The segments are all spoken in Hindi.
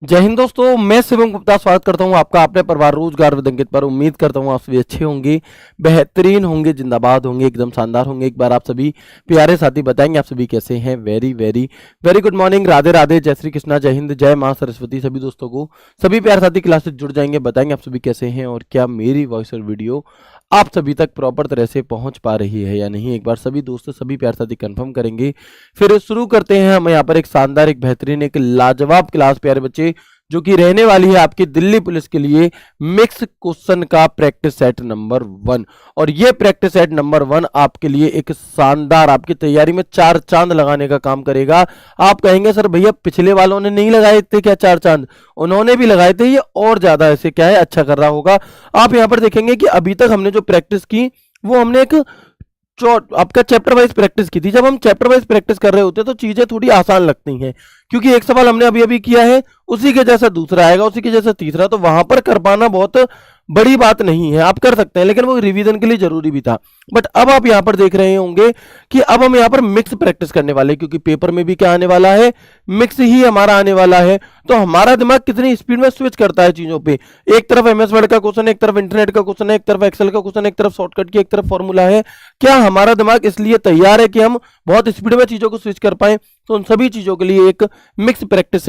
जय हिंद दोस्तों, मैं शिवम गुप्ता स्वागत करता हूं आपका अपने परिवार रोजगार विद अंकित पर। उम्मीद करता हूं आप सभी अच्छे होंगे, बेहतरीन होंगे, जिंदाबाद होंगे, एकदम शानदार होंगे। एक बार आप सभी प्यारे साथी बताएंगे आप सभी कैसे हैं। Very very very good morning, Radhe Radhe, जय श्री कृष्णा, जय हिंद, जय मां सरस्वती। सभी दोस्तों को, सभी प्यारे साथी क्लास से जुड़ जाएंगे, बताएंगे आप सभी कैसे हैं और क्या मेरी वॉइस और वीडियो आप सभी तक प्रॉपर तरह से पहुंच पा रही है या नहीं। एक बार सभी दोस्तों, सभी प्यारे साथी कंफर्म करेंगे, फिर शुरू करते हैं हम यहाँ पर एक शानदार, एक बेहतरीन, एक लाजवाब क्लास प्यारे बच्चे, जो कि रहने वाली है आपकी दिल्ली पुलिस के लिए मिक्स क्वेश्चन का प्रैक्टिस सेट नंबर 1। और ये प्रैक्टिस सेट नंबर 1 आपके लिए एक शानदार, आपकी तैयारी में 4 चांद लगाने का काम करेगा। आप कहेंगे सर भैया पिछले वालों ने नहीं लगाए थे क्या 4 चांद? उन्होंने भी लगाए थे, ये और ज्यादा ऐसे क्या है अच्छा कर रहा होगा। आप यहां पर देखेंगे कि अभी तक हमने जो प्रैक्टिस की वो हमने एक आपका चैप्टर वाइज प्रैक्टिस की थी। जब हम चैप्टर वाइज प्रैक्टिस कर रहे होते हैं तो चीजें थोड़ी आसान लगती हैं, क्योंकि एक सवाल हमने अभी अभी किया है, उसी के जैसा दूसरा आएगा, उसी के जैसा तीसरा, तो वहां पर कर पाना बहुत बड़ी बात नहीं है। आप कर सकते हैं, लेकिन वो रिवीजन के लिए जरूरी भी था। बट अब आप यहां पर देख रहे होंगे कि अब हम यहां पर मिक्स प्रैक्टिस करने वाले हैं, क्योंकि पेपर में भी क्या आने वाला है, मिक्स ही हमारा आने वाला है। तो हमारा दिमाग कितनी स्पीड में स्विच करता है चीजों पे। एक तरफ एमएस वर्ड का क्वेश्चन है, एक तरफ इंटरनेट का क्वेश्चन है, एक तरफ एक्सेल का क्वेश्चन है, एक तरफ शॉर्टकट की, एक तरफ फॉर्मूला है। क्या हमारा दिमाग इसलिए तैयार है कि हम बहुत स्पीड में चीजों को स्विच कर पाए? तो उन सभी चीजों के लिए एक मिक्स प्रैक्टिस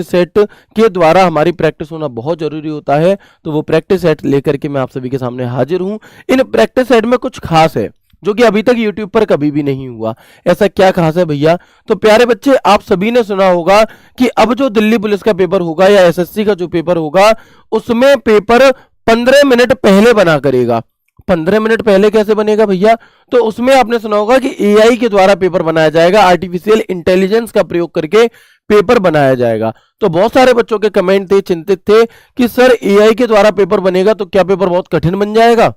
सेट के द्वारा हमारी प्रैक्टिस होना बहुत जरूरी होता है। तो वो प्रैक्टिस सेट लेकर के मैं आप सभी के सामने हाजिर हूं। इन प्रैक्टिस सेट में कुछ खास है जो कि अभी तक YouTube पर कभी भी नहीं हुआ। ऐसा क्या खास है भैया? तो प्यारे बच्चे, आप सभी ने सुना होगा कि अब जो दिल्ली पुलिस का पेपर होगा या एसएससी का जो पेपर होगा, उसमें पेपर 15 मिनट पहले बना करेगा। 15 मिनट पहले कैसे बनेगा भैया? तो उसमें आपने सुना होगा कि एआई के द्वारा पेपर बनाया जाएगा, आर्टिफिशियल इंटेलिजेंस का प्रयोग करके पेपर बनाया जाएगा। तो बहुत सारे बच्चों के कमेंट थे, चिंतित थे कि सर एआई के द्वारा पेपर बनेगा तो क्या पेपर बहुत कठिन बन जाएगा?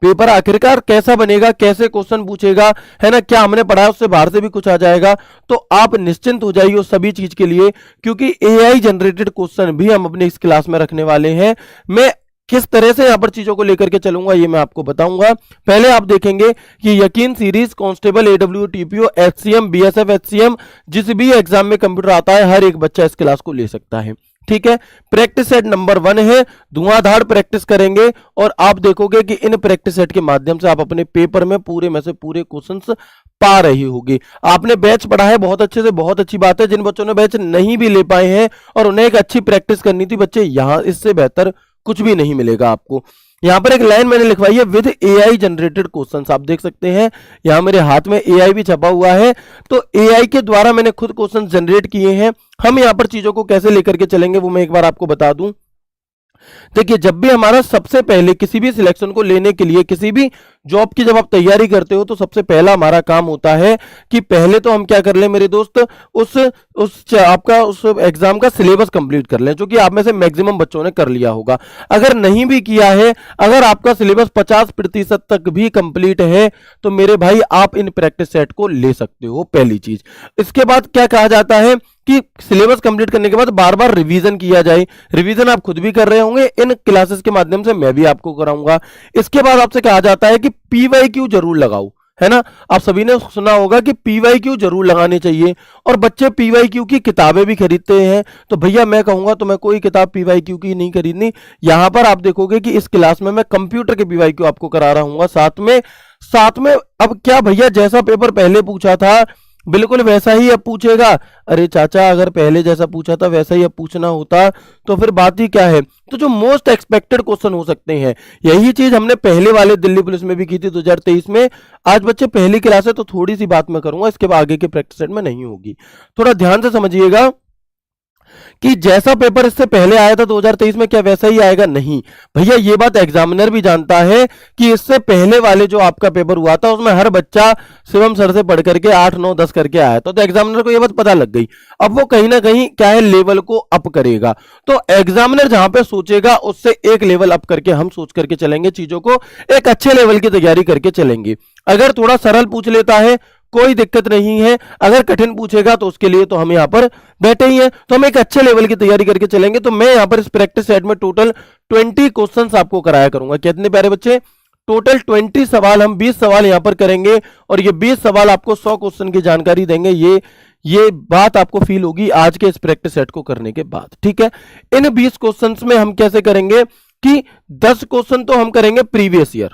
पेपर आखिरकार कैसा बनेगा, कैसे क्वेश्चन पूछेगा, है ना, क्या हमने पढ़ा उससे बाहर से भी कुछ आ जाएगा? तो आप निश्चिंत हो जाइए उस सभी चीज के लिए, क्योंकि एआई जनरेटेड क्वेश्चन भी हम अपनी इस क्लास में रखने वाले हैं। मैं किस तरह से यहां पर चीजों को लेकर के चलूंगा ये मैं आपको बताऊंगा। पहले आप देखेंगे कि यकीन series, constable, AW, TPO, HCM, BSF, HCM, जिस भी एग्जाम में कंप्यूटर आता है हर एक बच्चा इस क्लास को ले सकता है। ठीक है, प्रैक्टिस सेट नंबर 1 है, धुआंधार प्रैक्टिस करेंगे और आप देखोगे कि इन प्रैक्टिस सेट के माध्यम से आप अपने पेपर में पूरे में से पूरे क्वेश्चंस पा रही होगी। आपने बैच पढ़ा है बहुत अच्छे से, बहुत अच्छी बात है। जिन बच्चों ने बैच नहीं भी ले पाए हैं और उन्हें एक अच्छी प्रैक्टिस करनी थी, बच्चे यहां इससे बेहतर कुछ भी नहीं मिलेगा आपको। यहां पर एक लाइन मैंने लिखवाई है, विद एआई जनरेटेड क्वेश्चंस। आप देख सकते हैं यहां मेरे हाथ में एआई भी छपा हुआ है, तो एआई के द्वारा मैंने खुद क्वेश्चन जनरेट किए हैं। हम यहां पर चीजों को कैसे लेकर के चलेंगे वो मैं एक बार आपको बता दूं। देखिए, जब भी हमारा सबसे पहले किसी भी सिलेक्शन को लेने के लिए, किसी भी जॉब की जब आप तैयारी करते हो, तो सबसे पहला हमारा काम होता है कि पहले तो हम क्या कर लें मेरे दोस्त, आपका उस एग्जाम का सिलेबस कंप्लीट कर लें, जो कि आप में से मैक्सिमम बच्चों ने कर लिया होगा। अगर नहीं भी किया है, अगर आपका सिलेबस 50% तक भी कंप्लीट है, तो मेरे भाई आप इन प्रैक्टिस सेट को ले सकते हो, पहली चीज। इसके बाद क्या कहा जाता है कि सिलेबस कंप्लीट करने के बाद बार बार रिवीजन किया जाए। रिवीजन आप खुद भी कर रहे होंगे, इन क्लासेस के माध्यम से मैं भी आपको कराऊंगा। इसके बाद आपसे कहा जाता है कि पीवाईक्यू जरूर लगाओ, है ना। आप सभी ने सुना होगा कि पीवाईक्यू जरूर लगाने चाहिए, और बच्चे पीवाईक्यू की किताबें भी खरीदते हैं। तो भैया मैं कहूंगा तुम्हें कोई किताब पीवाईक्यू की नहीं खरीदनी। यहां पर आप देखोगे कि इस क्लास में मैं कंप्यूटर के पीवाईक्यू आपको करा रहा हूं साथ में। अब क्या भैया, जैसा पेपर पहले पूछा था बिल्कुल वैसा ही अब पूछेगा? अरे चाचा, अगर पहले जैसा पूछा था वैसा ही अब पूछना होता तो फिर बात ही क्या है। तो जो मोस्ट एक्सपेक्टेड क्वेश्चन हो सकते हैं, यही चीज हमने पहले वाले दिल्ली पुलिस में भी की थी 2023 में। आज बच्चे पहली क्लास है तो थोड़ी सी बात मैं करूंगा, इसके बाद आगे के प्रैक्टिस सेट में नहीं होगी। थोड़ा ध्यान से समझिएगा कि जैसा पेपर इससे पहले आया था 2023 में, क्या वैसा ही आएगा? नहीं भैया, ये बात एग्जामिनर भी जानता है कि इससे पहले वाले जो आपका पेपर हुआ था उसमें हर बच्चा शिवम सर से पढ़ करके 8, 9, 10 करके आया था। तो एग्जामिनर को ये बात पता लग गई। अब वो कहीं ना कहीं क्या है, लेवल को अप करेगा। तो एग्जामिनर जहां पे सोचेगा उससे एक लेवल अप करके हम सोच करके चलेंगे, चीजों को एक अच्छे लेवल की तैयारी करके चलेंगे। अगर थोड़ा सरल पूछ लेता है कोई दिक्कत नहीं है, अगर कठिन पूछेगा तो उसके लिए तो हम यहां पर बैठे ही हैं। तो हम एक अच्छे लेवल की तैयारी करके चलेंगे। तो मैं यहां पर इस प्रैक्टिस सेट में टोटल 20 क्वेश्चंस आपको कराया करूंगा। कितने प्यारे बच्चे? टोटल 20 सवाल, हम 20 सवाल यहां पर करेंगे और ये 20 सवाल आपको 100 क्वेश्चन की जानकारी देंगे। ये बात आपको फील होगी आज के इस प्रैक्टिस सेट को करने के बाद। ठीक है, इन 20 क्वेश्चंस में हम कैसे करेंगे कि 10 क्वेश्चन तो हम करेंगे प्रीवियस ईयर,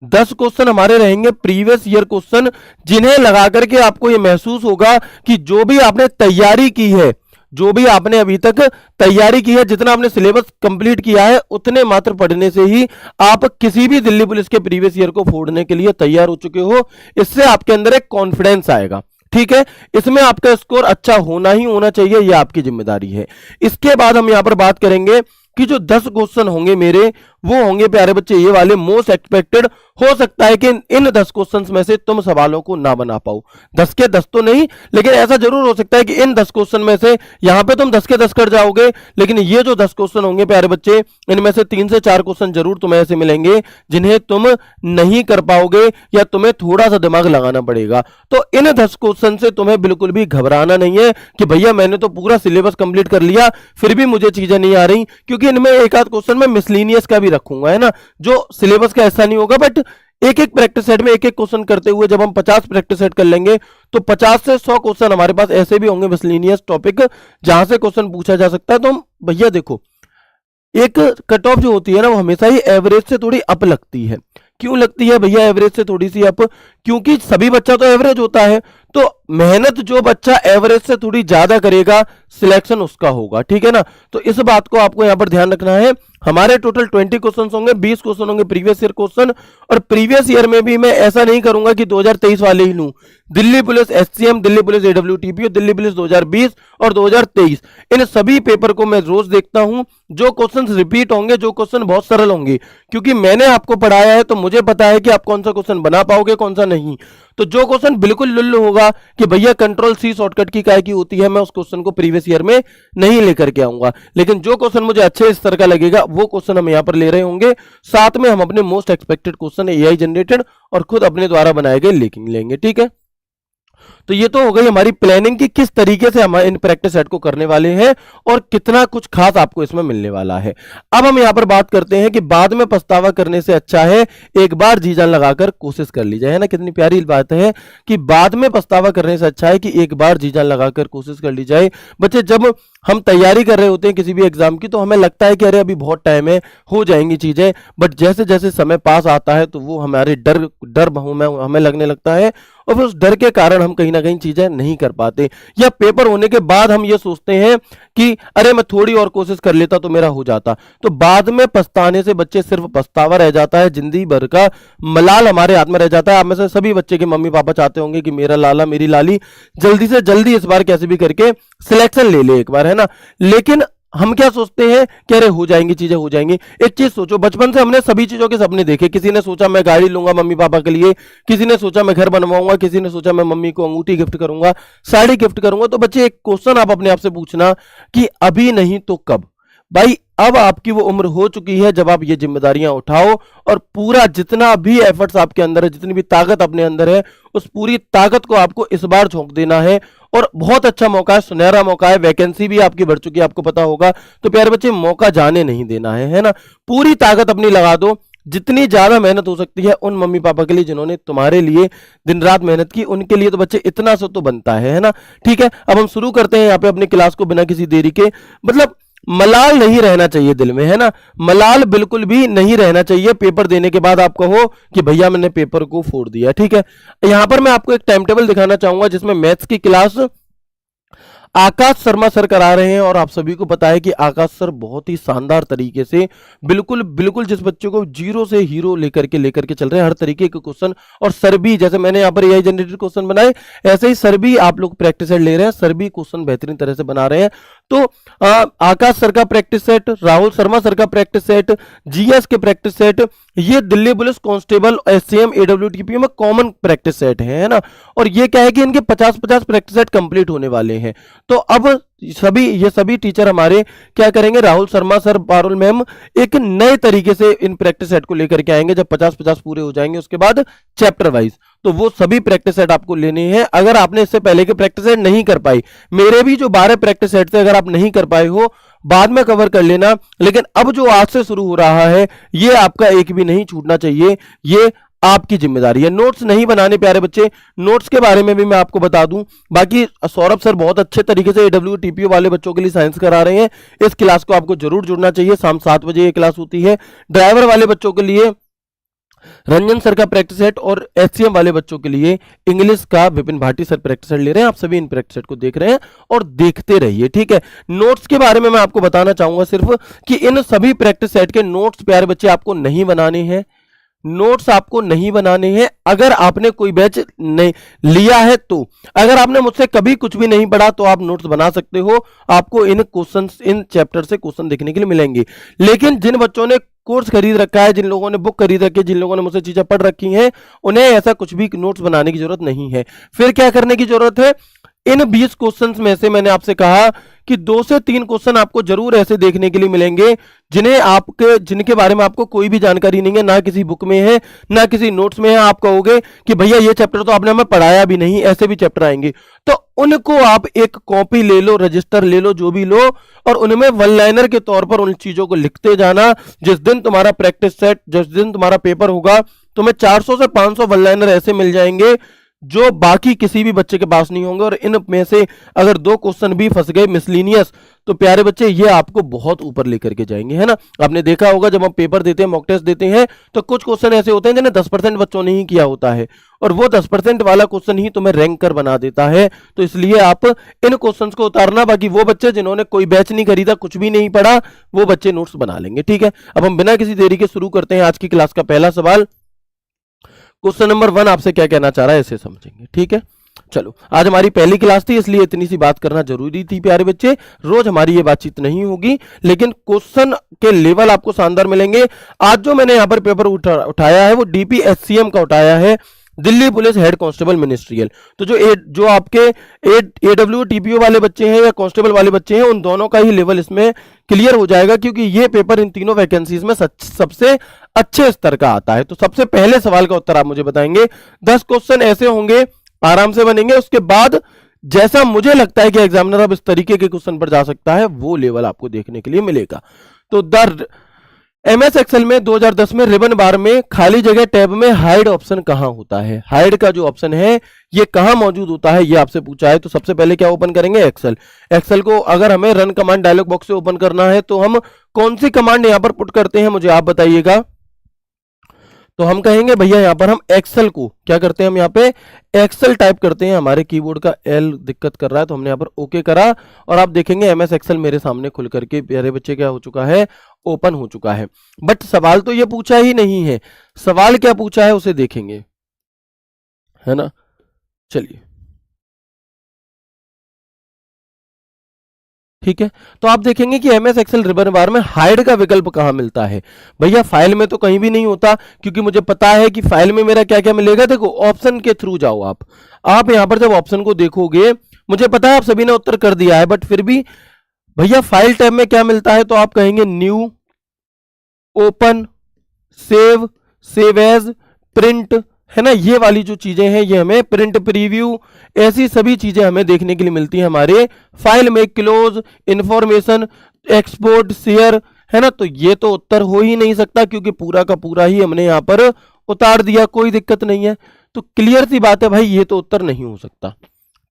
10 क्वेश्चन हमारे रहेंगे प्रीवियस ईयर क्वेश्चन, जिन्हें लगा करके आपको यह महसूस होगा कि जो भी आपने तैयारी की है, जो भी आपने अभी तक तैयारी की है, जितना आपने सिलेबस कंप्लीट किया है, उतने मात्र पढ़ने से ही आप किसी भी दिल्ली पुलिस के प्रीवियस ईयर को फोड़ने के लिए तैयार हो चुके हो। इससे आपके अंदर एक कॉन्फिडेंस आएगा। ठीक है, इसमें आपका स्कोर अच्छा होना ही होना चाहिए, यह आपकी जिम्मेदारी है। इसके बाद हम यहां पर बात करेंगे कि जो 10 क्वेश्चन होंगे मेरे, वो होंगे प्यारे बच्चे ये वाले मोस्ट एक्सपेक्टेड। हो सकता है कि इन 10 क्वेश्चंस में से तुम सवालों को ना बना पाओ, 10 के 10 तो नहीं, लेकिन ऐसा जरूर हो सकता है कि इन 10 क्वेश्चन में से यहां पे तुम 10 के 10 कर जाओगे, लेकिन ये जो 10 क्वेश्चन होंगे प्यारे बच्चे, इनमें से 3 से 4 क्वेश्चन जरूर तुम्हें ऐसे मिलेंगे जिन्हें तुम नहीं कर पाओगे या तुम्हें थोड़ा सा दिमाग लगाना पड़ेगा। तो इन 10 क्वेश्चन से तुम्हें बिल्कुल भी घबराना नहीं है कि भैया मैंने तो पूरा सिलेबस कंप्लीट कर लिया फिर भी मुझे चीजें नहीं आ रही, क्योंकि इनमें एक आध क्वेश्चन में मिसलिनियस का भी रखूंगा, है ना, जो सिलेबस का ऐसा नहीं होगा। बट एक एक प्रैक्टिस सेट में एक एक क्वेश्चन करते हुए जब हम 50 प्रैक्टिस सेट कर लेंगे तो 50 से 100 क्वेश्चन हमारे पास ऐसे भी होंगे मिसलिनियस टॉपिक जहां से क्वेश्चन पूछा जा सकता है। तो हम भैया देखो, एक कट ऑफ जो होती है ना, वो हमेशा ही एवरेज से थोड़ी अप लगती है। क्यों लगती है भैया एवरेज से थोड़ी सी अप? क्योंकि सभी बच्चा तो एवरेज होता है, तो मेहनत जो बच्चा एवरेज से थोड़ी ज्यादा करेगा सिलेक्शन उसका होगा। ठीक है ना, तो इस बात को आपको यहां पर ध्यान रखना है। हमारे टोटल 20 क्वेश्चन होंगे, 20 क्वेश्चन होंगे प्रीवियस ईयर क्वेश्चन, और प्रीवियस ईयर में भी मैं ऐसा नहीं करूंगा कि 2023 वाले ही लूं। Delhi police SCM, Delhi police AWTP, Delhi police 2020 और 2023, इन सभी पेपर को मैं रोज देखता हूं। जो क्वेश्चन रिपीट होंगे, जो क्वेश्चन बहुत सरल होंगे, क्योंकि मैंने आपको पढ़ाया है तो मुझे पता है कि आप कौन सा क्वेश्चन बना पाओगे कौन सा नहीं। तो जो क्वेश्चन बिल्कुल लुल्लू होगा कि भैया कंट्रोल सी शॉर्टकट की काय की होती है, मैं उस क्वेश्चन को प्रीवियस ईयर में नहीं लेकर के आऊंगा। लेकिन जो क्वेश्चन मुझे अच्छे स्तर का लगेगा वो क्वेश्चन हम यहां पर ले रहे होंगे। साथ में हम अपने most expected question AI generated और खुद अपने द्वारा बनाए गए लेंगे। ठीक है, तो ये तो हो गई हमारी प्लानिंग की किस तरीके से हम इन प्रैक्टिस सेट को करने वाले हैं और कितना कुछ खास आपको इसमें मिलने वाला है। अब हम यहां पर बात करते हैं कि बाद में पछतावा करने से अच्छा है एक बार जी जान लगाकर कोशिश कर ली जाए, है ना। कितनी प्यारी बात है कि बाद में पछतावा करने से अच्छा है कि एक बार जी जान लगाकर कोशिश कर ली जाए। बच्चे, जब हम तैयारी कर रहे होते हैं किसी भी एग्जाम की तो हमें लगता है कि अरे अभी बहुत टाइम है, हो जाएंगी चीजें, बट जैसे जैसे समय पास आता है तो वो हमारे डर में हमें लगने लगता है, और फिर उस डर के कारण हम कहीं ना कहीं चीजें नहीं कर पाते, या पेपर होने के बाद हम ये सोचते हैं कि अरे मैं थोड़ी और कोशिश कर लेता तो मेरा हो जाता। तो बाद में पछताने से बच्चे सिर्फ पछतावा रह जाता है, जिंदगी भर का मलाल हमारे हाथ में रह जाता है। आप में से सभी बच्चे के मम्मी पापा चाहते होंगे कि मेरा लाला मेरी लाली जल्दी से जल्दी इस बार कैसे भी करके सिलेक्शन ले ले एक बार, है ना। लेकिन हम क्या सोचते हैं कि अरे हो जाएंगी चीजें, हो जाएंगी। एक चीज सोचो, बचपन से हमने सभी चीजों के सपने देखे। किसी ने सोचा मैं गाड़ी लूंगा मम्मी पापा के लिए, किसी ने सोचा मैं घर बनवाऊंगा, किसी ने सोचा मैं मम्मी को अंगूठी गिफ्ट करूंगा, साड़ी गिफ्ट करूंगा। तो बच्चे, एक क्वेश्चन आप अपने आप से पूछना कि अभी नहीं तो कब? भाई, अब आपकी वो उम्र हो चुकी है जब आप ये जिम्मेदारियां उठाओ और पूरा जितना भी एफर्ट्स आपके अंदर है, जितनी भी ताकत अपने अंदर है, उस पूरी ताकत को आपको इस बार झोंक देना है। और बहुत अच्छा मौका है, सुनहरा मौका है, वैकेंसी भी आपकी बढ़ चुकी है, आपको पता होगा। तो प्यारे बच्चे, मौका जाने नहीं देना है ना। पूरी ताकत अपनी लगा दो, जितनी ज्यादा मेहनत हो सकती है उन मम्मी पापा के लिए जिन्होंने तुम्हारे लिए दिन रात मेहनत की, उनके लिए तो बच्चे इतना सा तो बनता है ना। ठीक है, अब हम शुरू करते हैं यहाँ पे अपनी क्लास को बिना किसी देरी के। मतलब मलाल नहीं रहना चाहिए दिल में, है ना, मलाल बिल्कुल भी नहीं रहना चाहिए। पेपर देने के बाद आप कहो कि भैया मैंने पेपर को फोड़ दिया। ठीक है, यहां पर मैं आपको एक टाइम टेबल दिखाना चाहूंगा जिसमें मैथ्स की क्लास आकाश शर्मा सर करा रहे हैं। और आप सभी को पता है कि आकाश सर बहुत ही शानदार तरीके से बिल्कुल जिस बच्चे को जीरो से हीरो लेकर के चल रहे हैं, हर तरीके के क्वेश्चन। और सर भी, जैसे मैंने यहाँ पर एआई जनरेटेड क्वेश्चन बनाए, ऐसे ही सर भी आप लोग प्रैक्टिस सेट ले रहे हैं, सर भी क्वेश्चन बेहतरीन तरह से बना रहे हैं। तो आकाश सर का practice set, Rahul Sharma sir का प्रैक्टिस सेट, जीएस के प्रैक्टिस सेट, ये दिल्ली पुलिस कांस्टेबल एससीएम एडब्ल्यूटीपी में कॉमन प्रैक्टिस सेट है ना। और ये क्या है कि इनके 50-50 प्रैक्टिस सेट कंप्लीट होने वाले हैं। तो अब ये सभी टीचर हमारे क्या करेंगे, राहुल शर्मा सर, पारुल मैम एक नए तरीके से इन प्रैक्टिस सेट को लेकर के आएंगे। जब 50-50 पूरे हो जाएंगे उसके बाद चैप्टर वाइज, तो वो सभी प्रैक्टिस सेट आपको लेने हैं। अगर आपने इससे पहले के प्रैक्टिस सेट नहीं कर पाई, मेरे भी जो 12 प्रैक्टिस सेट थे, अगर आप नहीं कर पाए हो बाद में कवर कर लेना। लेकिन अब जो आज से शुरू हो रहा है ये आपका एक भी नहीं छूटना चाहिए। ये आपकी जिम्मेदारी है। नोट्स नहीं बनाने प्यारे बच्चे, नोट्स के बारे में भी मैं आपको बता दूं। बाकी सौरभ सर बहुत अच्छे तरीके से एडब्ल्यू टीपीओ वाले बच्चों के लिए साइंस करा रहे हैं, इस क्लास को आपको जरूर जुड़ना चाहिए। शाम 7 बजे ये क्लास होती है। ड्राइवर वाले बच्चों के लिए रंजन सर का प्रैक्टिस सेट और एचसीएम वाले बच्चों के लिए इंग्लिश का Vipin Bhati sir practice set ले रहे हैं। आप सभी इन प्रैक्टिस सेट को देख रहे हैं और देखते रहिए, ठीक है। नोट्स के बारे में मैं आपको बताना चाहूंगा सिर्फ कि इन सभी प्रैक्टिस सेट के नोट्स प्यारे बच्चे आपको नहीं बनाने हैं, नोट्स आपको नहीं बनाने हैं। अगर आपने कोई बैच नहीं लिया है तो, अगर आपने मुझसे कभी कुछ भी नहीं पढ़ा तो आप नोट्स बना सकते हो, आपको इन क्वेश्चंस, इन चैप्टर से क्वेश्चन देखने के लिए मिलेंगे। लेकिन जिन बच्चों ने कोर्स खरीद रखा है, जिन लोगों ने बुक खरीद रखी है, जिन लोगों ने मुझसे चीजें पढ़ रखी हैं, उन्हें ऐसा कुछ भी नोट्स बनाने की जरूरत नहीं है। फिर क्या करने की जरूरत है? इन 20 क्वेश्चंस में से मैंने आपसे कहा कि 2 से 3 क्वेश्चन आपको जरूर ऐसे देखने के लिए मिलेंगे जिनके बारे में आपको कोई भी जानकारी नहीं है, ना किसी बुक में है, ना किसी नोट्स में है। आप कहोगे कि भैया ये चैप्टर तो आपने हमें पढ़ाया भी नहीं, ऐसे भी चैप्टर आएंगे। तो उनको आप एक कॉपी ले लो, रजिस्टर ले लो, जो भी लो, और उनमें वन लाइनर के तौर पर उन चीजों को लिखते जाना। जिस दिन तुम्हारा प्रैक्टिस सेट, जिस दिन तुम्हारा पेपर होगा, तुम्हें 400 से 500 वन लाइनर ऐसे मिल जाएंगे जो बाकी किसी भी बच्चे के पास नहीं होंगे। और इन में से अगर 2 क्वेश्चन भी फंस गए मिसलीनियस, तो प्यारे बच्चे ये आपको बहुत ऊपर लेकर के जाएंगे, है ना। आपने देखा होगा जब हम पेपर देते हैं, मॉक टेस्ट देते हैं, तो कुछ क्वेश्चन ऐसे होते हैं जिन्हें 10% बच्चों ने ही किया होता है, और वो 10% वाला क्वेश्चन ही तुम्हें रैंक कर बना देता है। तो इसलिए आप इन क्वेश्चंस को उतारना। बाकी वो बच्चे जिन्होंने कोई बैच नहीं खरीदा, कुछ भी नहीं पढ़ा, वो बच्चे नोट्स बना लेंगे, ठीक है। अब हम बिना किसी देरी के शुरू करते हैं आज की क्लास का पहला सवाल। क्वेश्चन नंबर 1 आपसे क्या कहना चाह रहा है, इसे समझेंगे, ठीक है। चलो, आज हमारी पहली क्लास थी, इसलिए इतनी सी बात करना जरूरी थी प्यारे बच्चे। रोज हमारी ये बातचीत नहीं होगी, लेकिन क्वेश्चन के लेवल आपको शानदार मिलेंगे। आज जो मैंने यहाँ पर पेपर उठाया है वो डीपीएचसीएम का उठाया है, Delhi police head constable ministerial. तो जो आपके एडब्ल्यू टीपीओ वाले बच्चे हैं या कांस्टेबल वाले बच्चे हैं, उन दोनों का ही लेवल इसमें क्लियर हो जाएगा, क्योंकि ये पेपर इन तीनों वैकेंसीज में सबसे अच्छे स्तर का आता है। तो सबसे पहले सवाल का उत्तर आप मुझे बताएंगे। 10 क्वेश्चन ऐसे होंगे, आराम से बनेंगे। उसके बाद जैसा मुझे लगता है कि एग्जामिनर अब इस तरीके के क्वेश्चन पर जा सकता है, वो लेवल आपको देखने के लिए मिलेगा। तो एमएस एक्सेल में 2010 में रिबन बार में खाली जगह टैब में हाइड ऑप्शन कहां होता है? हाइड का जो ऑप्शन है ये कहां मौजूद होता है, ये आपसे पूछा है। तो सबसे पहले क्या ओपन करेंगे? एक्सेल। एक्सेल को अगर हमें रन कमांड डायलॉग बॉक्स से ओपन करना है तो हम कौन सी कमांड यहां पर पुट करते हैं, मुझे आप बताइएगा। तो हम कहेंगे भैया यहां पर हम एक्सेल को क्या करते हैं, हम यहां पे एक्सेल टाइप करते हैं। हमारे कीबोर्ड का एल दिक्कत कर रहा है, तो हमने यहां पर ओके करा और आप देखेंगे एमएस एक्सेल मेरे सामने खुल करके प्यारे बच्चे क्या हो चुका है, ओपन हो चुका है। बट सवाल तो ये पूछा ही नहीं है, सवाल क्या पूछा है उसे देखेंगे, है ना। चलिए ठीक है, तो आप देखेंगे कि एमएस एक्सेल रिबन बार में हाइड का विकल्प कहां मिलता है। भैया फाइल में तो कहीं भी नहीं होता, क्योंकि मुझे पता है कि फाइल में मेरा क्या क्या मिलेगा। देखो ऑप्शन के थ्रू जाओ आप यहां पर जब ऑप्शन को देखोगे, मुझे पता है आप सभी ने उत्तर कर दिया है, बट फिर भी भैया फाइल टैब में क्या मिलता है, तो आप कहेंगे new, open, save, save as, print, है ना। ये वाली जो चीजें हैं ये हमें प्रिंट, प्रीव्यू, ऐसी सभी चीजें हमें देखने के लिए मिलती हैं हमारे फाइल में। क्लोज, इंफॉर्मेशन, एक्सपोर्ट, शेयर, है ना। तो ये तो उत्तर हो ही नहीं सकता, क्योंकि पूरा का पूरा ही हमने यहां पर उतार दिया, कोई दिक्कत नहीं है। तो क्लियर सी बात है भाई, ये तो उत्तर नहीं हो सकता,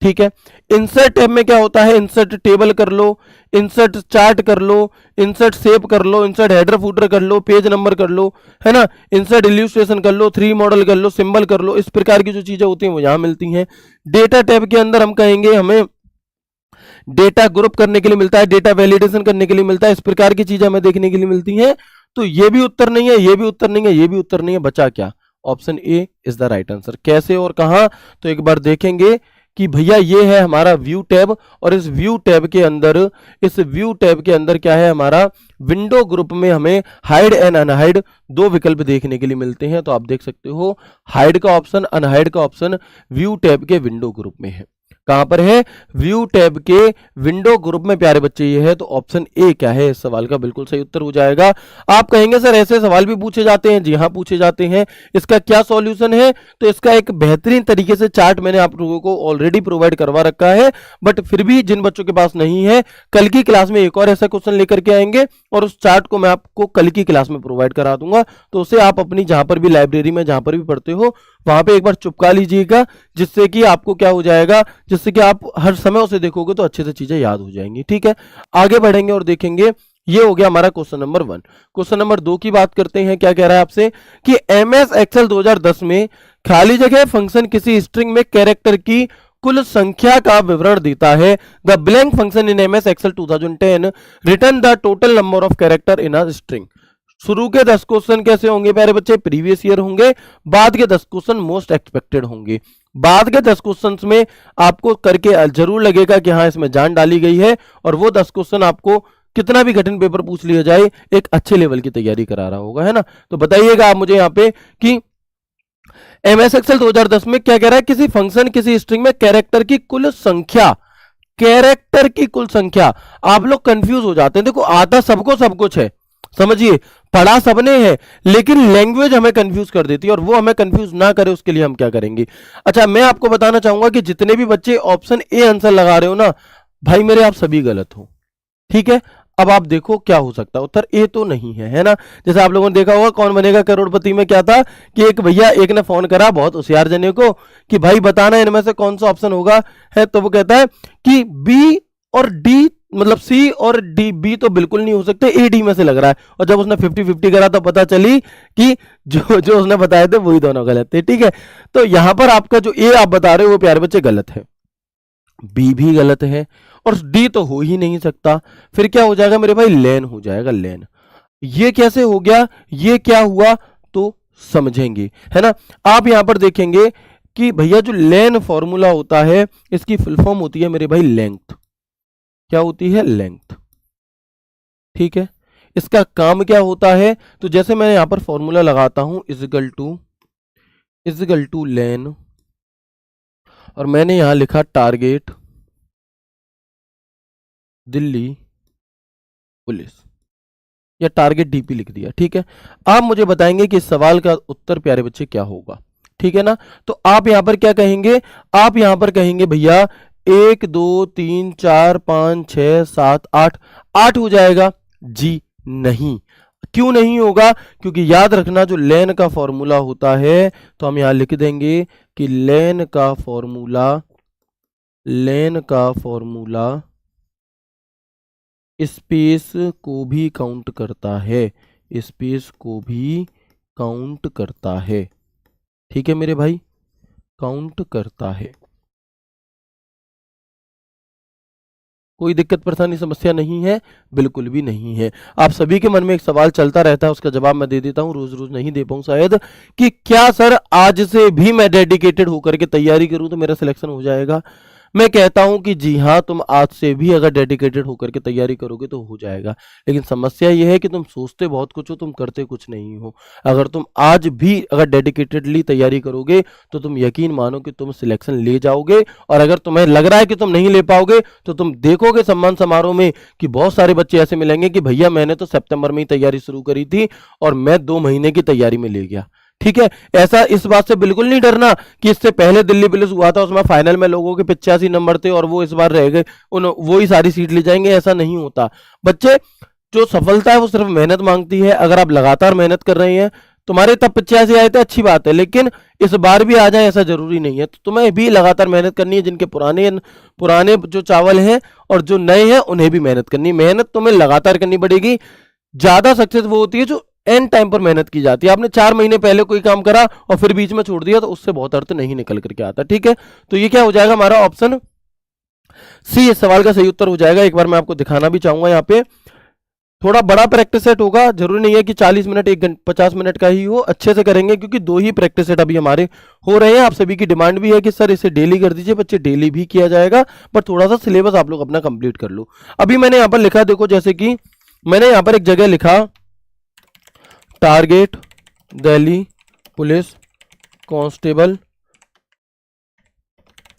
ठीक है। इंसर्ट टैब में क्या होता है, इंसर्ट टेबल कर लो, इंसर्ट चार्ट कर लो, इंसर्ट सेव कर लो, इंसर्ट हेडर फुटर कर लो, पेज नंबर कर लो, है ना, इंसर्ट इल्यूस्ट्रेशन कर लो, 3 मॉडल कर लो, सिंबल कर लो। इस प्रकार की जो चीजें होती हैं वो यहां मिलती हैं। डेटा टैब के अंदर हम कहेंगे हमें डेटा ग्रुप करने के लिए मिलता है, डेटा वैलिडेशन करने के लिए मिलता है, इस प्रकार की चीजें हमें देखने के लिए मिलती हैं। तो ये भी उत्तर नहीं है, ये भी उत्तर नहीं है, ये भी उत्तर नहीं है, बचा क्या? Option A is the right answer. कैसे और कहां, तो एक बार देखेंगे कि भैया ये है हमारा व्यू टैब, और इस व्यू टैब के अंदर क्या है, हमारा विंडो ग्रुप में हमें हाइड एंड अनहाइड 2 विकल्प देखने के लिए मिलते हैं। तो आप देख सकते हो हाइड का ऑप्शन, अनहाइड का ऑप्शन व्यू टैब के विंडो ग्रुप में है। कहां पर है, व्यू टैब के विंडो ग्रुप में प्यारे बच्चे ये है। तो ऑप्शन ए क्या है इस सवाल का बिल्कुल सही उत्तर हो जाएगा। आप कहेंगे सर ऐसे सवाल भी पूछे जाते हैं, जी हाँ पूछे जाते हैं। इसका क्या सॉल्यूशन है, तो इसका एक बेहतरीन तरीके से चार्ट मैंने आप लोगों को ऑलरेडी प्रोवाइड करवा रखा है। बट फिर भी जिन बच्चों के पास नहीं है, कल की क्लास में एक और ऐसा क्वेश्चन लेकर के आएंगे और उस चार्ट को मैं आपको कल की क्लास में प्रोवाइड करा दूंगा। तो उसे आप अपनी जहां पर भी लाइब्रेरी में जहां पर भी पढ़ते हो वहां पे एक बार चुपका लीजिएगा, जिससे कि आपको क्या हो जाएगा, जिससे कि आप हर समय उसे देखोगे तो अच्छे से चीजें याद हो जाएंगी। ठीक है, आगे बढ़ेंगे और देखेंगे। ये हो गया हमारा क्वेश्चन नंबर 1। क्वेश्चन नंबर 2 की बात करते हैं। क्या कह रहा है आपसे कि एमएस एक्सेल 2010 में खाली जगह फंक्शन किसी स्ट्रिंग में कैरेक्टर की कुल संख्या का विवरण देता है। The blank function in MS Excel 2010 return the total number of character in a string. शुरू के 10 क्वेश्चन कैसे होंगे प्यारे बच्चे, प्रीवियस ईयर होंगे। बाद के 10 क्वेश्चन मोस्ट एक्सपेक्टेड होंगे। बाद के 10 क्वेश्चन में आपको करके जरूर लगेगा कि हाँ इसमें जान डाली गई है, और वो 10 क्वेश्चन आपको कितना भी कठिन पेपर पूछ लिया जाए एक अच्छे लेवल की तैयारी करा रहा होगा, है ना। तो बताइएगा आप मुझे यहाँ पे कि एमएस एक्सेल 2010 में क्या कह रहा है, किसी फंक्शन किसी स्ट्रिंग में कैरेक्टर की कुल संख्या, कैरेक्टर की कुल संख्या। आप लोग कंफ्यूज हो जाते हैं। देखो आता सबको सब कुछ है, समझिए पढ़ा सबने है, लेकिन लैंग्वेज हमें कंफ्यूज कर देती है, और वो हमें कंफ्यूज ना करे उसके लिए हम क्या करेंगे। अच्छा, मैं आपको बताना चाहूंगा कि जितने भी बच्चे ऑप्शन ए आंसर लगा रहे हो ना भाई मेरे, आप सभी गलत हो। ठीक है, अब आप देखो क्या हो सकता है, उत्तर ए तो नहीं है ना। जैसे आप लोगों ने देखा होगा कौन बनेगा करोड़पति में क्या था कि एक भैया एक ने फोन करा बहुत होशियार जने को कि भाई बताना इनमें से कौन सा ऑप्शन होगा, है तो वो कहता है कि बी और डी, मतलब सी और डी, बी तो बिल्कुल नहीं हो सकते, ए डी में से लग रहा है। और जब उसने 50-50 करा तो पता चली कि जो जो उसने बताए थे वही दोनों गलत थे। ठीक है, तो यहां पर आपका जो ए आप बता रहे हो वो प्यारे बच्चे गलत है, बी भी गलत है, और डी तो हो ही नहीं सकता। फिर क्या हो जाएगा मेरे भाई, लेन हो जाएगा, लेन। ये कैसे हो गया, ये क्या हुआ, तो समझेंगे, है ना। आप यहां पर देखेंगे कि भैया जो लेन फॉर्मूला होता है इसकी फुल फॉर्म होती है मेरे भाई लेंथ। क्या होती है, लेंथ। ठीक है, इसका काम क्या होता है, तो जैसे मैं यहां पर फॉर्मूला लगाता हूं इजिकल टू लेन, और मैंने यहां लिखा टारगेट दिल्ली पुलिस, या टारगेट डीपी लिख दिया। ठीक है, आप मुझे बताएंगे कि इस सवाल का उत्तर प्यारे बच्चे क्या होगा। ठीक है ना, तो आप यहां पर क्या कहेंगे, आप यहां पर कहेंगे भैया 1 2 3 4 5 6 7 8, 8 हो जाएगा। जी नहीं, क्यों नहीं होगा, क्योंकि याद रखना जो लेन का फॉर्मूला होता है, तो हम यहां लिख देंगे कि लेन का फॉर्मूला स्पेस को भी काउंट करता है, स्पेस को भी काउंट करता है। ठीक है मेरे भाई, काउंट करता है। कोई दिक्कत परेशानी समस्या नहीं है, बिल्कुल भी नहीं है। आप सभी के मन में एक सवाल चलता रहता है, उसका जवाब मैं दे देता हूं, रोज रोज नहीं दे पाऊं शायद, कि क्या सर आज से भी मैं डेडिकेटेड होकर के तैयारी करूं तो मेरा सिलेक्शन हो जाएगा। मैं कहता हूं कि जी हाँ, तुम आज से भी अगर डेडिकेटेड होकर के तैयारी करोगे तो हो जाएगा। लेकिन समस्या यह है कि तुम सोचते बहुत कुछ हो, तुम करते कुछ नहीं हो। अगर तुम आज भी अगर डेडिकेटेडली तैयारी करोगे तो तुम यकीन मानो कि तुम सिलेक्शन ले जाओगे, और अगर तुम्हें लग रहा है कि तुम नहीं ले पाओगे तो तुम देखोगे सम्मान समारोह में कि बहुत सारे बच्चे ऐसे मिलेंगे कि भैया मैंने तो सितंबर में ही तैयारी शुरू करी थी और मैं 2 महीने की तैयारी में ले गया। ठीक है, ऐसा इस बात से बिल्कुल नहीं डरना कि इससे पहले दिल्ली पुलिस हुआ था उसमें फाइनल में लोगों के 85 नंबर थे और वो इस बार रह गए, वो ही सारी सीट ले जाएंगे, ऐसा नहीं होता बच्चे। जो सफलता है वो सिर्फ मेहनत मांगती है। अगर आप लगातार मेहनत कर रहे हैं, तुम्हारे तब 85 आए थे अच्छी बात है, लेकिन इस बार भी आ जाए ऐसा जरूरी नहीं है। तो तुम्हें भी लगातार मेहनत करनी है। जिनके पुराने जो चावल हैं और जो नए हैं उन्हें भी मेहनत करनी है। मेहनत तुम्हें लगातार करनी पड़ेगी। ज्यादा सक्सेस वो होती है जो एंड टाइम पर मेहनत की जाती है। आपने 4 महीने पहले कोई काम करा और फिर बीच में छोड़ दिया तो उससे बहुत अर्थ नहीं निकल करके आता। ठीक है, तो ये क्या हो जाएगा हमारा ऑप्शन सी इस सवाल का सही उत्तर हो जाएगा। एक बार मैं आपको दिखाना भी चाहूंगा, यहाँ पे थोड़ा बड़ा प्रैक्टिस सेट होगा, जरूरी नहीं है कि 40 मिनट 1 घंटे 50 मिनट का ही हो, अच्छे से करेंगे क्योंकि 2 ही प्रैक्टिस सेट अभी हमारे हो रहे हैं। आप सभी की डिमांड भी है कि सर इसे डेली कर दीजिए, बच्चे डेली भी किया जाएगा, पर थोड़ा सा सिलेबस आप लोग अपना कंप्लीट कर लो। अभी मैंने यहाँ पर लिखा, देखो जैसे कि मैंने यहाँ पर एक जगह लिखा target Delhi police constable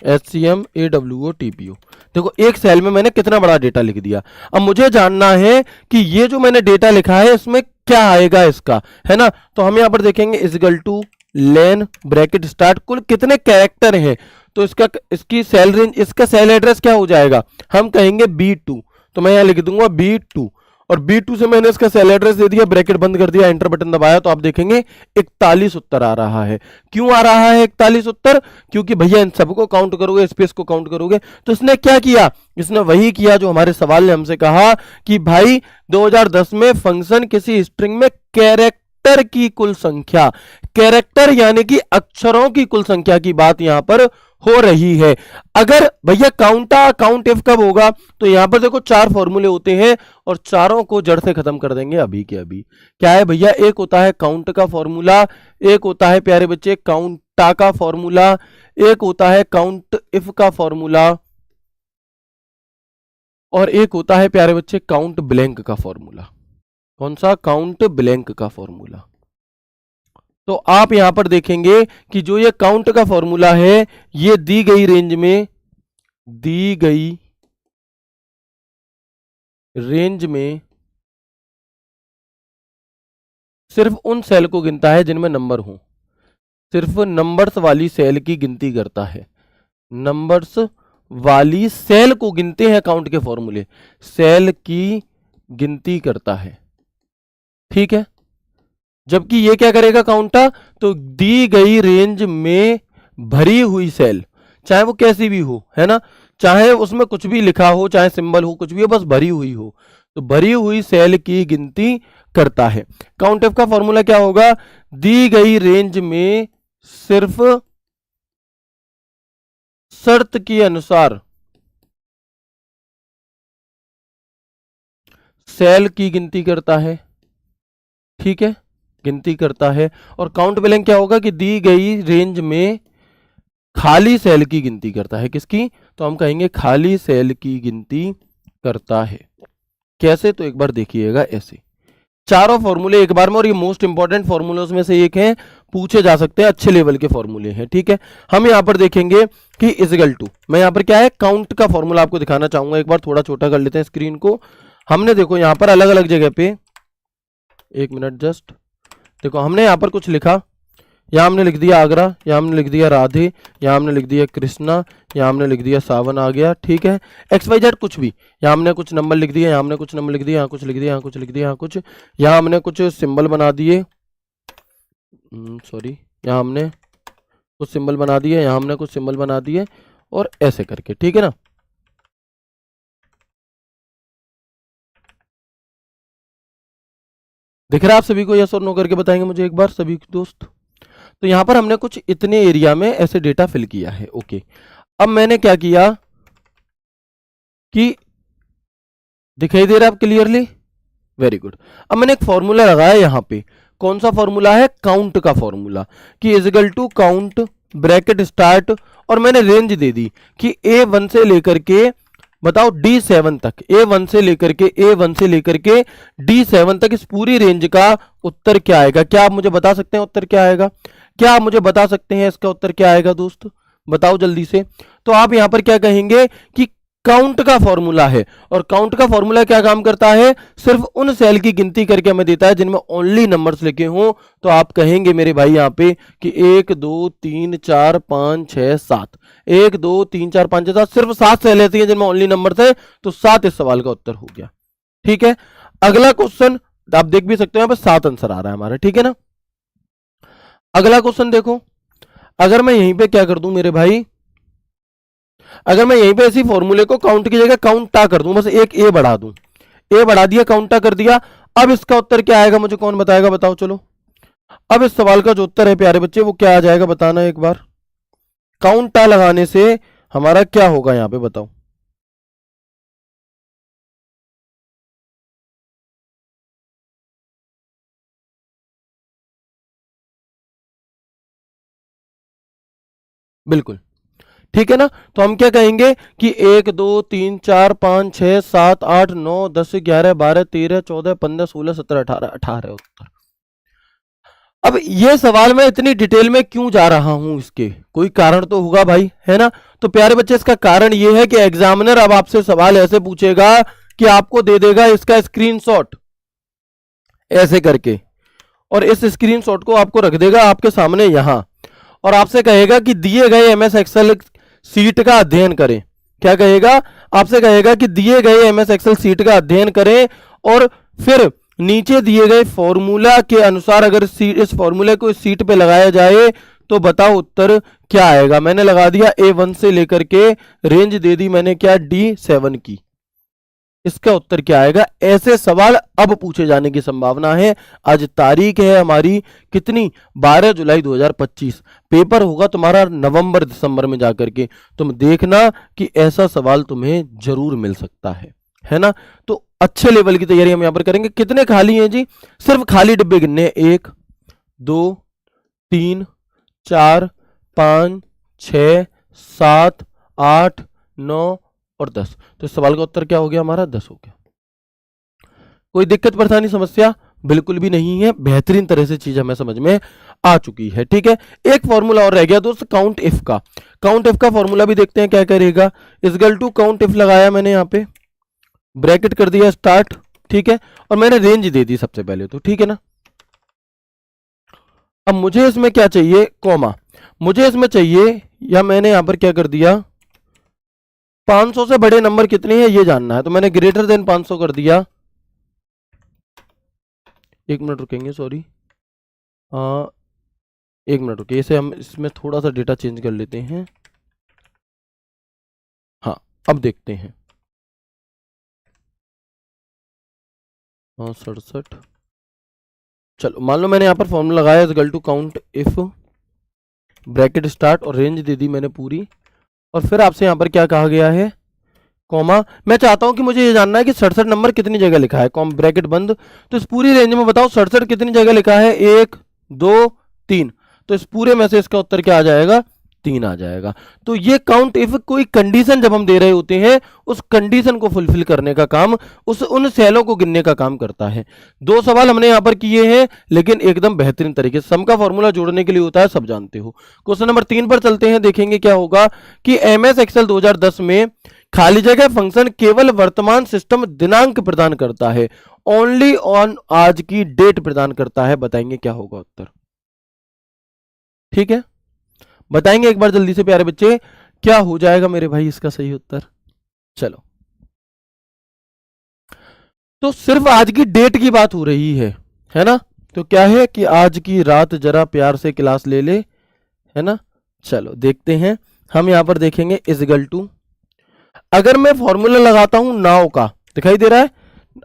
HCmAWOTPO। देखो एक सेल में मैंने कितना बड़ा डेटा लिख दिया। अब मुझे जानना है कि ये जो मैंने डेटा लिखा है इसमें क्या आएगा इसका, है ना। तो हम यहां पर देखेंगे equal to len bracket start कुल कितने कैरेक्टर हैं, तो इसकी सेल रेंज, इसका सेल एड्रेस क्या हो जाएगा, हम कहेंगे B2। तो मैं यहां लिख दूंगा B2 और B2 से मैंने इसका सेल एड्रेस दे दिया, ब्रैकेट बंद कर दिया, एंटर बटन दबाया, तो आप देखेंगे 41 उत्तर आ रहा है। क्यों आ रहा है 41 उत्तर, क्योंकि भैया इन सबको काउंट करोगे, स्पेस को काउंट करोगे, तो इसने क्या किया, इसने वही किया जो हमारे सवाल ने हमसे कहा कि भाई 2010 में फंक्शन किसी स्ट्रिंग में कैरेक्टर की कुल संख्या, कैरेक्टर यानी कि अक्षरों की कुल संख्या की बात यहां पर हो रही है। अगर भैया काउंट इफ कब होगा, तो यहां पर देखो 4 फॉर्मूले होते हैं और चारों को जड़ से खत्म कर देंगे अभी के अभी। क्या है भैया, एक होता है काउंट का फॉर्मूला, एक होता है प्यारे बच्चे काउंटा का फॉर्मूला, एक होता है काउंट इफ का फॉर्मूला, और एक होता है प्यारे बच्चे काउंट ब्लैंक का फॉर्मूला। कौन सा, काउंट ब्लैंक का फॉर्मूला। तो आप यहां पर देखेंगे कि जो ये काउंट का फॉर्मूला है ये दी गई रेंज में सिर्फ उन सेल को गिनता है जिनमें नंबर हो, सिर्फ नंबर्स वाली सेल की गिनती करता है, नंबर्स वाली सेल को गिनते हैं काउंट के फॉर्मूले, सेल की गिनती करता है, ठीक है। जबकि ये क्या करेगा काउंटा, तो दी गई रेंज में भरी हुई सेल, चाहे वो कैसी भी हो, है ना, चाहे उसमें कुछ भी लिखा हो, चाहे सिंबल हो, कुछ भी हो, बस भरी हुई हो, तो भरी हुई सेल की गिनती करता है। काउंट एफ का फॉर्मूला क्या होगा, दी गई रेंज में सिर्फ शर्त के अनुसार सेल की गिनती करता है, ठीक है, गिनती करता है। और काउंट ब्लैंक क्या होगा कि दी गई रेंज में खाली सेल की गिनती करता है, किसकी, तो हम कहेंगे खाली सेल की गिनती करता है। कैसे, तो एक बार देखिएगा ऐसे चारों फॉर्मूले एक बार में, और ये मोस्ट इंपॉर्टेंट फॉर्मूलों में से एक है, पूछे जा सकते हैं, अच्छे लेवल के फॉर्मूले हैं, ठीक है। हम यहां पर देखेंगे कि इजिकल टू, मैं यहां पर क्या है काउंट का फॉर्मूला आपको दिखाना चाहूंगा, एक बार थोड़ा छोटा कर लेते हैं स्क्रीन को। हमने देखो यहां पर अलग अलग जगह पे, एक मिनट जस्ट, देखो हमने यहां पर कुछ लिखा, यहाँ हमने लिख दिया आगरा, यहाँ हमने लिख दिया राधे, यहाँ हमने लिख दिया कृष्णा, यहाँ हमने लिख दिया सावन आ गया, ठीक है, XYZ कुछ भी, यहाँ हमने कुछ नंबर लिख दिया, यहाँ हमने कुछ नंबर लिख दिया, यहाँ कुछ लिख दिया, यहाँ कुछ लिख दिया, यहाँ कुछ, यहाँ हमने कुछ सिंबल बना दिए, सॉरी, यहाँ हमने कुछ सिंबल बना दिए, यहाँ हमने कुछ सिंबल बना दिए, और ऐसे करके, ठीक है ना। दिख रहा है आप सभी को, यस और नो करके बताएंगे मुझे एक बार सभी दोस्त। तो यहां पर हमने कुछ इतने एरिया में ऐसे डेटा फिल किया है, ओके। अब मैंने क्या किया कि दिखाई दे रहा है आप क्लियरली, वेरी गुड। अब मैंने एक फॉर्मूला लगाया यहां पे, कौन सा फॉर्मूला है, काउंट का फॉर्मूला, कि equal to count bracket start, और मैंने रेंज दे दी कि A1 से लेकर के बताओ D7 तक, A1 से लेकर के D7 तक इस पूरी रेंज का उत्तर क्या आएगा। क्या आप मुझे बता सकते हैं उत्तर क्या आएगा, क्या आप मुझे बता सकते हैं इसका उत्तर क्या आएगा दोस्त, बताओ जल्दी से। तो आप यहां पर क्या कहेंगे कि काउंट का फॉर्मूला है, और काउंट का फॉर्मूला क्या काम करता है, सिर्फ उन सेल की गिनती करके हमें देता है जिनमें ओनली नंबर्स लिखे हों। तो आप कहेंगे मेरे भाई यहां पे कि 1 2 3 4 5 6 7, 1 2 3 4 5 6 7, सिर्फ 7 सेल ऐसी हैं जिनमें ओनली नंबर थे, तो 7 इस सवाल का उत्तर हो गया, ठीक है। अगला क्वेश्चन आप देख भी सकते हो, यहां पर 7 आंसर आ रहा है हमारा, ठीक है ना। अगला क्वेश्चन देखो, अगर मैं यहीं पे क्या कर दूं मेरे भाई, अगर मैं यहीं पे इसी फॉर्मूले को काउंट की जगह काउंटा कर दूं, बस एक ए बढ़ा दूं, ए बढ़ा दिया, काउंटा कर दिया, अब इसका उत्तर क्या आएगा मुझे कौन बताएगा, बताओ चलो। अब इस सवाल का जो उत्तर है प्यारे बच्चे वो क्या आ जाएगा, बताना एक बार। काउंटा लगाने से हमारा क्या होगा यहां पे, बताओ। बिल्कुल ठीक है ना। तो हम क्या कहेंगे कि 1 2 3 4 5 6 7 8 9 10 11 12 13 14 15 16 17 18 18 उत्तर। अब ये सवाल मैं इतनी डिटेल में क्यों जा रहा हूं, इसके कोई कारण तो होगा भाई, है ना। तो प्यारे बच्चे इसका कारण ये है कि एग्जामिनर अब आपसे सवाल ऐसे पूछेगा कि आपको दे देगा इसका स्क्रीनशॉट ऐसे करके, और इस स्क्रीनशॉट को आपको रख देगा आपके सामने यहां, और आपसे कहेगा कि दिए गए एमएस एक्सेल सीट का अध्ययन करें। क्या कहेगा? आपसे कहेगा कि दिए गए एमएस एक्सेल सीट का अध्ययन करें, और फिर नीचे दिए गए फॉर्मूला के अनुसार अगर इस फॉर्मूले को इस सीट पे लगाया जाए तो बताओ उत्तर क्या आएगा। मैंने लगा दिया A1 से लेकर के रेंज दे दी मैंने क्या, D7 की। इसका उत्तर क्या आएगा? ऐसे सवाल अब पूछे जाने की संभावना है। आज तारीख है हमारी कितनी, 12 जुलाई 2025। पेपर होगा तुम्हारा नवंबर दिसंबर में जाकर के। तुम देखना कि ऐसा सवाल तुम्हें जरूर मिल सकता है ना। तो अच्छे लेवल की तैयारी हम यहां पर करेंगे। कितने खाली हैं जी? सिर्फ खाली डिब्बे गिनने, 1 2 3 4 5 6 7 8 9 और 10। तो इस सवाल का उत्तर क्या हो गया हमारा? 10 हो गया। कोई दिक्कत परेशानी समस्या बिल्कुल भी नहीं है, बेहतरीन तरह से चीज हमें समझ में आ चुकी है। ठीक है, एक फॉर्मूला और रह गया दोस्त, काउंट इफ का। काउंट इफ का फॉर्मूला भी देखते हैं क्या करेगा। इक्वल टू काउंट इफ लगाया मैंने यहाँ पे, ब्रैकेट कर दिया स्टार्ट, ठीक है, और मैंने रेंज दे दी सबसे पहले तो, ठीक है ना। अब मुझे इसमें क्या चाहिए, कॉमा मुझे इसमें चाहिए, या मैंने यहां पर क्या कर दिया, 500 से बड़े नंबर कितने हैं ये जानना है, तो मैंने ग्रेटर देन 500 कर दिया। एक मिनट रुकेंगे, सॉरी, एक मिनट रुकिए, इसे हम इसमें थोड़ा सा डेटा चेंज कर लेते हैं। हाँ, अब देखते हैं। 67, चलो मान लो मैंने यहाँ पर फॉर्मूला लगाया equal to count if, bracket start और रेंज दे दी मैंने पूरी, और फिर आपसे यहाँ पर क्या कहा गया है, कॉमा। मैं चाहता हूं कि मुझे ये जानना है कि 67 नंबर कितनी जगह लिखा है, कॉम ब्रैकेट बंद। तो इस पूरी रेंज में बताओ 67 कितनी जगह लिखा है, 1 2 3। तो इस पूरे में से इसका उत्तर क्या आ जाएगा, 3 आ जाएगा। तो ये काउंट इफ कोई कंडीशन जब हम दे रहे होते हैं, उस कंडीशन को फुलफिल करने का काम, उन सेलों को गिनने का काम करता है। 2 सवाल हमने यहां पर किए हैं, लेकिन एकदम बेहतरीन तरीके से। सम का फॉर्मूला जोड़ने के लिए होता है, सब जानते हो। क्वेश्चन नंबर 3 पर चलते हैं, देखेंगे क्या होगा कि एमएस एक्सेल 2010 में खाली जगह फंक्शन केवल वर्तमान सिस्टम दिनांक प्रदान करता है, ओनली ऑन आज की डेट प्रदान करता है। बताएंगे क्या होगा उत्तर, ठीक है, बताएंगे एक बार जल्दी से प्यारे बच्चे, क्या हो जाएगा मेरे भाई इसका सही उत्तर। चलो, तो सिर्फ आज की डेट की बात हो रही है ना। तो क्या है कि आज की रात जरा प्यार से क्लास ले ले, है ना। चलो देखते हैं, हम यहां पर देखेंगे इक्वल टू, अगर मैं फॉर्मूला लगाता हूं नाव का, दिखाई दे रहा है,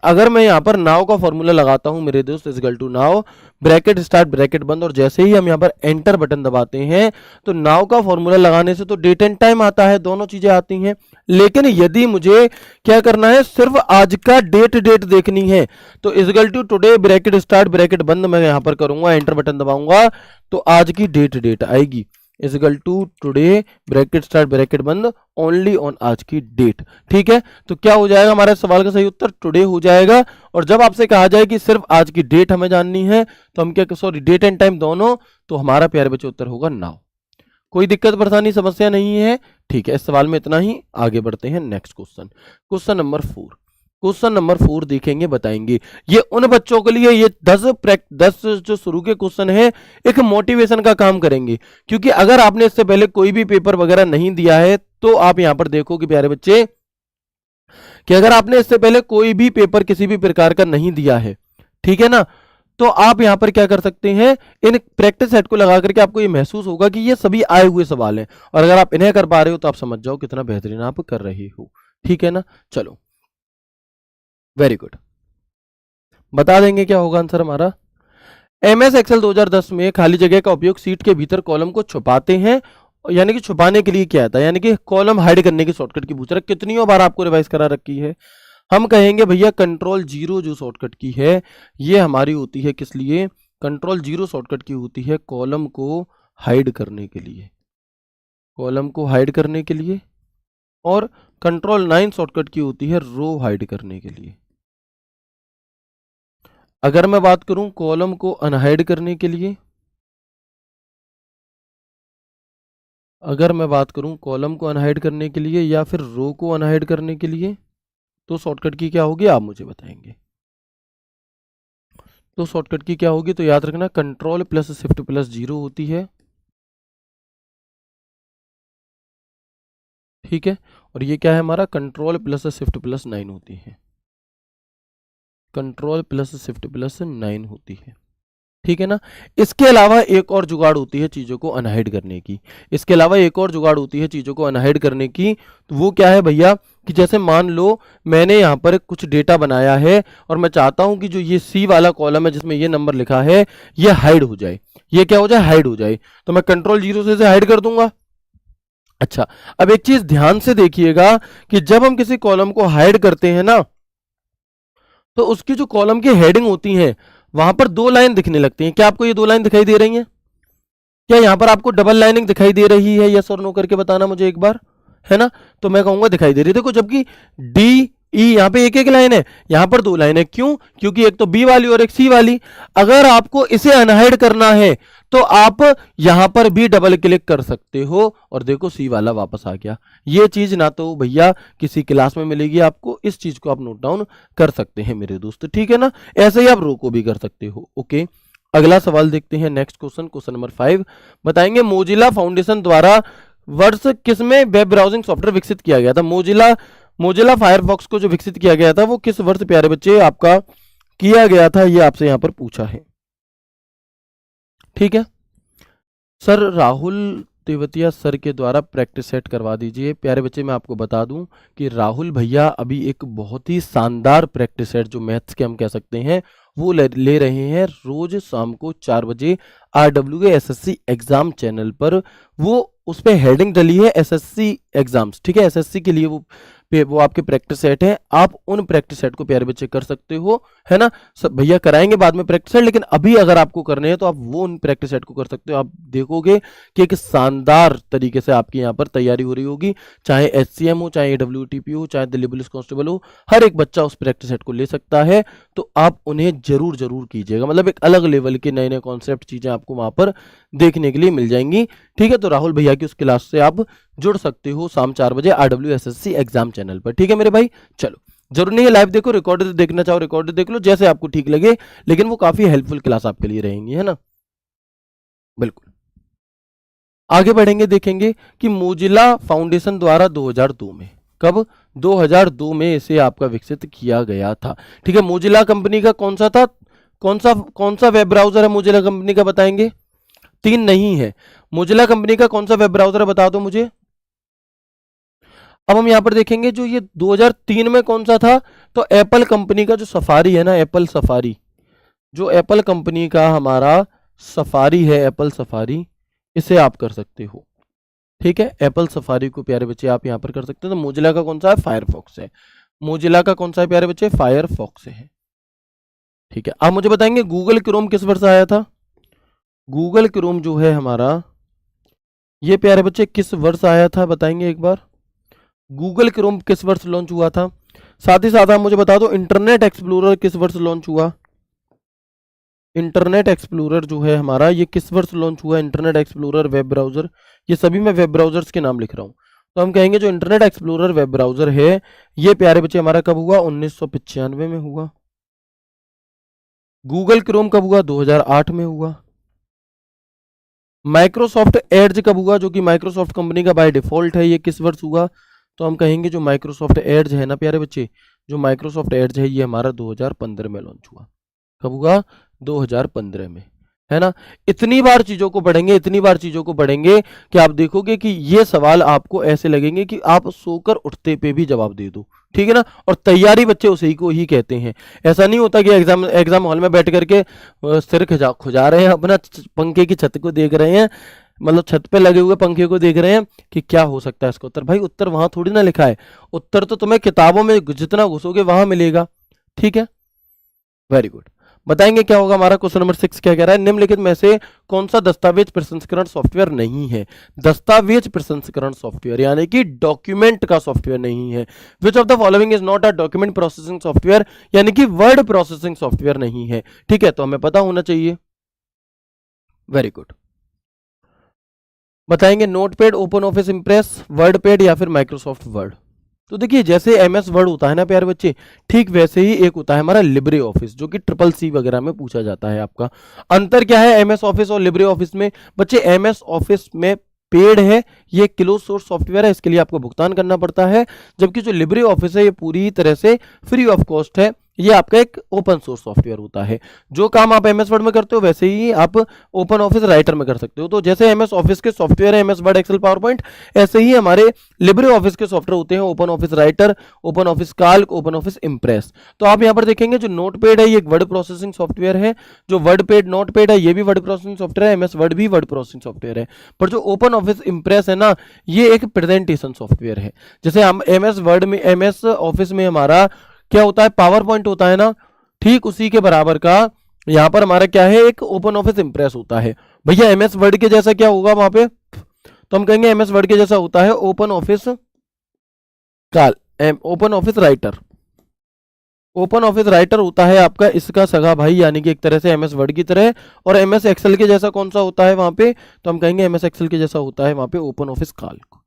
अगर मैं यहां पर नाव का फॉर्मूला लगाता हूं मेरे दोस्त, equal to now, bracket start bracket बंद, और जैसे ही हम यहां पर एंटर बटन दबाते हैं तो नाव का फॉर्मूला लगाने से तो डेट एंड टाइम आता है, दोनों चीजें आती हैं। लेकिन यदि मुझे क्या करना है, सिर्फ आज का डेट देखनी है, तो equal to today bracket start bracket बंद मैं यहां पर करूंगा, एंटर बटन दबाऊंगा, तो आज की डेट आएगी, equal to today bracket start bracket बंद ओनली ऑन आज की डेट। ठीक है, तो क्या हो जाएगा हमारे सवाल का सही उत्तर, टुडे हो जाएगा। और जब आपसे कहा जाए कि सिर्फ आज की डेट हमें जाननी है, तो हम क्या, सॉरी, डेट एंड टाइम दोनों, तो हमारा प्यारे बच्चे उत्तर होगा नाउ। कोई दिक्कत परेशानी समस्या नहीं है, ठीक है। इस सवाल में इतना ही, आगे बढ़ते हैं next question, question number 4। Question number 4 देखेंगे, बताएंगे। ये उन बच्चों के लिए, ये 10 जो शुरू के क्वेश्चन है, एक मोटिवेशन का काम करेंगे, क्योंकि अगर आपने इससे पहले कोई भी पेपर वगैरह नहीं दिया है, तो आप यहां पर देखो कि प्यारे बच्चे, कि अगर आपने इससे पहले कोई भी पेपर किसी भी प्रकार का नहीं दिया है, ठीक है ना, तो आप यहां पर क्या कर सकते हैं, इन प्रैक्टिस सेट को लगा करके आपको ये महसूस होगा कि ये सभी आए हुए सवाल हैं, और अगर आप इन्हें कर पा रहे हो तो आप समझ जाओ कितना बेहतरीन आप कर रहे हो। ठीक है ना, चलो वेरी गुड, बता देंगे क्या होगा आंसर हमारा। एमएस एक्सेल 2010 में खाली जगह का उपयोग सीट के भीतर कॉलम को छुपाते हैं, यानी कि छुपाने के लिए किया था, यानी कि कॉलम हाइड करने की शॉर्टकट की पूछ रहा है। कितनी बार आपको रिवाइज करा रखी है, हम कहेंगे भैया कंट्रोल 0 जो शॉर्टकट की है, ये हमारी होती है किस लिए, कंट्रोल 0 शॉर्टकट की होती है कॉलम को हाइड करने के लिए, कॉलम को हाइड करने के लिए, और कंट्रोल 9 शॉर्टकट की होती है रो हाइड करने के लिए। अगर मैं बात करूं कॉलम को अनहाइड करने के लिए, अगर मैं बात करूं कॉलम को अनहाइड करने के लिए या फिर रो को अनहाइड करने के लिए, तो शॉर्टकट की क्या होगी आप मुझे बताएंगे। तो शॉर्टकट की क्या होगी, तो याद रखना कंट्रोल प्लस शिफ्ट प्लस 0 होती है, ठीक है। और ये क्या है हमारा, कंट्रोल प्लस शिफ्ट प्लस 9 होती है, कंट्रोल प्लस शिफ्ट प्लस 9 होती है, ठीक है ना। इसके अलावा एक और जुगाड़ होती है चीज़ों को अनहाइड करने की, इसके अलावा एक और जुगाड़ होती है चीज़ों को अनहाइड करने की, तो वो क्या है भैया, कि जैसे मान लो मैंने यहाँ पर कुछ डेटा बनाया है और मैं चाहता हूँ कि जो ये सी वाला कॉलम है जिसमें ये नंबर लिखा है ये हाइड हो जाए, ये क्या हो जाए, हाइड हो जाए, तो मैं कंट्रोल 0 से इसे हाइड कर दूंगा। अच्छा, अब एक चीज ध्यान से देखिएगा कि जब हम किसी कॉलम को हाइड करते हैं ना, तो उसकी जो कॉलम की हेडिंग होती है वहां पर दो लाइन दिखने लगती हैं। क्या आपको ये दो लाइन दिखाई दे रही हैं? क्या यहां पर आपको डबल लाइनिंग दिखाई दे रही है? यस और नो करके बताना मुझे एक बार, है ना। तो मैं कहूंगा दिखाई दे रही है। देखो, जबकि डी ई यहां पे एक एक लाइन है, यहां पर दो लाइन है। क्यों? क्योंकि एक तो बी वाली और एक सी वाली। अगर आपको इसे अनहाइड करना है तो आप यहां पर भी डबल क्लिक कर सकते हो और देखो सी वाला वापस आ गया। ये चीज ना तो भैया किसी क्लास में मिलेगी आपको, इस चीज को आप नोट डाउन कर सकते हैं मेरे दोस्त, ठीक है ना। ऐसे ही आप रो को भी कर सकते हो। ओके, अगला सवाल देखते हैं। नेक्स्ट क्वेश्चन, क्वेश्चन नंबर 5 बताएंगे मोजिला फाउंडेशन द्वारा वर्ष किसमें वेब ब्राउजिंग सॉफ्टवेयर विकसित किया गया था। मोजिला मोजिला फायरफॉक्स को जो विकसित किया गया था वो किस वर्ष प्यारे बच्चे आपका किया गया था, ये आपसे यहां पर पूछा है, ठीक है। सर राहुल तेवतिया सर के द्वारा प्रैक्टिस सेट करवा दीजिए। प्यारे बच्चे मैं आपको बता दूं कि राहुल भैया अभी एक बहुत ही शानदार प्रैक्टिस सेट जो मैथ्स के हम कह सकते हैं वो ले रहे हैं रोज शाम को 4 बजे RWA SSC एग्जाम चैनल पर। वो उस पर हेडिंग डली है SSC एग्जाम्स, ठीक है। SSC के लिए वो आपके प्रैक्टिस सेट है, आप उन प्रैक्टिस सेट को प्यारे बच्चे कर सकते हो, है ना। सब भैया कराएंगे बाद में प्रैक्टिस सेट, लेकिन अभी अगर आपको करने हैं तो आप वो उन प्रैक्टिस सेट को कर सकते हो। आप देखोगे कि एक शानदार तरीके से आपकी यहाँ पर तैयारी हो रही होगी, चाहे HCM हो, चाहे AWTP हो, चाहे दिल्ली पुलिस कांस्टेबल हो, हर एक बच्चा उस प्रैक्टिस सेट को ले सकता है। तो आप उन्हें जरूर जरूर कीजिएगा, मतलब एक अलग लेवल के नए नए कॉन्सेप्ट चीजें आपको वहां पर देखने के लिए मिल जाएंगी, ठीक है। तो राहुल भैया की उस क्लास से आप जुड़ सकते हो शाम 4 बजे RWA SSC एग्जाम चैनल पर, ठीक है मेरे भाई। चलो, जरूरी नहीं है लाइव देखो, रिकॉर्ड देखना चाहो रिकॉर्ड देख लो, जैसे आपको ठीक लगे, लेकिन वो काफी हेल्पफुल क्लास आपके लिए रहेंगी, है ना। बिल्कुल, आगे बढ़ेंगे, देखेंगे कि मोजिला फाउंडेशन द्वारा 2002 में, कब, 2002 में इसे आपका विकसित किया गया था, ठीक है। मोजिला कंपनी का कौन सा था, कौन सा वेब ब्राउजर है मोजिला कंपनी का, बताएंगे। 3 नहीं है। मोजिला कंपनी का कौन सा वेब ब्राउजर है बता दो मुझे। अब हम यहां पर देखेंगे जो ये 2003 में कौन सा था, तो एप्पल कंपनी का जो सफारी है ना, एप्पल सफारी, जो एप्पल कंपनी का हमारा सफारी है, एप्पल सफारी, इसे आप कर सकते हो, ठीक है। एप्पल सफारी को प्यारे बच्चे आप यहां पर कर सकते हो। तो मोजिला का कौन सा है, फायरफॉक्स है। मोजिला का कौन सा है प्यारे बच्चे, फायरफॉक्स है, ठीक है। आप मुझे बताएंगे गूगल क्रोम किस वर्ष आया था। गूगल क्रोम जो है हमारा, ये प्यारे बच्चे किस वर्ष आया था, बताएंगे एक बार। गूगल क्रोम किस वर्ष लॉन्च हुआ था। साथ ही साथ आप मुझे बता दो इंटरनेट एक्सप्लोरर किस वर्ष लॉन्च हुआ। इंटरनेट एक्सप्लोरर जो है हमारा ये किस वर्ष लॉन्च हुआ, इंटरनेट एक्सप्लोरर वेब ब्राउजर। ये सभी मैं वेब ब्राउजर्स के नाम लिख रहा हूं। तो हम कहेंगे जो इंटरनेट एक्सप्लोरर वेब ब्राउजर है ये प्यारे बच्चे हमारा कब हुआ, 1995 में हुआ। गूगल क्रोम कब हुआ, 2008 में हुआ। माइक्रोसॉफ्ट एड्ज कब हुआ, जो कि माइक्रोसॉफ्ट कंपनी का बाय डिफॉल्ट है, ये किस वर्ष हुआ। तो हम कहेंगे जो माइक्रोसॉफ्ट एड्ज है ना प्यारे बच्चे, जो माइक्रोसॉफ्ट एड्ज है ये हमारा 2015 में लॉन्च हुआ। कब हुआ, 2015 में, है ना। इतनी बार चीजों को पढ़ेंगे, इतनी बार चीजों को पढ़ेंगे कि आप देखोगे कि ये सवाल आपको ऐसे लगेंगे कि आप सोकर उठते पे भी जवाब दे दो, ठीक है ना। और तैयारी बच्चे उसी को ही कहते हैं। ऐसा नहीं होता कि एग्जाम हॉल में बैठ करके सिर खुजा रहे हैं, अपना पंखे की छत को देख रहे हैं, मतलब छत पे लगे हुए पंखे को देख रहे हैं कि क्या हो सकता है इसका उत्तर। भाई उत्तर वहां थोड़ी ना लिखा है, उत्तर तो तुम्हें किताबों में जितना घुसोगे वहां मिलेगा, ठीक है। वेरी गुड, बताएंगे क्या होगा हमारा। क्वेश्चन नंबर 6 क्या कह रहा है, निम्नलिखित में से कौन सा दस्तावेज प्रसंस्करण सॉफ्टवेयर नहीं है। दस्तावेज प्रसंस्करण सॉफ्टवेयर यानी कि डॉक्यूमेंट का सॉफ्टवेयर नहीं है। विच of the following is not a document processing software, यानी कि वर्ड प्रोसेसिंग सॉफ्टवेयर नहीं है, ठीक है। तो हमें पता होना चाहिए। वेरी गुड, बताएंगे notepad, open office Impress, word pad या फिर माइक्रोसॉफ्ट वर्ड। तो देखिए जैसे एमएस वर्ड होता है ना प्यारे बच्चे, ठीक वैसे ही एक होता है हमारा लिब्रे ऑफिस, जो कि ट्रिपल सी वगैरह में पूछा जाता है आपका। अंतर क्या है एमएस ऑफिस और लिब्रे ऑफिस में? बच्चे एमएस ऑफिस में पेड है, ये क्लोज सोर्स सॉफ्टवेयर है, इसके लिए आपको भुगतान करना पड़ता है, जबकि जो लिब्रे ऑफिस है ये पूरी तरह से फ्री ऑफ कॉस्ट है, ये आपका एक ओपन सोर्स सॉफ्टवेयर होता है। जो काम आप एमएस वर्ड में करते हो वैसे ही आप ओपन ऑफिस राइटर में कर सकते हो। तो जैसे एमएस ऑफिस के सॉफ्टवेयर है MS Word, Excel, PowerPoint, ऐसे ही हमारे लिब्रे ऑफिस के सॉफ्टवेयर होते हैं OpenOffice Writer, OpenOffice Calc, OpenOffice Impress. तो आप यहाँ पर देखेंगे जो नोटपैड है ये एक वर्ड प्रोसेसिंग सॉफ्टवेयर है, जो वर्डपैड नोटपैड है ये भी वर्ड प्रोसेसिंग सॉफ्टवेयर है, एमएस वर्ड भी वर्ड प्रोसेसिंग सॉफ्टवेयर है। पर जो ओपन ऑफिस इंप्रेस है ना, ये एक प्रेजेंटेशन सॉफ्टवेयर है। जैसे हम एमएस वर्ड में, एमएस ऑफिस में हमारा क्या होता है, पावर पॉइंट होता है ना, ठीक उसी के बराबर का यहां पर हमारा क्या है, एक ओपन ऑफिस इंप्रेस होता है। भैया एमएस वर्ड के जैसा क्या होगा वहां पे, तो हम कहेंगे एमएस वर्ड के जैसा होता है ओपन ऑफिस काल, open office Writer. OpenOffice writer होता है आपका इसका सगा भाई, यानी कि एक तरह से एमएस वर्ड की तरह। और एमएस एक्सेल के जैसा कौन सा होता है वहां पे, तो हम कहेंगे एमएस एक्सेल के जैसा होता है वहां पे open office Calc,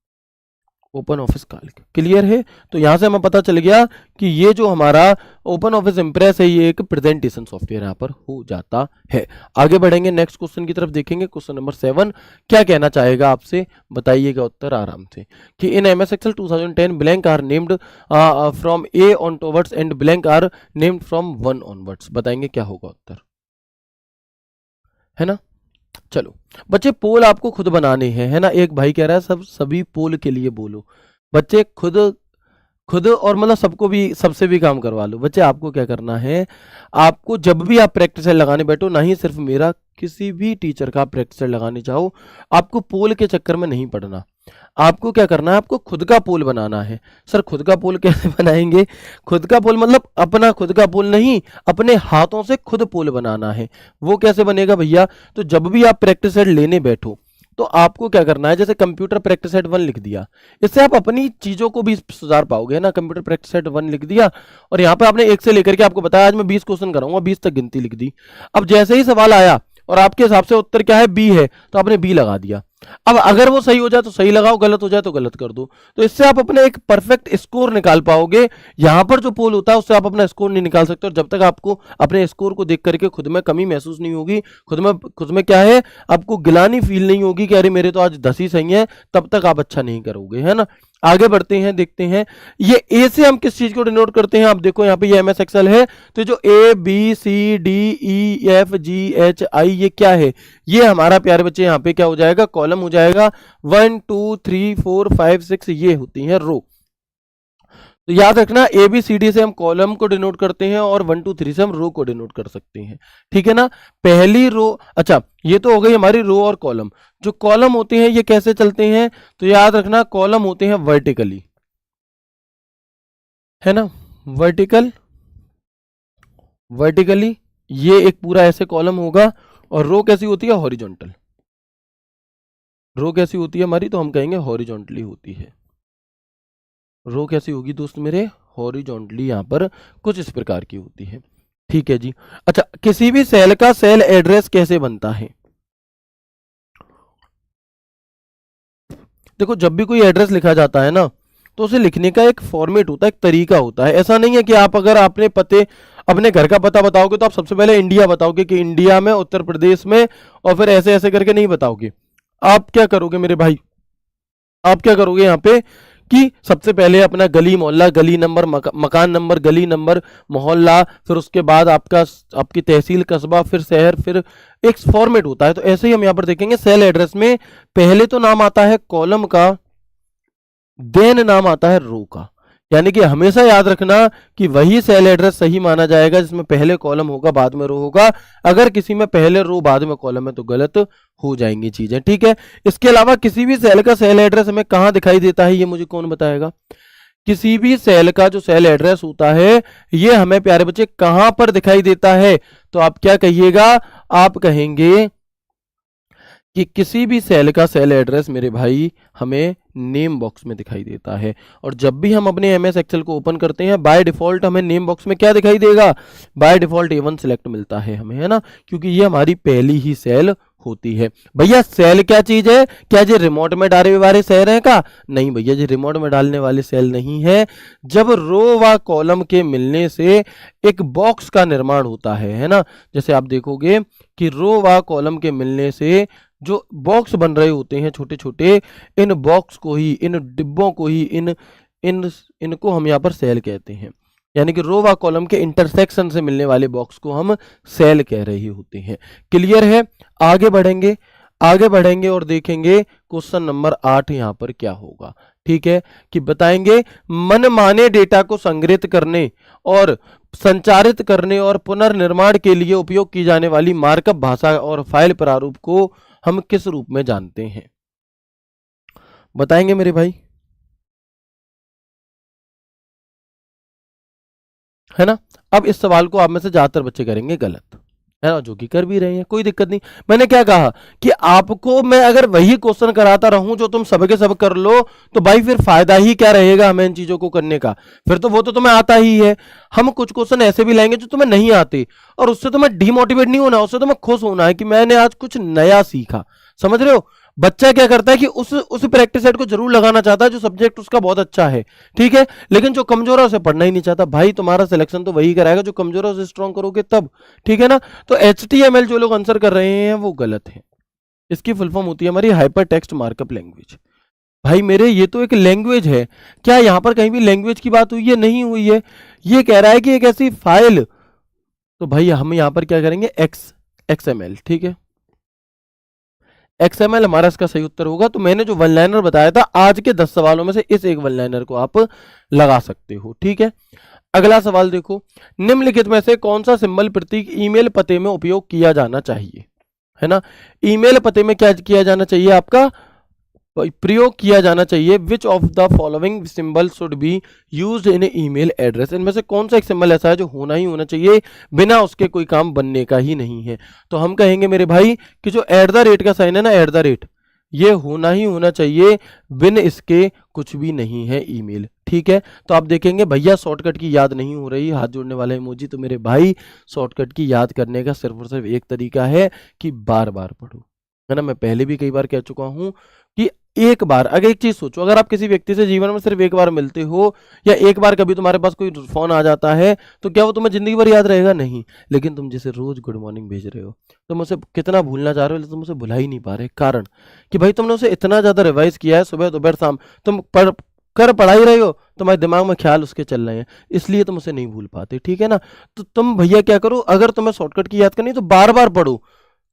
OpenOffice काल्क। क्लियर है? तो यहां से हमें पता चल गया कि ये जो हमारा ओपन ऑफिस इंप्रेस है ये एक प्रेजेंटेशन सॉफ्टवेयर यहां पर हो जाता है। आगे बढ़ेंगे, नेक्स्ट क्वेश्चन की तरफ देखेंगे। क्वेश्चन नंबर 7 क्या कहना चाहेगा आपसे, बताइएगा उत्तर आराम से। कि in MS Excel 2010 blank are named from A on towards and blank are named from 1 onwards. बताएंगे क्या होगा उत्तर, है ना। चलो बच्चे पोल आपको खुद बनाने हैं, है ना। एक भाई कह रहा है सब सभी पोल के लिए बोलो। बच्चे खुद खुद और मतलब सबको भी, सबसे भी काम करवा लो। बच्चे आपको क्या करना है, आपको जब भी आप प्रैक्टिस सेट लगाने बैठो, ना ही सिर्फ मेरा, किसी भी टीचर का प्रैक्टिस सेट लगाने चाहो, आपको पोल के चक्कर में नहीं पड़ना। आपको क्या करना है, आपको खुद का पोल बनाना है। सर खुद का पोल कैसे बनाएंगे? खुद का पोल मतलब अपना खुद का पोल नहीं, अपने हाथों से खुद पोल बनाना है। वो कैसे बनेगा भैया, तो जब भी आप प्रैक्टिस सेट लेने बैठो तो आपको क्या करना है, जैसे कंप्यूटर प्रैक्टिस सेट 1 लिख दिया, इससे आप अपनी चीजों को भी सुधार पाओगे, है ना। कंप्यूटर प्रैक्टिस सेट 1 लिख दिया और यहाँ पे आपने 1 से लेकर के, आपको बताया आज मैं 20 क्वेश्चन कराऊंगा, 20 तक गिनती लिख दी। अब जैसे ही सवाल आया और आपके हिसाब से उत्तर क्या है, बी है, तो आपने बी लगा दिया। अब अगर वो सही हो जाए तो सही लगाओ, गलत हो जाए तो गलत कर दो। तो इससे आप अपने एक परफेक्ट स्कोर निकाल पाओगे। यहां पर जो पोल होता है उससे आप अपना स्कोर नहीं निकाल सकते, और जब तक आपको अपने स्कोर को देख करके खुद में कमी महसूस नहीं होगी, खुद में क्या है, आपको गिलानी फील नहीं होगी कि अरे मेरे तो आज 10 ही सही है, तब तक आप अच्छा नहीं करोगे, है ना। आगे बढ़ते हैं, देखते हैं ये ए से हम किस चीज को डिनोट करते हैं। आप देखो यहाँ पे ये एमएस एक्सेल है, तो जो A B C D E F G H I ये क्या है, ये हमारा प्यारे बच्चे यहाँ पे क्या हो जाएगा, कॉलम हो जाएगा। 1 2 3 4 5 6 ये होती है रो। तो याद रखना ए बी सी डी से हम कॉलम को डिनोट करते हैं और 1 2 3 से हम रो को डिनोट कर सकते हैं, ठीक है ना। पहली रो, अच्छा ये तो हो गई हमारी रो और कॉलम। जो कॉलम होते हैं ये कैसे चलते हैं, तो याद रखना कॉलम होते हैं वर्टिकली, है ना। वर्टिकली ये एक पूरा ऐसे कॉलम होगा। और रो कैसी होती है, हॉरिजॉन्टल। रो कैसी होती है हमारी, तो हम कहेंगे हॉरिजॉन्टली होती है। रो कैसी होगी दोस्त मेरे, हॉरिजॉन्टली यहां पर कुछ इस प्रकार की होती है, ठीक है जी। अच्छा किसी भी सेल का सेल एड्रेस कैसे बनता है, देखो जब भी कोई एड्रेस लिखा जाता है ना, तो उसे लिखने का एक फॉर्मेट होता है, एक तरीका होता है। ऐसा नहीं है कि आप अगर आपने पते, अपने घर का पता बताओगे तो आप सबसे पहले इंडिया बताओगे कि इंडिया में, उत्तर प्रदेश में, और फिर ऐसे ऐसे करके नहीं बताओगे। आप क्या करोगे मेरे भाई, आप क्या करोगे यहाँ पे कि सबसे पहले अपना गली मोहल्ला, गली नंबर, मकान नंबर, गली नंबर, मोहल्ला, फिर उसके बाद आपका, आपकी तहसील, कस्बा, फिर शहर, फिर एक फॉर्मेट होता है। तो ऐसे ही हम यहाँ पर देखेंगे सेल एड्रेस में पहले तो नाम आता है कॉलम का, देन नाम आता है रो का। यानी कि हमेशा याद रखना कि वही सेल एड्रेस सही माना जाएगा जिसमें पहले कॉलम होगा बाद में रो होगा। अगर किसी में पहले रो बाद में कॉलम है तो गलत हो जाएंगी चीजें, ठीक है। इसके अलावा किसी भी सेल का सेल एड्रेस हमें कहां दिखाई देता है, ये मुझे कौन बताएगा। किसी भी सेल का जो सेल एड्रेस होता है ये हमें प्यारे बच्चे कहां पर दिखाई देता है, तो आप क्या कहिएगा, आप कहेंगे कि किसी भी सेल का सेल एड्रेस मेरे भाई हमें नेम बॉक्स में दिखाई देता है। और जब भी हम अपने एमएस एक्सेल को ओपन करते हैं बाय डिफॉल्ट हमें नेम बॉक्स में क्या दिखाई देगा, बाय डिफॉल्ट A1 सिलेक्ट मिलता है हमें, है ना, क्योंकि ये हमारी पहली ही सेल होती है। भैया सेल क्या चीज है? क्या ये रिमोट में डाले वाले सेल है का? नहीं भैया, ये रिमोट में डालने वाले सेल नहीं है। जब रो व कॉलम के मिलने से एक बॉक्स का निर्माण होता है ना, जैसे आप देखोगे कि रो व कॉलम के मिलने से जो बॉक्स बन रहे होते हैं छोटे छोटे, इन बॉक्स को ही, इन डिब्बों को ही, इन इन इनको हम यहाँ पर सेल कहते हैं। यानी कि रो व कॉलम के इंटरसेक्शन से मिलने वाले बॉक्स को हम सेल कह रहे होते हैं। क्लियर है? आगे बढ़ेंगे, आगे बढ़ेंगे और देखेंगे क्वेश्चन नंबर 8 यहाँ पर क्या होगा। ठीक है, कि बताएंगे मनमाने डेटा को संग्रहित करने और संचारित करने और पुनर्निर्माण के लिए उपयोग की जाने वाली मार्कअप भाषा और फाइल प्रारूप को हम किस रूप में जानते हैं? बताएंगे मेरे भाई, है ना। अब इस सवाल को आप में से ज्यादातर बच्चे करेंगे गलत, है ना, जो कि कर भी रहे हैं, कोई दिक्कत नहीं। मैंने क्या कहा कि आपको मैं अगर वही क्वेश्चन कराता रहूं जो तुम सब के सब कर लो, तो भाई फिर फायदा ही क्या रहेगा हमें इन चीजों को करने का? फिर तो वो तो तुम्हें आता ही है। हम कुछ क्वेश्चन ऐसे भी लाएंगे जो तुम्हें नहीं आते, और उससे तुम्हें डिमोटिवेट नहीं होना, उससे तुम्हें खुश होना है कि मैंने आज कुछ नया सीखा। समझ रहे हो? बच्चा क्या करता है कि उस प्रैक्टिस सेट को जरूर लगाना चाहता है जो सब्जेक्ट उसका बहुत अच्छा है, ठीक है, लेकिन जो कमजोर है उसे पढ़ना ही नहीं चाहता। भाई तुम्हारा सिलेक्शन तो वही कराएगा जो कमजोर है, उसे स्ट्रॉन्ग करोगे तब, ठीक है ना। तो HTML जो लोग आंसर कर रहे हैं वो गलत है। इसकी फुल फॉर्म होती है हमारी हाइपर टेक्स्ट मार्कअप लैंग्वेज। भाई मेरे, ये तो एक लैंग्वेज है। क्या यहां पर कहीं भी लैंग्वेज की बात हुई है? नहीं हुई है। ये कह रहा है कि एक ऐसी फाइल, तो भाई हम यहां पर क्या करेंगे? XML, ठीक है, XML हमारा इसका सही उत्तर होगा। तो मैंने जो वन लाइनर बताया था, आज के 10 सवालों में से इस एक वन लाइनर को आप लगा सकते हो, ठीक है। अगला सवाल देखो, निम्नलिखित में से कौन सा सिंबल प्रतीक ईमेल पते में उपयोग किया जाना चाहिए? है ना, ईमेल पते में क्या किया जाना चाहिए? आपका प्रयोग किया जाना चाहिए। विच of the following symbol should be used in email address? इनमें से कौन सा एक सिंबल ऐसा है जो होना ही होना चाहिए, बिना उसके कोई काम बनने का ही नहीं है? तो हम कहेंगे मेरे भाई कि जो एट द रेट का साइन है ना, एट द रेट, ये होना ही होना चाहिए, बिन इसके कुछ भी नहीं है ईमेल, ठीक है। तो आप देखेंगे भैया शॉर्टकट की याद नहीं हो रही, हाथ जोड़ने वाला इमोजी, तो मेरे भाई शॉर्टकट की याद करने का सिर्फ और सिर्फ एक तरीका है कि बार बार पढ़ो, है ना। मैं पहले भी कई बार कह चुका हूं कि एक बार, अगर एक चीज सोचो, अगर आप किसी व्यक्ति से जीवन में सिर्फ एक बार मिलते हो, या एक बार कभी तुम्हारे पास कोई फोन आ जाता है, तो क्या वो तुम्हें जिंदगी भर याद रहेगा? नहीं। लेकिन तुम जिसे रोज गुड मॉर्निंग भेज रहे हो, तुम उसे कितना भूलना चाह रहे हो, लेकिन तुम उसे भुला ही नहीं पा रहे। कारण कि भाई तुमने उसे इतना ज्यादा रिवाइज किया है, सुबह दोपहर शाम तुम पढ़ाई रहे हो, तुम्हारे दिमाग में ख्याल उसके चल रहे हैं, इसलिए तुम उसे नहीं भूल पाते, ठीक है ना। तो तुम भैया क्या करो, अगर तुम्हें शॉर्टकट की याद करनी तो बार बार पढ़ो।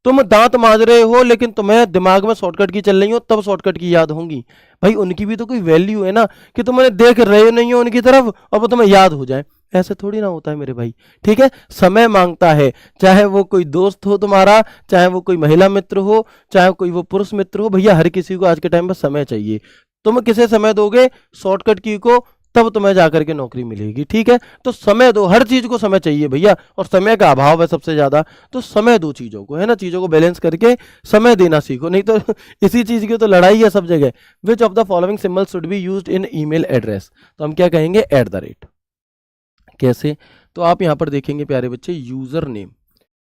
तुम दांत मांज रहे हो लेकिन तुम्हें दिमाग में शॉर्टकट की चल रही हो, तब शॉर्टकट की याद होंगी। भाई उनकी भी तो कोई वैल्यू है ना, कि तुम देख रहे नहीं हो उनकी तरफ और वो तुम्हें याद हो जाए। ऐसे थोड़ी ना होता है मेरे भाई, ठीक है। समय मांगता है, चाहे वो कोई दोस्त हो तुम्हारा, चाहे वो कोई महिला मित्र हो, चाहे कोई वो पुरुष मित्र हो, भैया हर किसी को आज के टाइम पर समय चाहिए। तुम किसे समय दोगे? शॉर्टकट की को, तब तुम्हें जाकर के नौकरी मिलेगी, ठीक है। तो समय दो, हर चीज को समय चाहिए भैया, और समय का अभाव है सबसे ज्यादा, तो समय दो चीजों को, है ना। चीजों को बैलेंस करके समय देना सीखो, नहीं तो इसी चीज की तो लड़ाई है सब जगह। विच of the following symbol should be used in email address? तो हम क्या कहेंगे? At the rate. कैसे? तो आप यहां पर देखेंगे प्यारे बच्चे, यूजर नेम।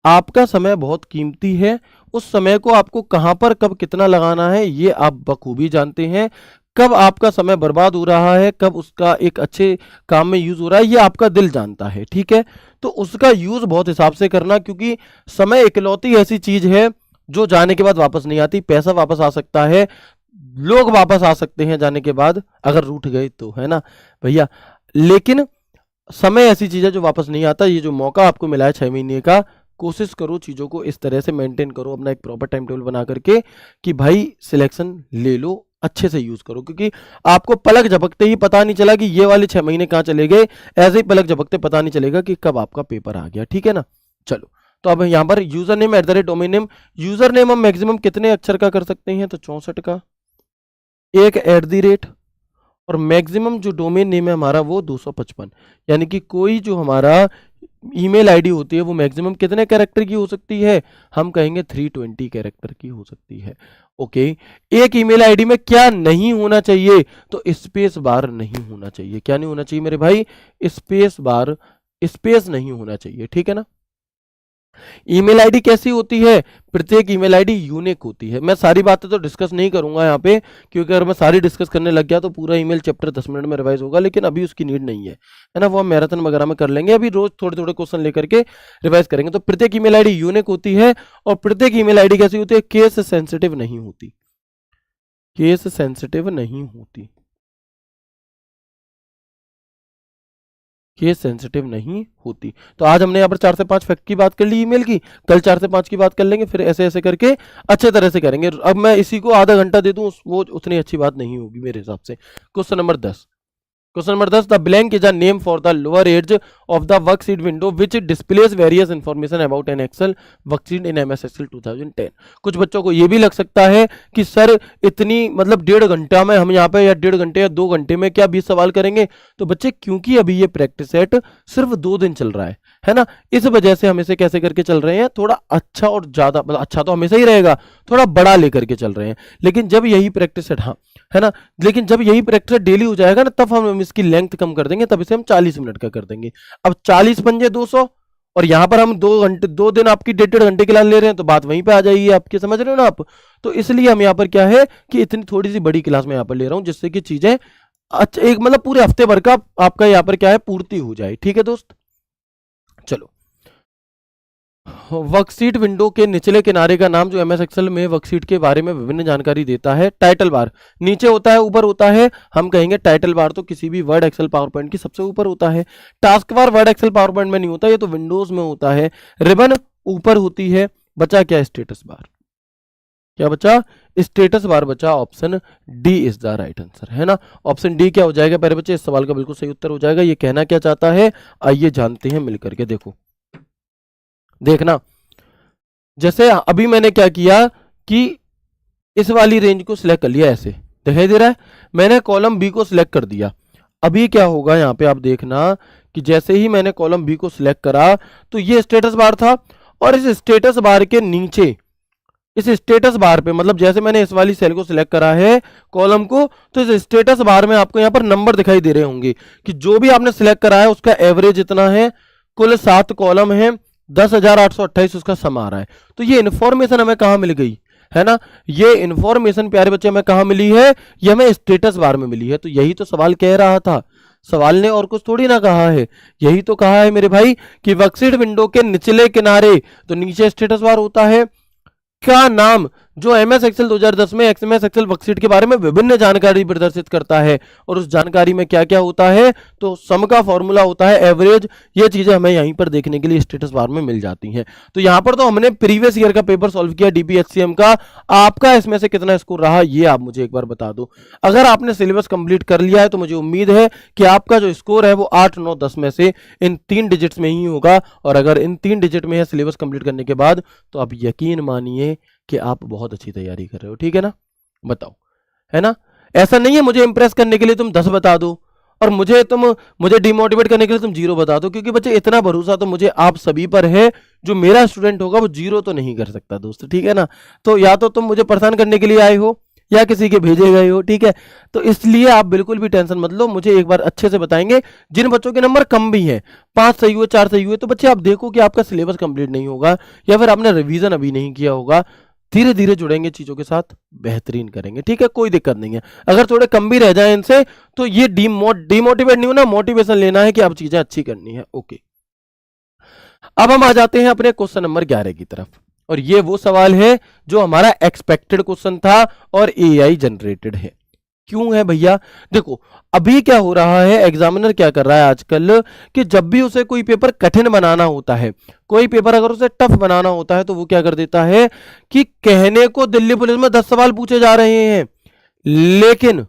आपका समय बहुत कीमती है, उस समय को आपको कहां पर कब कितना लगाना है ये आप बखूबी जानते हैं। कब आपका समय बर्बाद हो रहा है, कब उसका एक अच्छे काम में यूज हो रहा है, ये आपका दिल जानता है, ठीक है। तो उसका यूज बहुत हिसाब से करना, क्योंकि समय इकलौती ऐसी चीज है जो जाने के बाद वापस नहीं आती। पैसा वापस आ सकता है, लोग वापस आ सकते हैं जाने के बाद, अगर रूठ गए तो, है ना भैया। लेकिन समय ऐसी चीज है जो वापस नहीं आता। ये जो मौका आपको मिला है 6 महीने का, कोशिश करो चीजों को इस तरह से मेंटेन करो, अपना एक प्रॉपर टाइम टेबल बना करके, कि भाई सिलेक्शन ले लो, अच्छे से यूज करो। क्योंकि आपको पलक झपकते ही पता नहीं चला कि ये वाले 6 महीने कहाँ चले गए, ऐसे ही पलक झपकते पता नहीं चलेगा कि कब आपका पेपर आ गया, ठीक है ना। चलो, तो अब यहाँ पर user name at the rate domain name, user name हम मैक्सिमम कितने अक्षर का कर सकते हैं? तो 64 का, एक एट द रेट, और मैक्सिमम जो डोमेन नेम है हमारा वो 255। यानी कि कोई जो हमारा ईमेल आईडी होती है वो मैक्सिमम कितने कैरेक्टर की हो सकती है? हम कहेंगे 320 कैरेक्टर की हो सकती है। ओके, एक ईमेल आईडी में क्या नहीं होना चाहिए? तो स्पेस बार नहीं होना चाहिए। क्या नहीं होना चाहिए मेरे भाई? स्पेस बार, स्पेस नहीं होना चाहिए, ठीक है ना। ईमेल आईडी कैसी होती है, प्रत्येक ईमेल आईडी यूनिक होती है। मैं सारी बातें तो डिस्कस नहीं करूंगा यहाँ पे, क्योंकि अगर मैं सारी डिस्कस करने लग गया तो पूरा ईमेल चैप्टर 10 मिनट में रिवाइज होगा, लेकिन अभी उसकी नीड नहीं है ना, वो हम मैराथन वगैरह में कर लेंगे। अभी रोज थोड़े थोड़े क्वेश्चन लेकर के रिवाइज करेंगे। तो प्रत्येक ईमेल आईडी यूनिक होती है, और प्रत्येक ईमेल आईडी कैसी होती है, केस सेंसिटिव नहीं होती, केस सेंसिटिव नहीं होती, केस सेंसिटिव नहीं होती। तो आज हमने यहाँ पर 4 से 5 फैक्ट की बात कर ली ईमेल की, कल 4 से 5 की बात कर लेंगे, फिर ऐसे ऐसे करके अच्छे तरह से करेंगे। अब मैं इसी को आधा घंटा दे दूं वो उतनी अच्छी बात नहीं होगी मेरे हिसाब से। Question number 10, question number 10, the blank is a name for the lower edge of the worksheet window which displays various information about an Excel worksheet in MS Excel 2010। कुछ बच्चों को ये भी लग सकता है कि सर इतनी मतलब 1.5 घंटा में हम यहाँ पे, या 1.5 घंटे या 2 घंटे में क्या 20 सवाल करेंगे। तो बच्चे क्योंकि अभी ये प्रैक्टिस सेट सिर्फ 2 दिन चल रहा है ना, इस वजह से हम इसे कैसे करके चल रहे हैं, थोड़ा अच्छा और ज्यादा, मतलब अच्छा तो हमेशा ही रहेगा, थोड़ा बड़ा लेकर के चल रहे हैं। लेकिन जब यही प्रैक्टिस सेट, हाँ है ना, लेकिन जब यही प्रैक्टिस डेली हो जाएगा ना, तब हम इसकी लेंथ कम कर देंगे, तब इसे हम 40 मिनट का कर देंगे। अब 40 पंजे 200, और यहां पर हम 2 घंटे 2 दिन आपकी 1.5 घंटे क्लास ले रहे हैं, तो बात वहीं पे आ जाएगी आपकी, समझ रहे हो ना आप। तो इसलिए हम यहाँ पर क्या है कि इतनी थोड़ी सी बड़ी क्लास में यहाँ पर ले रहा हूं, जिससे कि चीजें अच्छा एक मतलब पूरे हफ्ते भर का आपका यहाँ पर क्या है पूर्ति हो जाए। ठीक है दोस्त, चलो। वर्कशीट विंडो के निचले किनारे का नाम जो एमएस एक्सेल में वर्कशीट के बारे में विभिन्न जानकारी देता है, टाइटल बार नीचे होता है ऊपर होता है, हम कहेंगे टाइटल बार तो किसी भी वर्ड एक्सेल पावर पॉइंट की सबसे ऊपर होता है। Task bar Word Excel PowerPoint में नहीं होता, ये तो विंडोज में होता है। रिबन ऊपर होती है। बचा क्या, स्टेटस बार, क्या बचा, स्टेटस बार बचा। Option D is the right answer, है ना। ऑप्शन डी क्या हो जाएगा प्यारे बच्चे, इस सवाल का बिल्कुल सही उत्तर हो जाएगा। ये कहना क्या चाहता है, आइए जानते हैं मिलकर के। देखो देखना, जैसे अभी मैंने क्या किया कि इस वाली रेंज को सिलेक्ट कर लिया, ऐसे दिखाई दे रहा है, मैंने कॉलम बी को सिलेक्ट कर दिया। अभी क्या होगा यहाँ पे आप देखना कि जैसे ही मैंने कॉलम बी को सिलेक्ट करा तो ये स्टेटस बार था, और इस स्टेटस बार के नीचे, इस स्टेटस बार पे, मतलब जैसे मैंने इस वाली सेल को सिलेक्ट करा है कॉलम को, तो इस स्टेटस बार में आपको यहाँ पर नंबर दिखाई दे रहे होंगे कि जो भी आपने सिलेक्ट करा है उसका एवरेज इतना है, कुल 7 कॉलम है, 10,828 उसका सम आ रहा है। तो ये इन्फॉर्मेशन हमें कहां मिल गई, है ना, ये इन्फॉर्मेशन प्यारे बच्चे हमें कहां मिली है, ये हमें स्टेटस बार में मिली है। तो यही तो सवाल कह रहा था, सवाल ने और कुछ थोड़ी ना कहा है, यही तो कहा है मेरे भाई कि वर्कशीट विंडो के निचले किनारे, तो नीचे स्टेटस बार होता है, का नाम जो एमएस एक्सेल 2010 में एमएस एक्सेल वर्कशीट के बारे में विभिन्न जानकारी प्रदर्शित करता है। और उस जानकारी में क्या क्या होता है, तो सम का फॉर्मूला होता है, एवरेज, ये चीजें हमें यहीं पर देखने के लिए स्टेटस बार में मिल जाती हैं। तो यहां पर तो हमने प्रीवियस ईयर का पेपर सॉल्व किया डीपीएचसीएम का। आपका इसमें से कितना स्कोर रहा ये आप मुझे एक बार बता दो। अगर आपने सिलेबस कंप्लीट कर लिया है तो मुझे उम्मीद है कि आपका जो स्कोर है वो 8, 9, 10 में से इन 3 डिजिट्स में ही होगा। और अगर इन 3 डिजिट में है सिलेबस कंप्लीट करने के बाद, तो आप यकीन मानिए कि आप बहुत अच्छी तैयारी कर रहे हो। ठीक है ना, बताओ, है ना। ऐसा नहीं है मुझे इंप्रेस करने के लिए तुम 10 बता दो, और मुझे डिमोटिवेट करने के लिए तुम 0 बता दो, क्योंकि बच्चे इतना भरोसा तो मुझे आप सभी पर है, जो मेरा स्टूडेंट होगा वो 0 तो नहीं कर सकता दोस्त। ठीक है ना, तो या तो तुम मुझे परेशान करने के लिए आए हो या किसी के भेजे गए हो। ठीक है, तो इसलिए आप बिल्कुल भी टेंशन मत लो, मुझे एक बार अच्छे से बताएंगे। जिन बच्चों के नंबर कम भी हैं, 5 सही हुए, 4 सही हुए, तो बच्चे आप देखो कि आपका सिलेबस कंप्लीट नहीं होगा, या फिर आपने रिवीजन अभी नहीं किया होगा। धीरे धीरे जुड़ेंगे चीजों के साथ, बेहतरीन करेंगे। ठीक है, कोई दिक्कत नहीं है। अगर थोड़े कम भी रह जाए इनसे, तो ये डिमोटिवेट नहीं होना, मोटिवेशन लेना है कि अब चीजें अच्छी करनी है। ओके, अब हम आ जाते हैं अपने क्वेश्चन नंबर 11 की तरफ, और ये वो सवाल है जो हमारा एक्सपेक्टेड क्वेश्चन था और एआई जनरेटेड है। क्यों है भैया, देखो अभी क्या हो रहा है, एग्जामिनर क्या कर रहा है आजकल कि जब भी उसे कोई पेपर कठिन बनाना होता है, कोई पेपर अगर उसे टफ बनाना होता है, तो वो क्या कर देता है कि कहने को दिल्ली पुलिस में 10 सवाल पूछे जा रहे हैं, लेकिन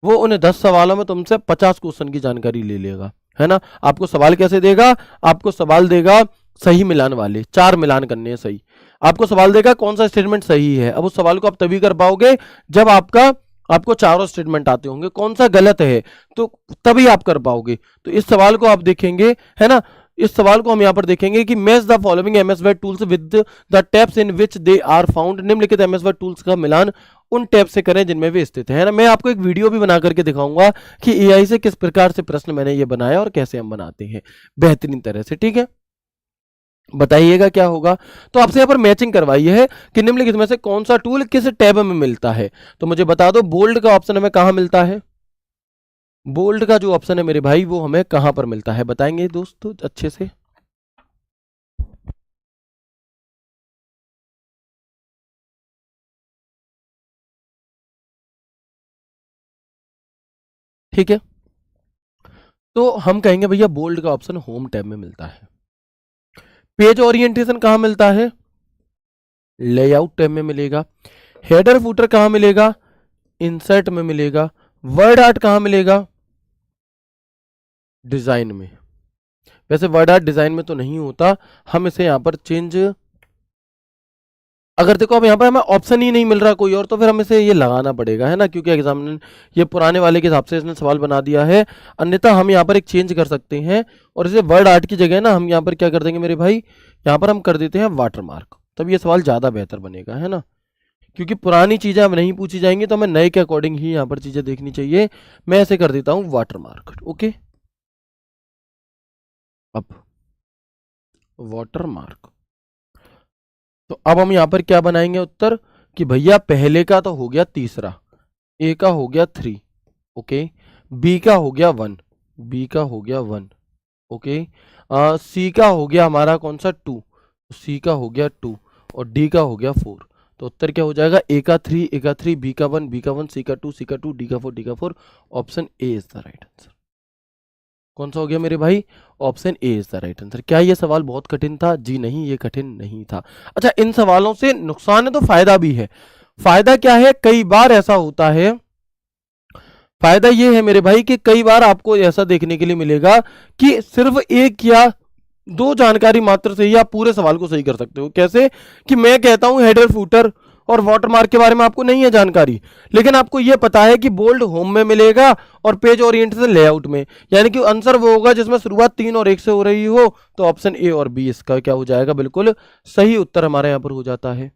वो उन 10 सवालों में तुमसे 50 क्वेश्चन की जानकारी ले लेगा, है ना। आपको सवाल कैसे देगा, आपको सवाल देगा सही मिलान वाले, 4 मिलान करने हैं सही। आपको सवाल देगा कौन सा स्टेटमेंट सही है, अब उस सवाल को आप तभी कर पाओगे जब आपको चारों स्टेटमेंट आते होंगे, कौन सा गलत है तो तभी आप कर पाओगे। तो इस सवाल को आप देखेंगे, है ना, इस सवाल को हम यहां पर देखेंगे कि match the following MS Word tools with the tabs in which they are found. निम्नलिखित एमएस वर्ड टूल्स का मिलान उन टैब से करें जिनमें वे स्थित है ना। मैं आपको एक वीडियो भी बना करके दिखाऊंगा कि एआई से किस प्रकार से प्रश्न मैंने ये बनाया और कैसे हम बनाते हैं बेहतरीन तरह से। ठीक है, बताइएगा क्या होगा। तो आपसे यहाँ पर मैचिंग करवाई है कि निम्नलिखित में से कौन सा टूल किस टैब में मिलता है। तो मुझे बता दो बोल्ड का ऑप्शन हमें कहाँ मिलता है, बोल्ड का जो ऑप्शन है मेरे भाई वो हमें कहां पर मिलता है, बताएंगे दोस्तों अच्छे से। ठीक है, तो हम कहेंगे भैया बोल्ड का ऑप्शन होम टैब में मिलता है। पेज ओरिएंटेशन कहां मिलता है, लेआउट टैब में मिलेगा। हेडर फुटर कहां मिलेगा, इंसर्ट में मिलेगा। वर्ड आर्ट कहां मिलेगा, डिजाइन में। वैसे वर्ड आर्ट डिजाइन में तो नहीं होता, हम इसे यहां पर चेंज, अगर देखो अब यहाँ पर हमें ऑप्शन ही नहीं मिल रहा कोई और, तो फिर हमें इसे ये लगाना पड़ेगा है ना, क्योंकि एग्जामिनर ये पुराने वाले के हिसाब से इसने सवाल बना दिया है। अन्यथा हम यहाँ पर एक चेंज कर सकते हैं और इसे वर्ड आर्ट की जगह ना हम यहाँ पर क्या कर देंगे मेरे भाई, यहाँ पर हम कर देते हैं वाटर मार्क, तब ये सवाल ज़्यादा बेहतर बनेगा है ना, क्योंकि पुरानी चीज़ें अब नहीं पूछी जाएंगी तो हमें नए के अकॉर्डिंग ही यहाँ पर चीज़ें देखनी चाहिए। मैं ऐसे कर देता हूँ वाटर मार्क, ओके। अब वाटर मार्क, तो अब हम यहाँ पर क्या बनाएंगे उत्तर कि भैया पहले का तो हो गया तीसरा, ए का हो गया 3, ओके। बी का हो गया 1, बी का हो गया 1, ओके। सी का हो गया हमारा कौन सा 2, सी का हो गया 2 और डी का हो गया 4। तो उत्तर क्या हो जाएगा, ए का 3, ए का 3, बी का 1, बी का 1, सी का 2, सी का 2, डी का 4, डी का 4। Option A is the right answer. कौन सा हो गया मेरे भाई, option A is the right answer. क्या ये सवाल बहुत कठिन था, जी नहीं ये कठिन नहीं था। अच्छा, इन सवालों से नुकसान है तो फायदा भी है। फायदा क्या है, कई बार ऐसा होता है, फायदा ये है मेरे भाई कि कई बार आपको ऐसा देखने के लिए मिलेगा कि सिर्फ एक या दो जानकारी मात्र से ही आप पूरे सवाल को सही कर सकते हो। कैसे कि मैं कहता हूं हेडर फुटर और वाटरमार्क के बारे में आपको नहीं है जानकारी, लेकिन आपको यह पता है कि बोल्ड होम में मिलेगा और पेज ओरिएंटेशन लेआउट में, यानी कि आंसर वो होगा जिसमें शुरुआत 3 और 1 से हो रही हो। तो ऑप्शन ए और बी इसका क्या हो जाएगा, बिल्कुल सही उत्तर हमारे यहां पर हो जाता है।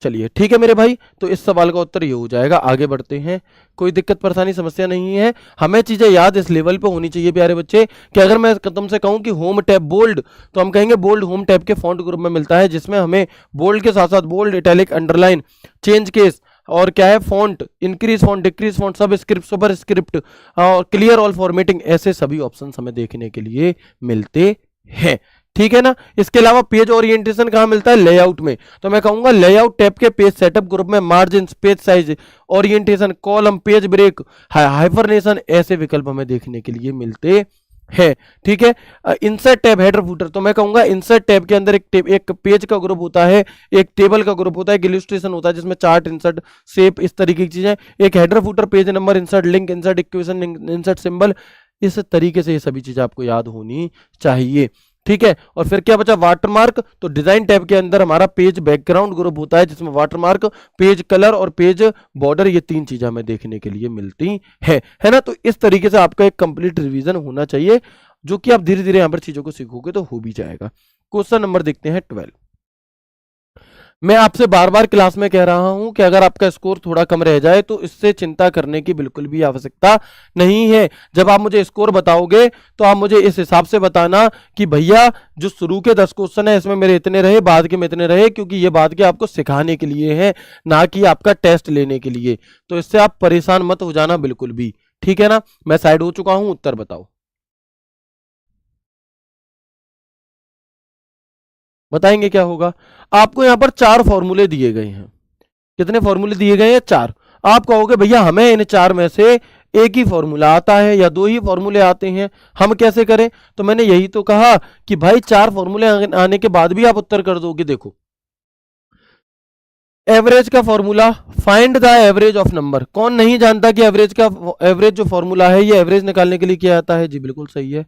चलिए ठीक है मेरे भाई, तो इस सवाल का उत्तर ये हो जाएगा। आगे बढ़ते हैं, कोई दिक्कत परेशानी समस्या नहीं है, हमें चीजें याद इस लेवल पे होनी चाहिए प्यारे बच्चे कि अगर मैं तुमसे कहूं कि होम टैब बोल्ड, तो हम कहेंगे बोल्ड होम टैब के फॉन्ट ग्रुप में मिलता है, जिसमें हमें बोल्ड के साथ साथ bold, italic, underline, change case और क्या है font, increase font, decrease font, subscript, superscript clear all ऑल फॉर्मेटिंग, ऐसे सभी ऑप्शन हमें देखने के लिए मिलते हैं। ठीक है ना। इसके अलावा पेज ओरिएंटेशन कहां मिलता है, लेआउट में। तो मैं कहूंगा लेआउट टैब के पेज सेटअप ग्रुप में margin, page size, orientation, column, page break, hyphenation, ऐसे विकल्प हमें देखने के लिए मिलते हैं। ठीक है। इंसर्ट टैब, हेडर फुटर, तो मैं कहूंगा इंसर्ट टैब के अंदर एक पेज का ग्रुप होता है, एक टेबल का ग्रुप होता है, एक इलस्ट्रेशन होता है जिसमें चार्ट, इंसर्ट, शेप, इस तरीके की चीजें, एक header footer, page number, insert link, insert equation, insert symbol, इस तरीके से ये सभी चीजें आपको याद होनी चाहिए। ठीक है। और फिर क्या बचा, वाटरमार्क, तो डिजाइन टैब के अंदर हमारा पेज बैकग्राउंड ग्रुप होता है जिसमें वाटरमार्क, पेज कलर और पेज बॉर्डर, ये 3 चीजें हमें देखने के लिए मिलती है ना। तो इस तरीके से आपका एक कंप्लीट रिवीजन होना चाहिए, जो कि आप धीरे धीरे यहां पर चीजों को सीखोगे तो हो भी जाएगा। क्वेश्चन नंबर देखते हैं 12। मैं आपसे बार बार क्लास में कह रहा हूं कि अगर आपका स्कोर थोड़ा कम रह जाए तो इससे चिंता करने की बिल्कुल भी आवश्यकता नहीं है। जब आप मुझे स्कोर बताओगे तो आप मुझे इस हिसाब से बताना कि भैया जो शुरू के 10 क्वेश्चन है इसमें मेरे इतने रहे, बाद के में इतने रहे, क्योंकि ये बाद के आपको सिखाने के लिए है, ना कि आपका टेस्ट लेने के लिए। तो इससे आप परेशान मत हो जाना बिल्कुल भी, ठीक है ना। मैं साइड हो चुका हूं, उत्तर बताओ, बताएंगे क्या होगा। आपको यहां पर 4 फॉर्मूले दिए गए हैं। कितने फॉर्मूले दिए गए हैं, 4। आप कहोगे भैया हमें इन 4 में से एक ही फॉर्मूला आता है या 2 ही फॉर्मूले आते हैं, हम कैसे करें। तो मैंने यही तो कहा कि भाई 4 फॉर्मूले आने के बाद भी आप उत्तर कर दोगे। देखो, एवरेज का formula, find the average of number, कौन नहीं जानता कि एवरेज जो फॉर्मूला है ये एवरेज निकालने के लिए किया जाता है, जी बिल्कुल सही है।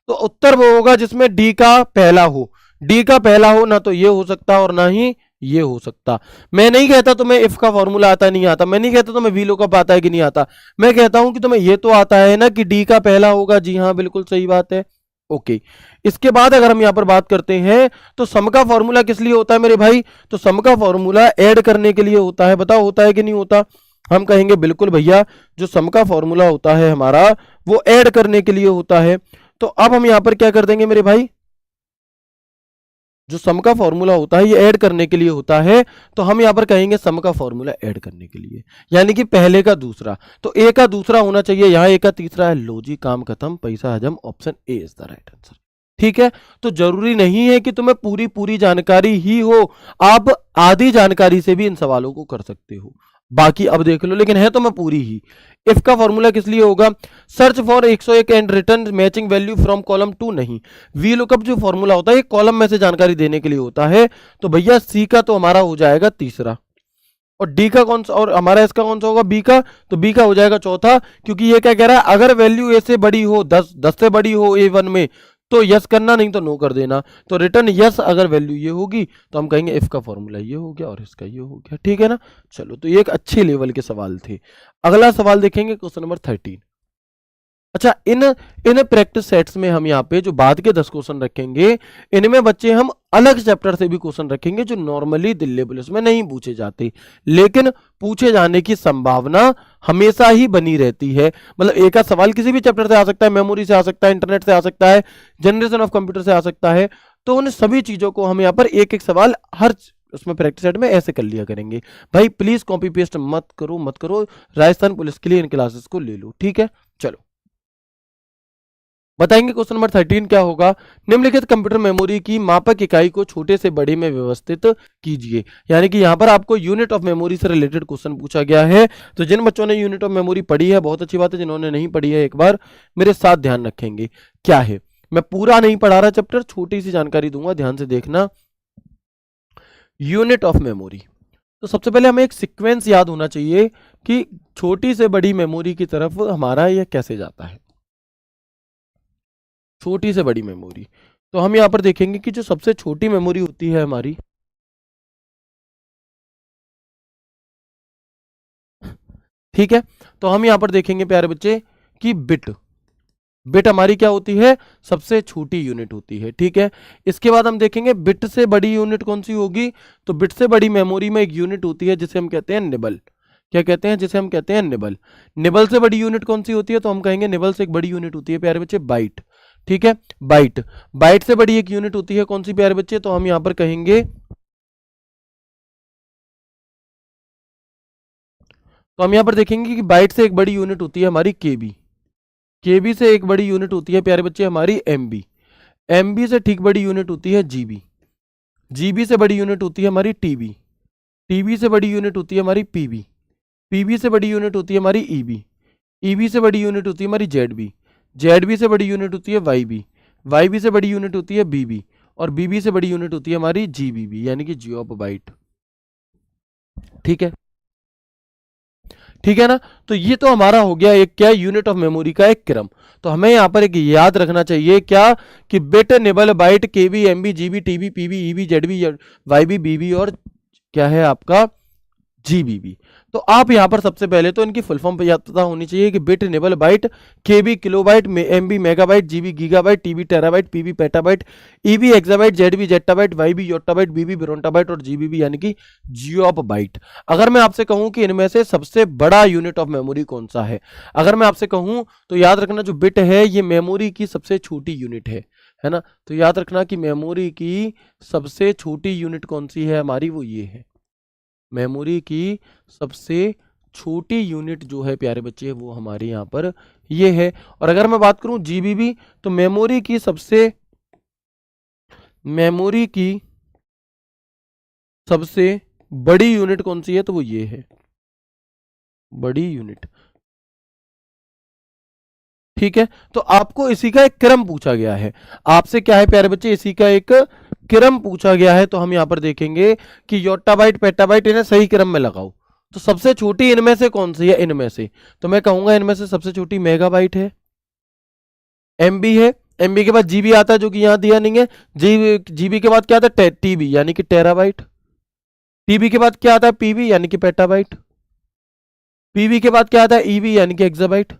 तो उत्तर वो होगा जिसमें डी का पहला हो। डी का पहला हो ना तो ये हो सकता और ना ही ये हो सकता। मैं नहीं कहता तुम्हें इफ का फॉर्मूला आता नहीं आता, मैं नहीं कहता तुम्हें वी लुकअप आता है कि नहीं आता, मैं कहता हूं कि तुम्हें ये तो आता है ना कि डी का पहला होगा। जी हाँ, बिल्कुल सही बात है, ओके। इसके बाद अगर हम यहां पर बात करते हैं तो सम का फॉर्मूला किस लिए होता है मेरे भाई? तो सम का फॉर्मूला ऐड करने के लिए होता है। बताओ होता है कि नहीं होता? हम कहेंगे बिल्कुल भैया, जो सम का फॉर्मूला होता है हमारा वो ऐड करने के लिए होता है। तो अब हम यहां पर क्या कर देंगे मेरे भाई, जो सम का फॉर्मूला होता है ये ऐड करने के लिए होता है, तो हम यहां पर कहेंगे सम का फॉर्मूला ऐड करने के लिए, यानी कि पहले का दूसरा। तो ए का दूसरा होना चाहिए, यहां ए का तीसरा है। लो जी, काम खत्म, पैसा हजम, option A is the right answer. ठीक है, तो जरूरी नहीं है कि तुम्हें पूरी पूरी जानकारी ही हो, आप आधी जानकारी से भी इन सवालों को कर सकते हो। बाकी अब देख लो, लेकिन है तो मैं पूरी ही। इफ का फॉर्मूला किस लिए होगा? Search for 101 and return matching value from column 2 नहीं। वी लुकअप जो फॉर्मूला होता है ये कॉलम में से जानकारी देने के लिए होता है। तो भैया सी का तो हमारा हो जाएगा तीसरा, और डी का कौन सा, और हमारा इसका कौन सा होगा? बी का। तो बी का हो जाएगा चौथा, क्योंकि ये क्या कह रहा है, अगर वैल्यू ए से बड़ी हो, 10 से बड़ी हो A1 में, तो यस करना, नहीं तो नो कर देना। तो रिटर्न यस अगर वैल्यू ये होगी तो हम कहेंगे इफ का फॉर्मूला ये हो गया और इसका ये हो गया। ठीक है ना? चलो, तो ये एक अच्छे लेवल के सवाल थे। अगला सवाल देखेंगे, क्वेश्चन नंबर 13। अच्छा, इन इन प्रैक्टिस सेट्स में हम यहाँ पे जो बाद के 10 क्वेश्चन रखेंगे, इनमें बच्चे हम अलग चैप्टर से भी क्वेश्चन रखेंगे जो नॉर्मली दिल्ली पुलिस में नहीं पूछे जाते, लेकिन पूछे जाने की संभावना हमेशा ही बनी रहती है। मतलब एक का सवाल किसी भी चैप्टर से आ सकता है, मेमोरी से आ सकता है, इंटरनेट से आ सकता है, जनरेशन ऑफ कंप्यूटर से आ सकता है। तो उन सभी चीजों को हम यहाँ पर एक एक सवाल हर उसमें प्रैक्टिस सेट में ऐसे कर लिया करेंगे। भाई प्लीज कॉपी पेस्ट मत करो, मत करो। राजस्थान पुलिस के लिए इन क्लासेस को ले लो। ठीक है, चलो बताएंगे क्वेश्चन नंबर 13 क्या होगा। निम्नलिखित कंप्यूटर मेमोरी की मापक इकाई को छोटे से बड़े में व्यवस्थित कीजिए। यानी कि यहां पर आपको यूनिट ऑफ मेमोरी से रिलेटेड क्वेश्चन पूछा गया है। तो जिन बच्चों ने यूनिट ऑफ मेमोरी पढ़ी है बहुत अच्छी बात है, जिन्होंने नहीं पढ़ी है एक बार मेरे साथ ध्यान रखेंगे क्या है। मैं पूरा नहीं पढ़ा रहा चैप्टर, छोटी सी जानकारी दूंगा, ध्यान से देखना। यूनिट ऑफ मेमोरी, तो सबसे पहले हमें एक सीक्वेंस याद होना चाहिए कि छोटी से बड़ी मेमोरी की तरफ हमारा यह कैसे जाता है। छोटी से बड़ी मेमोरी, तो हम यहां पर देखेंगे कि जो सबसे छोटी मेमोरी होती है हमारी, ठीक है, तो हम यहां पर देखेंगे प्यारे बच्चे कि बिट बिट हमारी क्या होती है? सबसे छोटी यूनिट होती है। ठीक है, इसके बाद हम देखेंगे बिट से बड़ी यूनिट कौन सी होगी। तो बिट से बड़ी मेमोरी में एक यूनिट होती है जिसे हम कहते हैं निबल। क्या कहते हैं? जिसे हम कहते हैं निबल। निबल से बड़ी यूनिट कौन सी होती है? तो हम कहेंगे निबल से एक बड़ी यूनिट होती है प्यारे बच्चे बाइट। ठीक है, बाइट। बाइट से बड़ी एक यूनिट होती है कौन सी प्यारे बच्चे? तो हम यहां पर कहेंगे, तो हम यहां पर देखेंगे कि बाइट से एक बड़ी यूनिट होती है हमारी केबी। केबी से एक बड़ी यूनिट होती है प्यारे बच्चे हमारी एमबी। एमबी से ठीक बड़ी यूनिट होती है जीबी। जीबी से बड़ी यूनिट होती है हमारी टीबी। टीबी से बड़ी यूनिट होती है हमारी पीबी। पीबी से बड़ी यूनिट होती है हमारी ईबी। ईबी से बड़ी यूनिट होती है हमारी जेडबी। जेडबी से बड़ी यूनिट होती है वाईबी। वाईबी से बड़ी यूनिट होती है बीबी। और बीबी से बड़ी यूनिट होती है हमारी जीबीबी, यानी कि जियो बाइट। ठीक है, ठीक है ना? तो ये तो हमारा हो गया एक क्या, यूनिट ऑफ मेमोरी का एक क्रम। तो हमें यहां पर एक याद रखना चाहिए क्या, कि bit, nibble, byte, KB, MB, GB, TB, PB, EB, ZB, YB, BB और क्या है आपका जीबीबी। तो आप यहां पर सबसे पहले तो इनकी फुल फॉर्म पता होनी चाहिए कि bit, nibble, byte, KB kilobyte, MB megabyte, GB gigabyte, TB terabyte, PB petabyte, EB exabyte, ZB zettabyte, YB yottabyte, BB brontobyte और जीबीबी यानी कि जियोप बाइट। अगर मैं आपसे कहूं कि इनमें से सबसे बड़ा यूनिट ऑफ मेमोरी कौन सा है, अगर मैं आपसे कहूं तो याद रखना जो बिट है ये मेमोरी की सबसे छोटी यूनिट है ना? तो याद रखना कि मेमोरी की सबसे छोटी यूनिट कौन सी है हमारी, वो ये है। मेमोरी की सबसे छोटी यूनिट जो है प्यारे बच्चे वो हमारे यहाँ पर ये है। और अगर मैं बात करूं जीबीबी, तो मेमोरी की सबसे बड़ी यूनिट कौन सी है? तो वो ये है, बड़ी यूनिट। ठीक है, तो आपको इसी का एक क्रम पूछा गया है। आपसे क्या है प्यारे बच्चे, इसी का एक क्रम पूछा गया है। तो हम यहां पर देखेंगे कि योट्टाबाइट, पेटाबाइट, इन्हें सही क्रम में लगाओ। तो सबसे छोटी इनमें से कौन सी है? इनमें से तो मैं कहूंगा इनमें से सबसे छोटी मेगाबाइट है, एमबी है। एमबी के बाद जीबी आता है जो कि यहां दिया नहीं है। जीबी के बाद क्या आता है? टीबी यानी कि टेराबाइट। टीबी के बाद क्या आता है? पीबी यानी कि पेटाबाइट। पीबी के बाद क्या आता है? ईबी यानी कि एक्साबाइट।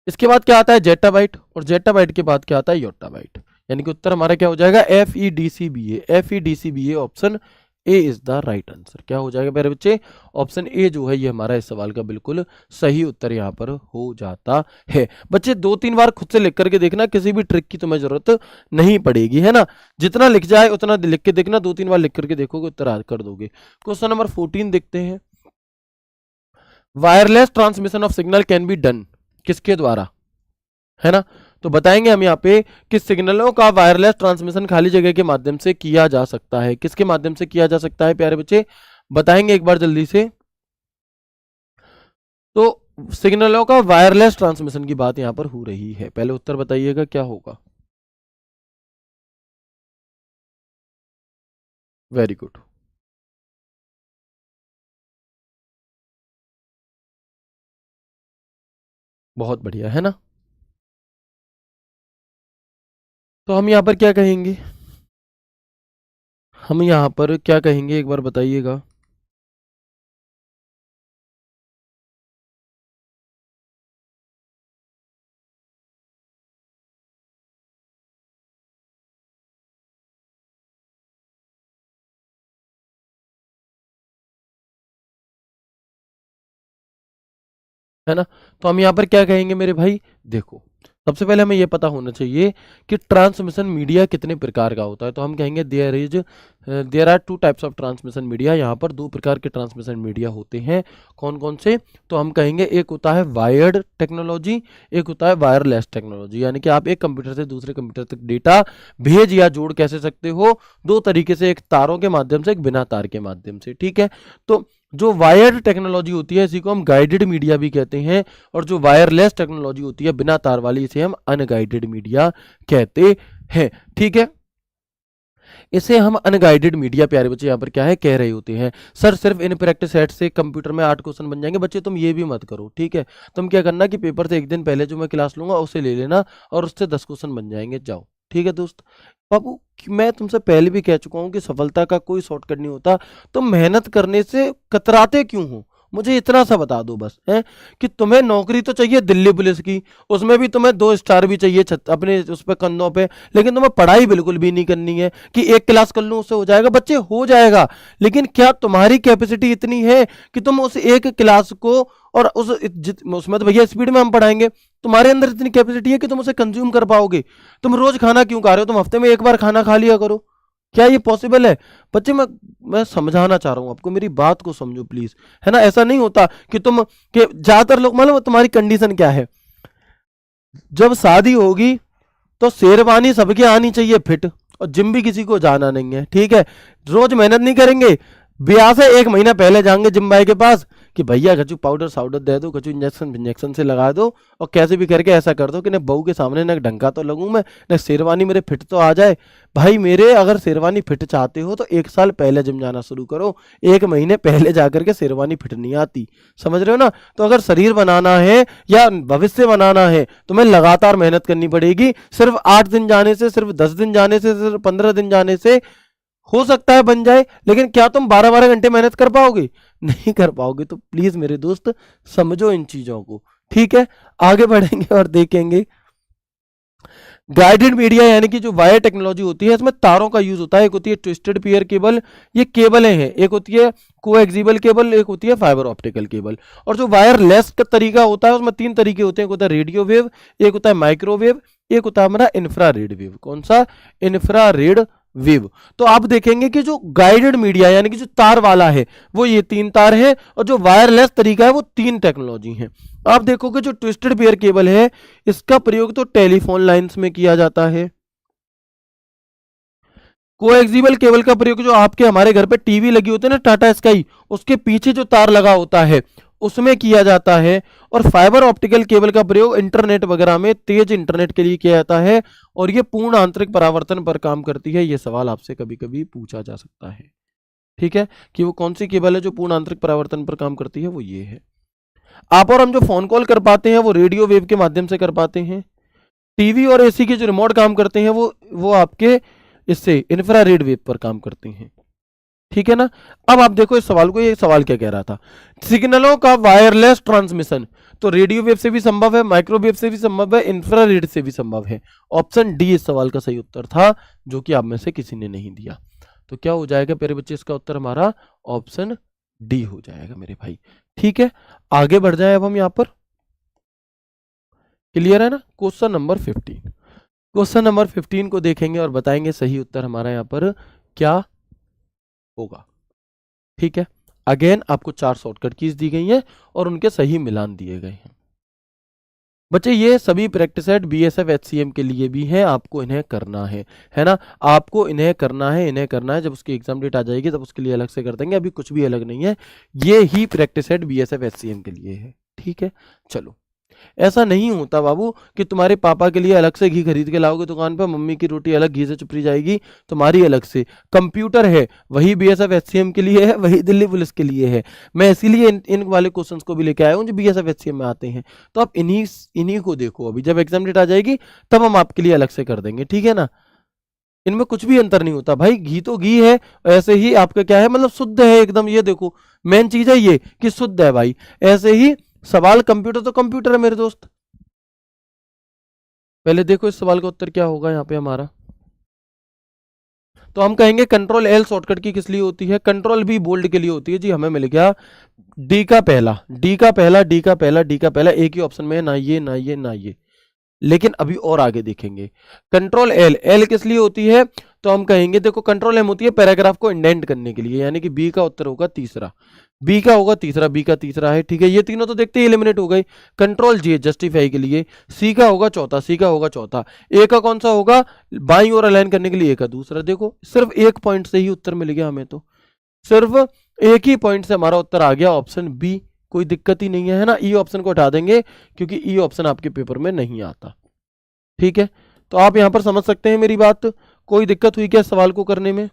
इसके बाद क्या आता है जेटाबाइट, और जेटाबाइट के बाद क्या आता है योटाबाइट। यानी कि उत्तर हमारा क्या हो जाएगा FEDCBA, FEDCBA option A is the right answer. क्या हो जाएगा मेरे बच्चे, ऑप्शन ए जो है ये हमारा इस सवाल का बिल्कुल सही उत्तर यहाँ पर हो जाता है। बच्चे 2-3 बार खुद से लिख करके देखना, किसी भी ट्रिक की तुम्हें जरूरत नहीं पड़ेगी, है ना। जितना लिख जाए उतना लिख के देखना, 2-3 बार लिख करके देखोगे उत्तर कर दोगे। क्वेश्चन नंबर 14 देखते हैं। Wireless transmission of signal can be done, किसके द्वारा, है ना। तो बताएंगे हम यहाँ पे कि सिग्नलों का वायरलेस ट्रांसमिशन खाली जगह के माध्यम से किया जा सकता है। किसके माध्यम से किया जा सकता है प्यारे बच्चे, बताएंगे एक बार जल्दी से। तो सिग्नलों का वायरलेस ट्रांसमिशन की बात यहां पर हो रही है, पहले उत्तर बताइएगा क्या होगा। वेरी गुड, बहुत बढ़िया, है ना। तो हम यहां पर क्या कहेंगे, हम यहां पर क्या कहेंगे एक बार बताइएगा। है ना। तो हम यहाँ पर क्या कहेंगे मेरे भाई, देखो सबसे पहले हमें यह पता होना चाहिए कि ट्रांसमिशन मीडिया कितने प्रकार का होता है। तो हम कहेंगे there are 2 types of transmission media. यहाँ पर 2 प्रकार के ट्रांसमिशन मीडिया होते हैं, कौन कौन से। तो हम कहेंगे एक होता है वायर्ड टेक्नोलॉजी, एक होता है वायरलेस टेक्नोलॉजी। यानी कि आप एक कंप्यूटर से दूसरे कंप्यूटर तक डेटा भेज या जोड़ कैसे सकते हो, 2 तरीके से, एक तारों के माध्यम से, एक बिना तार के माध्यम से, ठीक है। तो जो वायर्ड टेक्नोलॉजी होती है इसी को हम गाइडेड मीडिया भी कहते हैं, और जो वायरलेस टेक्नोलॉजी होती है बिना तार वाली, इसे हम अनगाइडेड मीडिया कहते हैं, ठीक है। इसे हम अनगाइडेड मीडिया प्यारे बच्चे यहाँ पर क्या है कह रहे होते हैं। सर सिर्फ इन प्रैक्टिस सेट से कंप्यूटर में 8 क्वेश्चन बन जाएंगे, बच्चे तुम ये भी मत करो, ठीक है। तुम क्या करना कि पेपर से एक दिन पहले जो मैं क्लास लूंगा उसे ले लेना, और उससे 10 क्वेश्चन बन जाएंगे, जाओ, ठीक है दोस्त। बाबू मैं तुमसे पहले भी कह चुका हूं कि सफलता का कोई शॉर्टकट नहीं होता, तुम मेहनत करने से कतराते क्यों हो, मुझे इतना सा बता दो बस, है कि तुम्हें नौकरी तो चाहिए दिल्ली पुलिस की, उसमें भी तुम्हें 2 स्टार भी चाहिए अपने उस पे कंधों पे, लेकिन तुम्हें पढ़ाई बिल्कुल भी नहीं करनी है कि एक क्लास कर लूं उससे हो जाएगा। बच्चे हो जाएगा, लेकिन क्या तुम्हारी कैपेसिटी इतनी है कि तुम उस एक क्लास को, और उसमें तो भैया स्पीड में हम पढ़ाएंगे, तुम्हारे अंदर इतनी कैपेसिटी है कि तुम उसे कंज्यूम कर पाओगे। तुम रोज खाना क्यों खा रहे हो, तुम हफ्ते में एक बार खाना खा लिया करो, क्या ये पॉसिबल है। बच्चे मैं समझाना चाह रहा हूं आपको, मेरी बात को समझो प्लीज, है ना। ऐसा नहीं होता कि तुम कि ज्यादातर लोग, मालूम तुम्हारी कंडीशन क्या है, जब शादी होगी तो शेरवानी सबके आनी चाहिए फिट, और जिम भी किसी को जाना नहीं है, ठीक है। रोज मेहनत नहीं करेंगे, ब्याह से 1 महीना पहले जाएंगे जिम भाई के पास कि भैया कछु पाउडर साउडर दे दो, कछु इंजेक्शन से लगा दो, और कैसे भी करके ऐसा कर दो कि न बहू के सामने न ढंका तो लगूं मैं, न शेरवानी मेरे फिट तो आ जाए। भाई मेरे अगर शेरवानी फिट चाहते हो तो 1 साल पहले जिम जाना शुरू करो, 1 महीने पहले जाकर के शेरवानी फिट नहीं आती, समझ रहे हो ना। तो अगर शरीर बनाना है या भविष्य बनाना है तुम्हें लगातार मेहनत करनी पड़ेगी। सिर्फ 8 दिन जाने से, सिर्फ 10 दिन जाने से, सिर्फ 15 दिन जाने से हो सकता है बन जाए, लेकिन क्या तुम 12-12 घंटे मेहनत कर पाओगे, नहीं कर पाओगे। तो प्लीज मेरे दोस्त समझो इन चीजों को, ठीक है। आगे बढ़ेंगे और देखेंगे गाइडेड मीडिया, यानी कि जो वायर टेक्नोलॉजी होती है इसमें तारों का यूज होता है। एक होती है ट्विस्टेड पेयर केबल, ये केबलें हैं, एक होती है कोएक्सियल केबल, एक होती है फाइबर ऑप्टिकल केबल। और जो वायरलेस का तरीका होता है उसमें 3 तरीके होते हैं, एक होता है रेडियो वेव, एक होता है माइक्रोवेव, एक होता है हमारा इंफ्रारेड वेव। कौन सा, इंफ्रारेड वेव। तो आप देखेंगे कि जो गाइडेड मीडिया यानी कि जो तार वाला है वो ये 3 तार है, और जो वायरलेस तरीका है वो 3 टेक्नोलॉजी है। आप देखोगे जो ट्विस्टेड पेयर केबल है इसका प्रयोग तो टेलीफोन लाइंस में किया जाता है। कोएक्सियल केबल का प्रयोग जो आपके हमारे घर पे टीवी लगी होती है ना टाटा स्काई, उसके पीछे जो तार लगा होता है उसमें किया जाता है। और फाइबर ऑप्टिकल केबल का प्रयोग इंटरनेट वगैरह में तेज इंटरनेट के लिए किया जाता है, और ये पूर्ण आंतरिक परावर्तन पर काम करती है। ये सवाल आपसे कभी कभी पूछा जा सकता है, ठीक है, कि वो कौन सी केबल है जो पूर्ण आंतरिक परावर्तन पर काम करती है, वो ये है। आप और हम जो फोन कॉल कर पाते हैं वो रेडियो वेव के माध्यम से कर पाते हैं। टीवी और एसी के जो रिमोट काम करते हैं वो आपके इससे इंफ्रारेड वेव पर काम करते हैं। ठीक है ना। अब आप देखो इस सवाल को, ये सवाल क्या कह रहा था, सिग्नलों का वायरलेस ट्रांसमिशन, तो रेडियो वेव से भी संभव है, माइक्रोवेव से भी संभव है, इंफ्रारेड से भी संभव है। ऑप्शन डी इस सवाल का सही उत्तर था, जो कि आप में से किसी ने नहीं दिया। तो क्या हो जाएगा मेरे बच्चे, इसका उत्तर हमारा ऑप्शन डी हो जाएगा मेरे भाई। ठीक है, आगे बढ़ जाए अब हम यहां पर। क्लियर है ना। क्वेश्चन नंबर 15, क्वेश्चन नंबर 15 को देखेंगे और बताएंगे सही उत्तर हमारा यहां पर क्या होगा। ठीक है, अगेन आपको 4 शॉर्टकट कीज दी गई हैं और उनके सही मिलान दिए गए हैं। बच्चे ये सभी प्रैक्टिस सेट बीएसएफ एचसीएम के लिए भी हैं, आपको इन्हें करना है ना। आपको इन्हें करना है, इन्हें करना है। जब उसकी एग्जाम डेट आ जाएगी तब उसके लिए अलग से कर देंगे, अभी कुछ भी अलग नहीं है। ये ही प्रैक्टिस सेट बीएसएफ एचसीएम के लिए है। ठीक है, चलो। ऐसा नहीं होता बाबू कि तुम्हारे पापा के लिए अलग से घी खरीद के लाओगे दुकान पर, मम्मी की रोटी अलग घी से चुपड़ी जाएगी, तुम्हारी अलग से। कंप्यूटर है वही बीएसएफ एचसीएम के लिए है, वही दिल्ली पुलिस के लिए है। मैं इसीलिए इन वाले क्वेश्चंस को भी लेके आया हूं जो बीएसएफ एचसीएम में आते हैं। तो आप इन्हीं को देखो, अभी जब एग्जाम डेट आ जाएगी तब हम आपके लिए अलग से कर देंगे। ठीक है ना, इनमें कुछ भी अंतर नहीं होता भाई, घी तो घी है। ऐसे ही आपका क्या है, मतलब शुद्ध है एकदम। ये देखो मेन चीज है ये कि शुद्ध है भाई। ऐसे ही सवाल कंप्यूटर तो कंप्यूटर है मेरे दोस्त। पहले देखो इस सवाल का उत्तर क्या होगा यहाँ पे हमारा। तो हम कहेंगे कंट्रोल एल शॉर्टकट की किस लिए होती है, कंट्रोल बी बोल्ड के लिए होती है जी। हमें मिल गया डी का पहला, डी का पहला, डी का पहला, डी का पहला। एक ही ऑप्शन में है, ना ये ना ये ना ये। लेकिन अभी और आगे देखेंगे। कंट्रोल एल, एल किस लिए होती है, तो हम कहेंगे देखो कंट्रोल एम होती है पैराग्राफ को इंडेंट करने के लिए, यानी कि बी का उत्तर होगा तीसरा। बी का होगा तीसरा, बी का तीसरा है। ठीक है, ये तीनों तो देखते ही एलिमिनेट हो गए। कंट्रोल जे जस्टिफाई के लिए, सी का होगा चौथा, सी का होगा चौथा। ए का कौन सा होगा, बाईं ओर अलाइन करने के लिए ए का दूसरा। देखो सिर्फ एक पॉइंट से ही उत्तर मिल गया हमें, तो सिर्फ एक ही पॉइंट से हमारा उत्तर आ गया ऑप्शन बी। कोई दिक्कत ही नहीं है ना। ई ऑप्शन को हटा देंगे क्योंकि ई ऑप्शन आपके पेपर में नहीं आता। ठीक है, तो आप यहां पर समझ सकते हैं मेरी बात। कोई दिक्कत हुई क्या सवाल को करने में,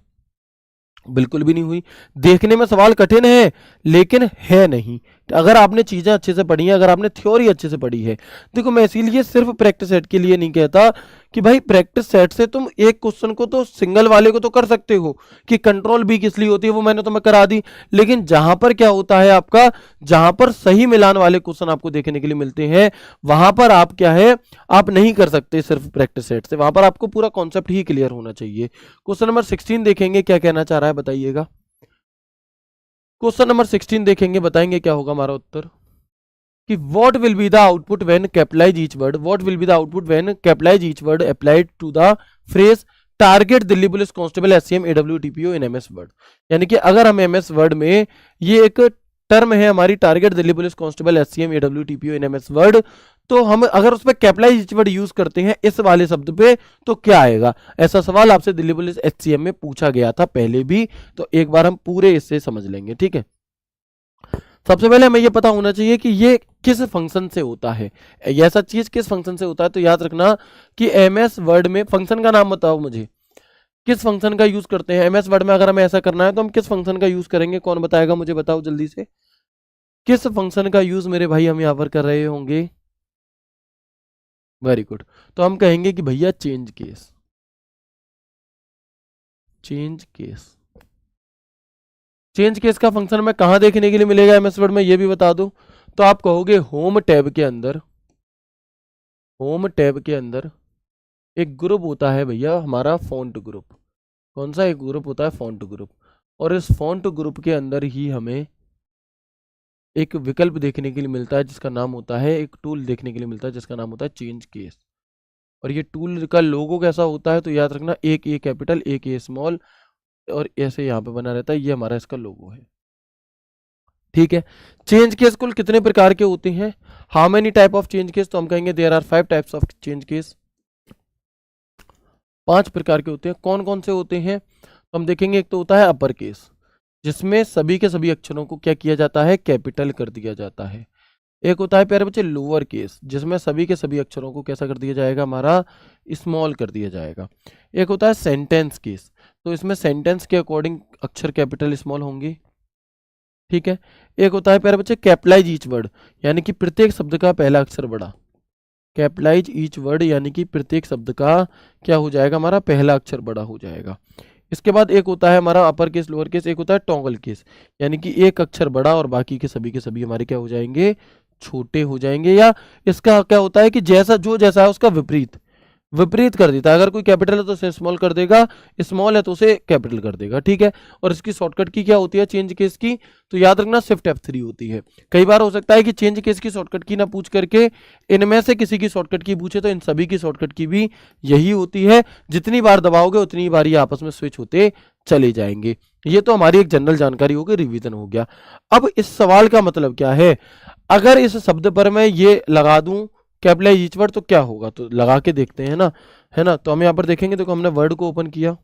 बिल्कुल भी नहीं हुई। देखने में सवाल कठिन है लेकिन है नहीं, अगर आपने चीजें अच्छे से पढ़ी हैं, अगर आपने थ्योरी अच्छे से पढ़ी है। देखो मैं इसीलिए सिर्फ प्रैक्टिस सेट के लिए नहीं कहता कि भाई प्रैक्टिस सेट से तुम एक क्वेश्चन को तो सिंगल वाले को तो कर सकते हो कि कंट्रोल बी किस लिए होती है, वो मैंने तुम्हें करा दी। लेकिन जहां पर क्या होता है आपका, जहां पर सही मिलान वाले क्वेश्चन आपको देखने के लिए मिलते हैं, वहां पर आप क्या है, आप नहीं कर सकते सिर्फ प्रैक्टिस सेट से। वहां पर आपको पूरा कॉन्सेप्ट ही क्लियर होना चाहिए। क्वेश्चन नंबर 16 देखेंगे, क्या कहना चाह रहा है बताइएगा। क्वेश्चन नंबर 16 देखेंगे, बताएंगे क्या होगा हमारा उत्तर कि what will be the output when capitalize each word, what will be the output when capitalize each word applied to the phrase target Delhi police constable SCM AWTPO in MS word. यानी कि अगर हम एमएस वर्ड में, ये एक टर्म है हमारी target Delhi police constable SCM AWTPO in MS word, तो हम अगर उस पर कैपिटलाइज ईच वर्ड यूज करते हैं इस वाले शब्द पे तो क्या आएगा। ऐसा सवाल आपसे दिल्ली पुलिस एचसीएम में पूछा गया था पहले भी, तो एक बार हम पूरे इससे समझ लेंगे। ठीक है, सबसे पहले हमें यह पता होना चाहिए कि ये किस फंक्शन से होता है, ऐसा चीज किस फंक्शन से होता है। तो याद रखना कि एमएस वर्ड में, फंक्शन का नाम बताओ मुझे, किस फंक्शन का यूज करते हैं एमएस वर्ड में। अगर हमें ऐसा करना है तो हम किस फंक्शन का यूज करेंगे, कौन बताएगा मुझे, बताओ जल्दी से। किस फंक्शन का यूज मेरे भाई हम यहां पर कर रहे होंगे। वेरी गुड, तो हम कहेंगे कि भैया change case, change case. Change case का फंक्शन में कहां देखने के लिए मिलेगा एमएस वर्ड में, ये भी बता दो। तो आप कहोगे होम टैब के अंदर, होम टैब के अंदर एक ग्रुप होता है भैया हमारा फॉन्ट ग्रुप। कौन सा एक ग्रुप होता है, फॉन्ट ग्रुप। और इस फॉन्ट ग्रुप के अंदर ही हमें एक विकल्प देखने के लिए मिलता है जिसका नाम होता है, एक टूल देखने के लिए मिलता है जिसका नाम होता है चेंज केस। और ये टूल का लोगो कैसा होता है, तो याद रखना एक ए कैपिटल एक ए स्मॉल, और ऐसे यहाँ पे बना रहता है, ये हमारा इसका लोगो है। ठीक है, चेंज केस कुल कितने प्रकार के होते हैं, how many type of change case, तो हम कहेंगे there are 5 types of change case. 5 प्रकार के होते हैं। कौन कौन से होते हैं, तो हम देखेंगे एक तो होता है अपर केस, जिसमें सभी के सभी अक्षरों को क्या किया जाता है, कैपिटल कर दिया जाता है। एक होता है प्यारे बच्चे लोअर केस, जिसमें सभी के सभी अक्षरों को कैसा कर दिया जाएगा, हमारा स्मॉल कर दिया जाएगा। एक होता है सेंटेंस केस, तो इसमें सेंटेंस के अकॉर्डिंग अक्षर कैपिटल स्मॉल होंगे। ठीक है, एक होता है प्यारे बच्चे कैपिटलाइज ईच वर्ड, यानी कि प्रत्येक शब्द का पहला अक्षर बड़ा। कैपिटलाइज ईच वर्ड यानी कि प्रत्येक शब्द का क्या हो जाएगा, हमारा पहला अक्षर बड़ा हो जाएगा। इसके बाद एक होता है हमारा अपर केस लोअर केस, एक होता है टॉगल केस, यानी कि एक अक्षर बड़ा और बाकी के सभी हमारे क्या हो जाएंगे, छोटे हो जाएंगे। या इसका क्या होता है कि जैसा है उसका विपरीत विपरीत कर देता है। अगर कोई कैपिटल है तो उसे स्मॉल कर देगा, स्मॉल है तो उसे कैपिटल कर देगा, ठीक है। और इसकी शॉर्टकट की क्या होती है चेंज केस की, तो याद रखना शिफ्ट F3 होती है। कई बार हो सकता है कि चेंज केस की शॉर्टकट की ना पूछ करके इनमें से किसी की शॉर्टकट की पूछे, तो इन सभी की शॉर्टकट की भी यही होती है। जितनी बार दबाओगे उतनी बार ये आपस में स्विच होते चले जाएंगे। ये तो हमारी एक जनरल जानकारी हो गई, रिवीजन हो गया। अब इस सवाल का मतलब क्या है, अगर इस शब्द पर मैं ये लगा दूं कैपिटलाइज ईच वर्ड तो क्या होगा, तो लगा के देखते हैं ना, है ना। तो हम यहाँ पर देखेंगे, तो हमने वर्ड को ओपन किया,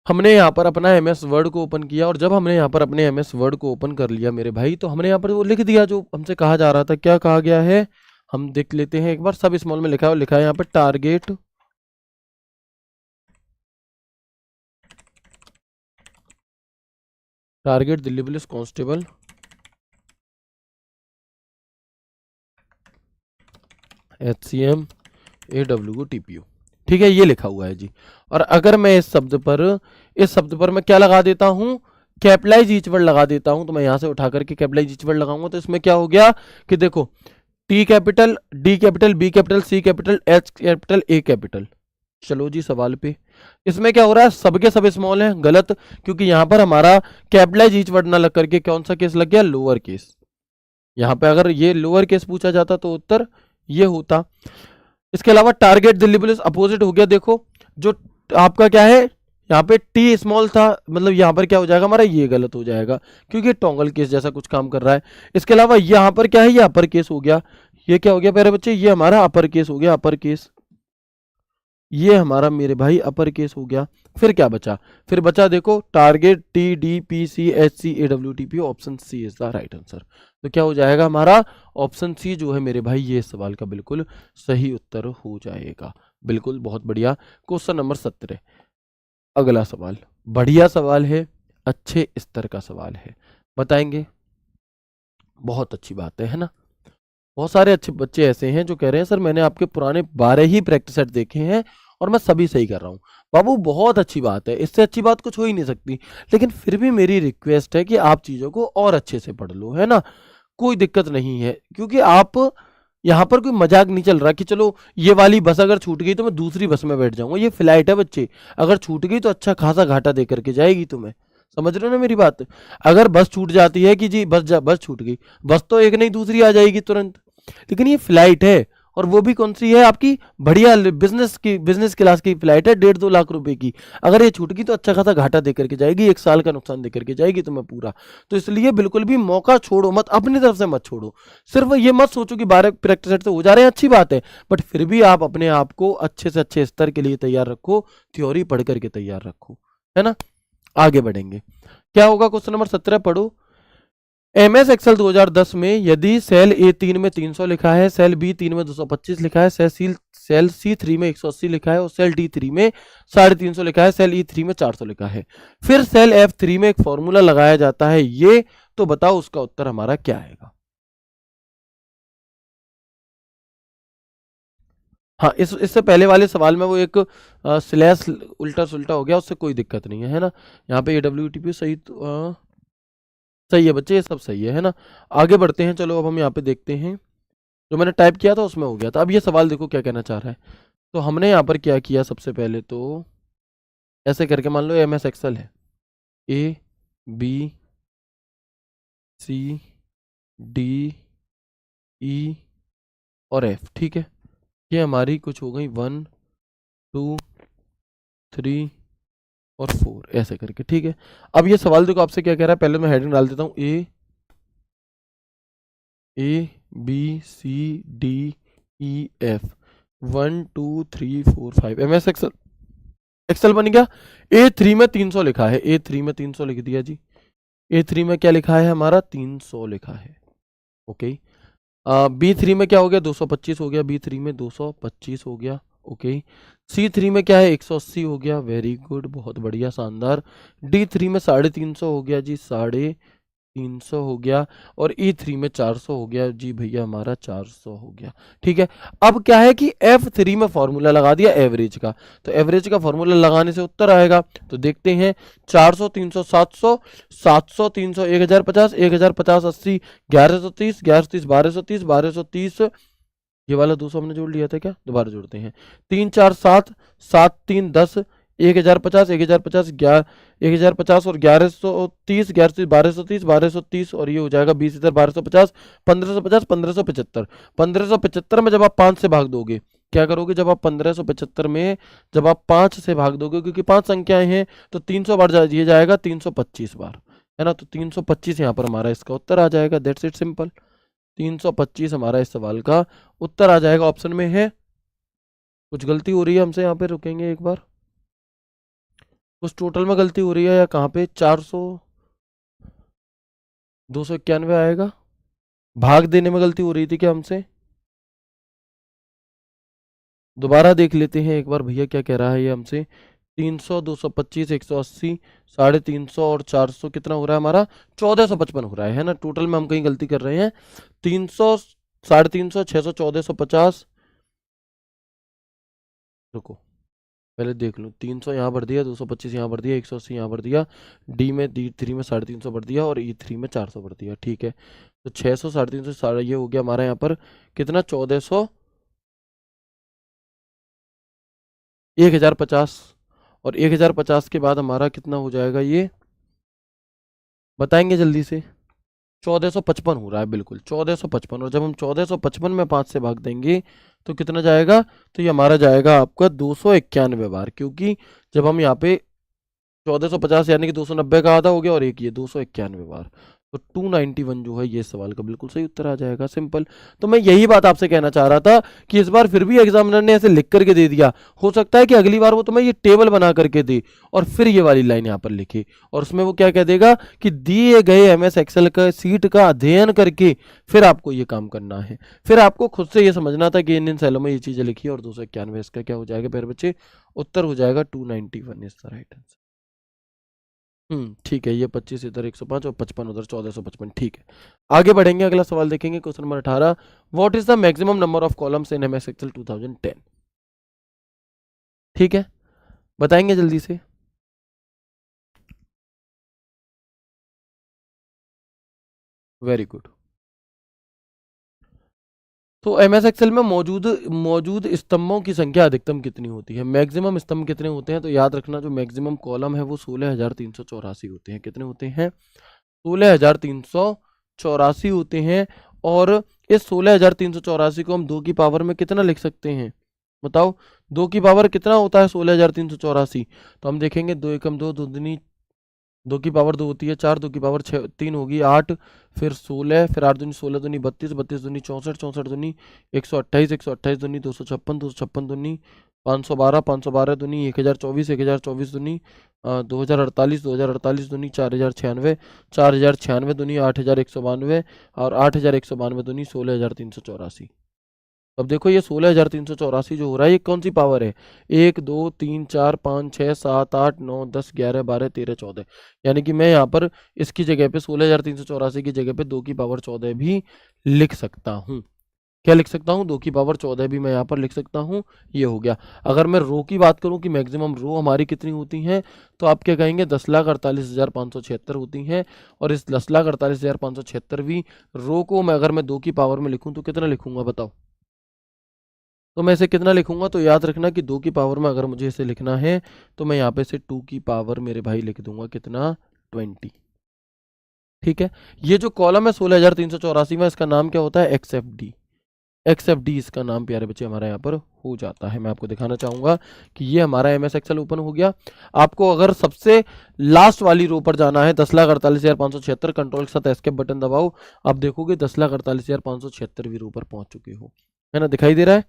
हमने यहाँ पर अपना MS वर्ड को ओपन किया, और जब हमने यहाँ पर अपने MS वर्ड को ओपन कर लिया मेरे भाई, तो हमने यहाँ पर वो लिख दिया जो हमसे कहा जा रहा था। क्या कहा गया है हम देख लेते हैं एक बार, सब स्मॉल में लिखा है, और लिखा है यहाँ पर target Delhi police constable HCM AWO TPO, ठीक है, ये लिखा हुआ है जी। और अगर मैं इस शब्द पर मैं क्या लगा देता हूं, कैपिटलाइज ईच वर्ड लगा देता हूं, तो मैं यहां से उठा करके कैपिटलाइज ईच वर्ड लगाऊंगा, तो इसमें क्या हो गया कि देखो T capital, D capital, B capital, C capital, H capital, A capital. चलो जी सवाल पे, इसमें क्या हो रहा है, सबके सब स्मॉल हैं, गलत, क्योंकि यहां पर हमारा कैपिटलाइज ईच वर्ड ना लग करके कौन सा केस लग गया, लोअर केस। यहां पे अगर ये लोअर केस पूछा जाता तो उत्तर ये होता। इसके अलावा टारगेट दिल्ली पुलिस अपोजिट हो गया, देखो जो आपका क्या है यहाँ पे टी स्मॉल था, मतलब यहाँ पर क्या हो जाएगा हमारा, ये गलत हो जाएगा क्योंकि टोंगल केस जैसा कुछ काम कर रहा है। इसके अलावा यहाँ पर क्या है, ये अपर केस हो गया, ये क्या हो गया प्यारे बच्चे, ये हमारा अपर केस हो गया, अपर केस, ये हमारा मेरे भाई अपर केस हो गया। फिर क्या बचा, फिर बचा देखो target TDPCHCAWTP, option C is the right answer. तो क्या हो जाएगा हमारा ऑप्शन सी जो है मेरे भाई, ये सवाल का बिल्कुल सही उत्तर हो जाएगा। बिल्कुल, बहुत बढ़िया। क्वेश्चन नंबर 17, अगला सवाल बढ़िया सवाल है, अच्छे स्तर का सवाल है, बताएंगे, बहुत अच्छी बात है ना। बहुत सारे अच्छे बच्चे ऐसे हैं जो कह रहे हैं सर मैंने आपके पुराने 12 ही प्रैक्टिस सेट देखे हैं और मैं सभी सही कर रहा हूँ। बाबू बहुत अच्छी बात है, इससे अच्छी बात कुछ हो ही नहीं सकती, लेकिन फिर भी मेरी रिक्वेस्ट है कि आप चीज़ों को और अच्छे से पढ़ लो, है ना। कोई दिक्कत नहीं है, क्योंकि आप यहाँ पर कोई मजाक नहीं चल रहा कि चलो ये वाली बस अगर छूट गई तो मैं दूसरी बस में बैठ जाऊंगा। ये फ्लाइट है बच्चे, अगर छूट गई तो अच्छा खासा घाटा दे करके जाएगी तुम्हें, समझ रहे हो ना मेरी बात। अगर बस छूट जाती है कि जी बस छूट गई, बस तो एक नहीं दूसरी आ जाएगी तुरंत, लेकिन ये फ्लाइट है, और वो भी कौन सी है आपकी, बढ़िया बिजनेस क्लास की फ्लाइट है, 1.5-2 लाख रुपए की। अगर ये छूट गई तो अच्छा खासा घाटा दे करके जाएगी, 1 साल का नुकसान दे करके जाएगी तुम्हें पूरा। तो इसलिए बिल्कुल भी मौका छोड़ो मत, अपनी तरफ से मत छोड़ो। सिर्फ ये मत सोचो कि 12 प्रैक्टिस सेट से हो जा रहे हैं, अच्छी बात है, बट फिर भी आप अपने आप को अच्छे से अच्छे स्तर के लिए तैयार रखो, थ्योरी पढ़ करके तैयार रखो, है ना। आगे बढ़ेंगे, क्या होगा क्वेश्चन नंबर 17 पढ़ो। MS एक्सेल 2010 में यदि सेल A3 में 300 लिखा है, सेल B3 में 225 लिखा है, सेल C3 में 180 लिखा है, और सेल D3 में 350 लिखा है, सेल E3 में 400 लिखा है, फिर सेल F3 में एक फॉर्मूला लगाया जाता है, ये तो बताओ उसका उत्तर हमारा क्या आएगा। हाँ, इससे पहले वाले सवाल में वो एक स्लैश उल्टा सुल्टा हो गया, उससे कोई दिक्कत नहीं है ना। यहाँ पे AWTP सही तो सही है बच्चे, ये सब सही है ना। आगे बढ़ते हैं, चलो अब हम यहाँ पे देखते हैं, जो मैंने टाइप किया था उसमें हो गया था। अब ये सवाल देखो क्या कहना चाह रहा है। तो हमने यहाँ पर क्या किया, सबसे पहले तो ऐसे करके मान लो MS एक्सेल है, ABCDE और F, ठीक है। ये हमारी कुछ हो गई 1 2 3 और 4 ऐसे करके, ठीक है। अब ये सवाल देखो आपसे क्या कह रहा है, पहले मैं हेडिंग डाल देता हूँ, ABCDEF 1 2 3 4 5, MS एक्सेल बन गया। A3 में 300 लिखा है, A3 में 300 लिख दिया जी। A3 में क्या लिखा है हमारा, 300 लिखा है, ओके। B3 में क्या हो गया, 225 हो गया, B3 में 225 हो गया, ओके। C3 में क्या है, 180 हो गया, वेरी गुड, बहुत बढ़िया शानदार। D3 में 350 हो गया जी, 350 300 हो गया और E3 में 400 हो गया जी भैया, हमारा 400 हो गया। ठीक है, अब क्या है कि F3 में फॉर्मूला लगा दिया एवरेज का, तो एवरेज का फॉर्मूला लगाने से उत्तर आएगा। तो देखते हैं 400 300 700, 700 300 1050, 1050 80, 1130, 1130 1230, 1230 ये वाला 200 हमने जोड़ लिया था क्या, दोबारा जोड़ते हैं। 3 4 7, 7 3 10, 1050, 1050 1050 और 1130, 1130 1230, 1230 और ये हो जाएगा 20 इधर 1250, 1550, 1575। 1575 में जब आप 5 से भाग दोगे, क्या करोगे, जब आप 1575 में जब आप 5 से भाग दोगे, क्योंकि 5 संख्याएं हैं तो 300 बार ये जाएगा 325 बार, है ना। तो 325 यहाँ पर हमारा इसका उत्तर आ जाएगा। That's it, simple. 325 हमारा इस सवाल का उत्तर आ जाएगा। ऑप्शन में है, कुछ गलती हो रही है हमसे, यहाँ पे रुकेंगे एक बार, कुछ टोटल में गलती हो रही है या कहाँ पे 400 291 आएगा, भाग देने में गलती हो रही थी क्या हमसे, दोबारा देख लेते हैं एक बार भैया क्या कह रहा है ये हमसे। 300 225 180 350 और 400 कितना हो रहा है हमारा, 1455 हो रहा है ना। टोटल में हम कहीं गलती कर रहे हैं। 300 350 600 1450, रुको पहले देख लूँ। 300 यहाँ भर दिया, 225 यहाँ भर दिया, 180 यहाँ भर दिया, D3 में 350 भर दिया और E3 में 400 भर दिया। ठीक है, तो 600 350 सारा ये हो गया हमारा यहाँ पर कितना, 1400 1050 और 1050 के बाद हमारा कितना हो जाएगा ये बताएंगे जल्दी से। 1455 हो रहा है, बिल्कुल 1455। और जब हम 1455 में 5 से भाग देंगे तो कितना जाएगा, तो ये हमारा जाएगा आपका 291 बार, क्योंकि जब हम यहाँ पे 1450 यानी कि 290 का आधा हो गया और एक ये 291 बार, तो 291 जो है ये सवाल का बिल्कुल सही उत्तर आ जाएगा। सिंपल। तो मैं यही बात आपसे कहना चाह रहा था कि इस बार फिर भी एग्जामिनर ने ऐसे लिख करके दे दिया, हो सकता है कि अगली बार वो तुम्हें ये टेबल बना करके दे और फिर ये वाली लाइन यहाँ पर लिखे, और उसमें वो क्या कह देगा कि दिए गए MS एक्सेल का सीट का अध्ययन करके फिर आपको ये काम करना है। फिर आपको खुद से ये समझना था कि इन सेलों में ये चीजें लिखी और 291, इसका क्या हो जाएगा प्यारे बच्चे, उत्तर हो जाएगा 291 इज द राइट आंसर। ठीक है, ये 25 इधर 105 और 55 उधर 1455। ठीक है, आगे बढ़ेंगे, अगला सवाल देखेंगे। Question number 18, what is the maximum number of columns in MS Excel 2010। ठीक है, बताएंगे जल्दी से। Very good. तो MS एक्सेल में मौजूद स्तंभों की संख्या अधिकतम कितनी होती है, मैक्सिमम स्तंभ कितने होते हैं, तो याद रखना जो मैक्सिमम कॉलम है वो 16,384 होते हैं। कितने होते हैं, 16,384 होते हैं। और इस 16,384 को हम 2 की पावर में कितना लिख सकते हैं, बताओ। 2 की पावर कितना होता है 16,384, तो हम देखेंगे 2 एकम 2, 2 दूनी 2 की पावर 2 होती है 4, 2 की पावर 6 3 होगी 8, फिर 16, फिर 8 दूनी 16 दूनी 32, 32 दूनी 64, 64 दूनी 128, 128 दूनी 256, 256 दूनी 512, 512 दूनी 1024, 1024 दूनी 2048, 2048 दूनी 4096, 4096 दूनी 8192 और 8192 दूनी 16,384। अब देखो ये 16,384 जो हो रहा है ये कौन सी पावर है, 1 2 3 4 5 6 7 8 9 10 11 12 13 14, यानी कि मैं यहाँ पर इसकी जगह पे 16,384 की जगह पे 2 की पावर 14 भी लिख सकता हूँ। क्या लिख सकता हूँ, 2 की पावर 14 भी मैं यहाँ पर लिख सकता हूँ। ये हो गया। अगर मैं रो की बात करूँ कि मैक्सिमम रो हमारी कितनी होती हैं, तो आप क्या कहेंगे 10,48,576 होती हैं। और इस 10,48,576वीं रो को मैं अगर मैं 2 की पावर में लिखूँ तो कितना लिखूंगा बताओ, तो मैं इसे कितना लिखूंगा, तो याद रखना कि 2 की पावर में अगर मुझे इसे लिखना है तो मैं यहाँ पे से 2 की पावर मेरे भाई लिख दूंगा कितना, 20। ठीक है, ये जो कॉलम है 16,384 में, इसका नाम क्या होता है, XFD। XFD इसका नाम प्यारे बच्चे हमारा यहाँ पर हो जाता है। मैं आपको दिखाना चाहूंगा कि ये हमारा MS एक्सेल ओपन हो गया। आपको अगर सबसे लास्ट वाली रो पर जाना है 10,48,576, कंट्रोल के साथ एस्केप बटन दबाओ, आप देखोगे 10,48,576वीं रो पर पहुंच चुके हो, है ना, दिखाई दे रहा है।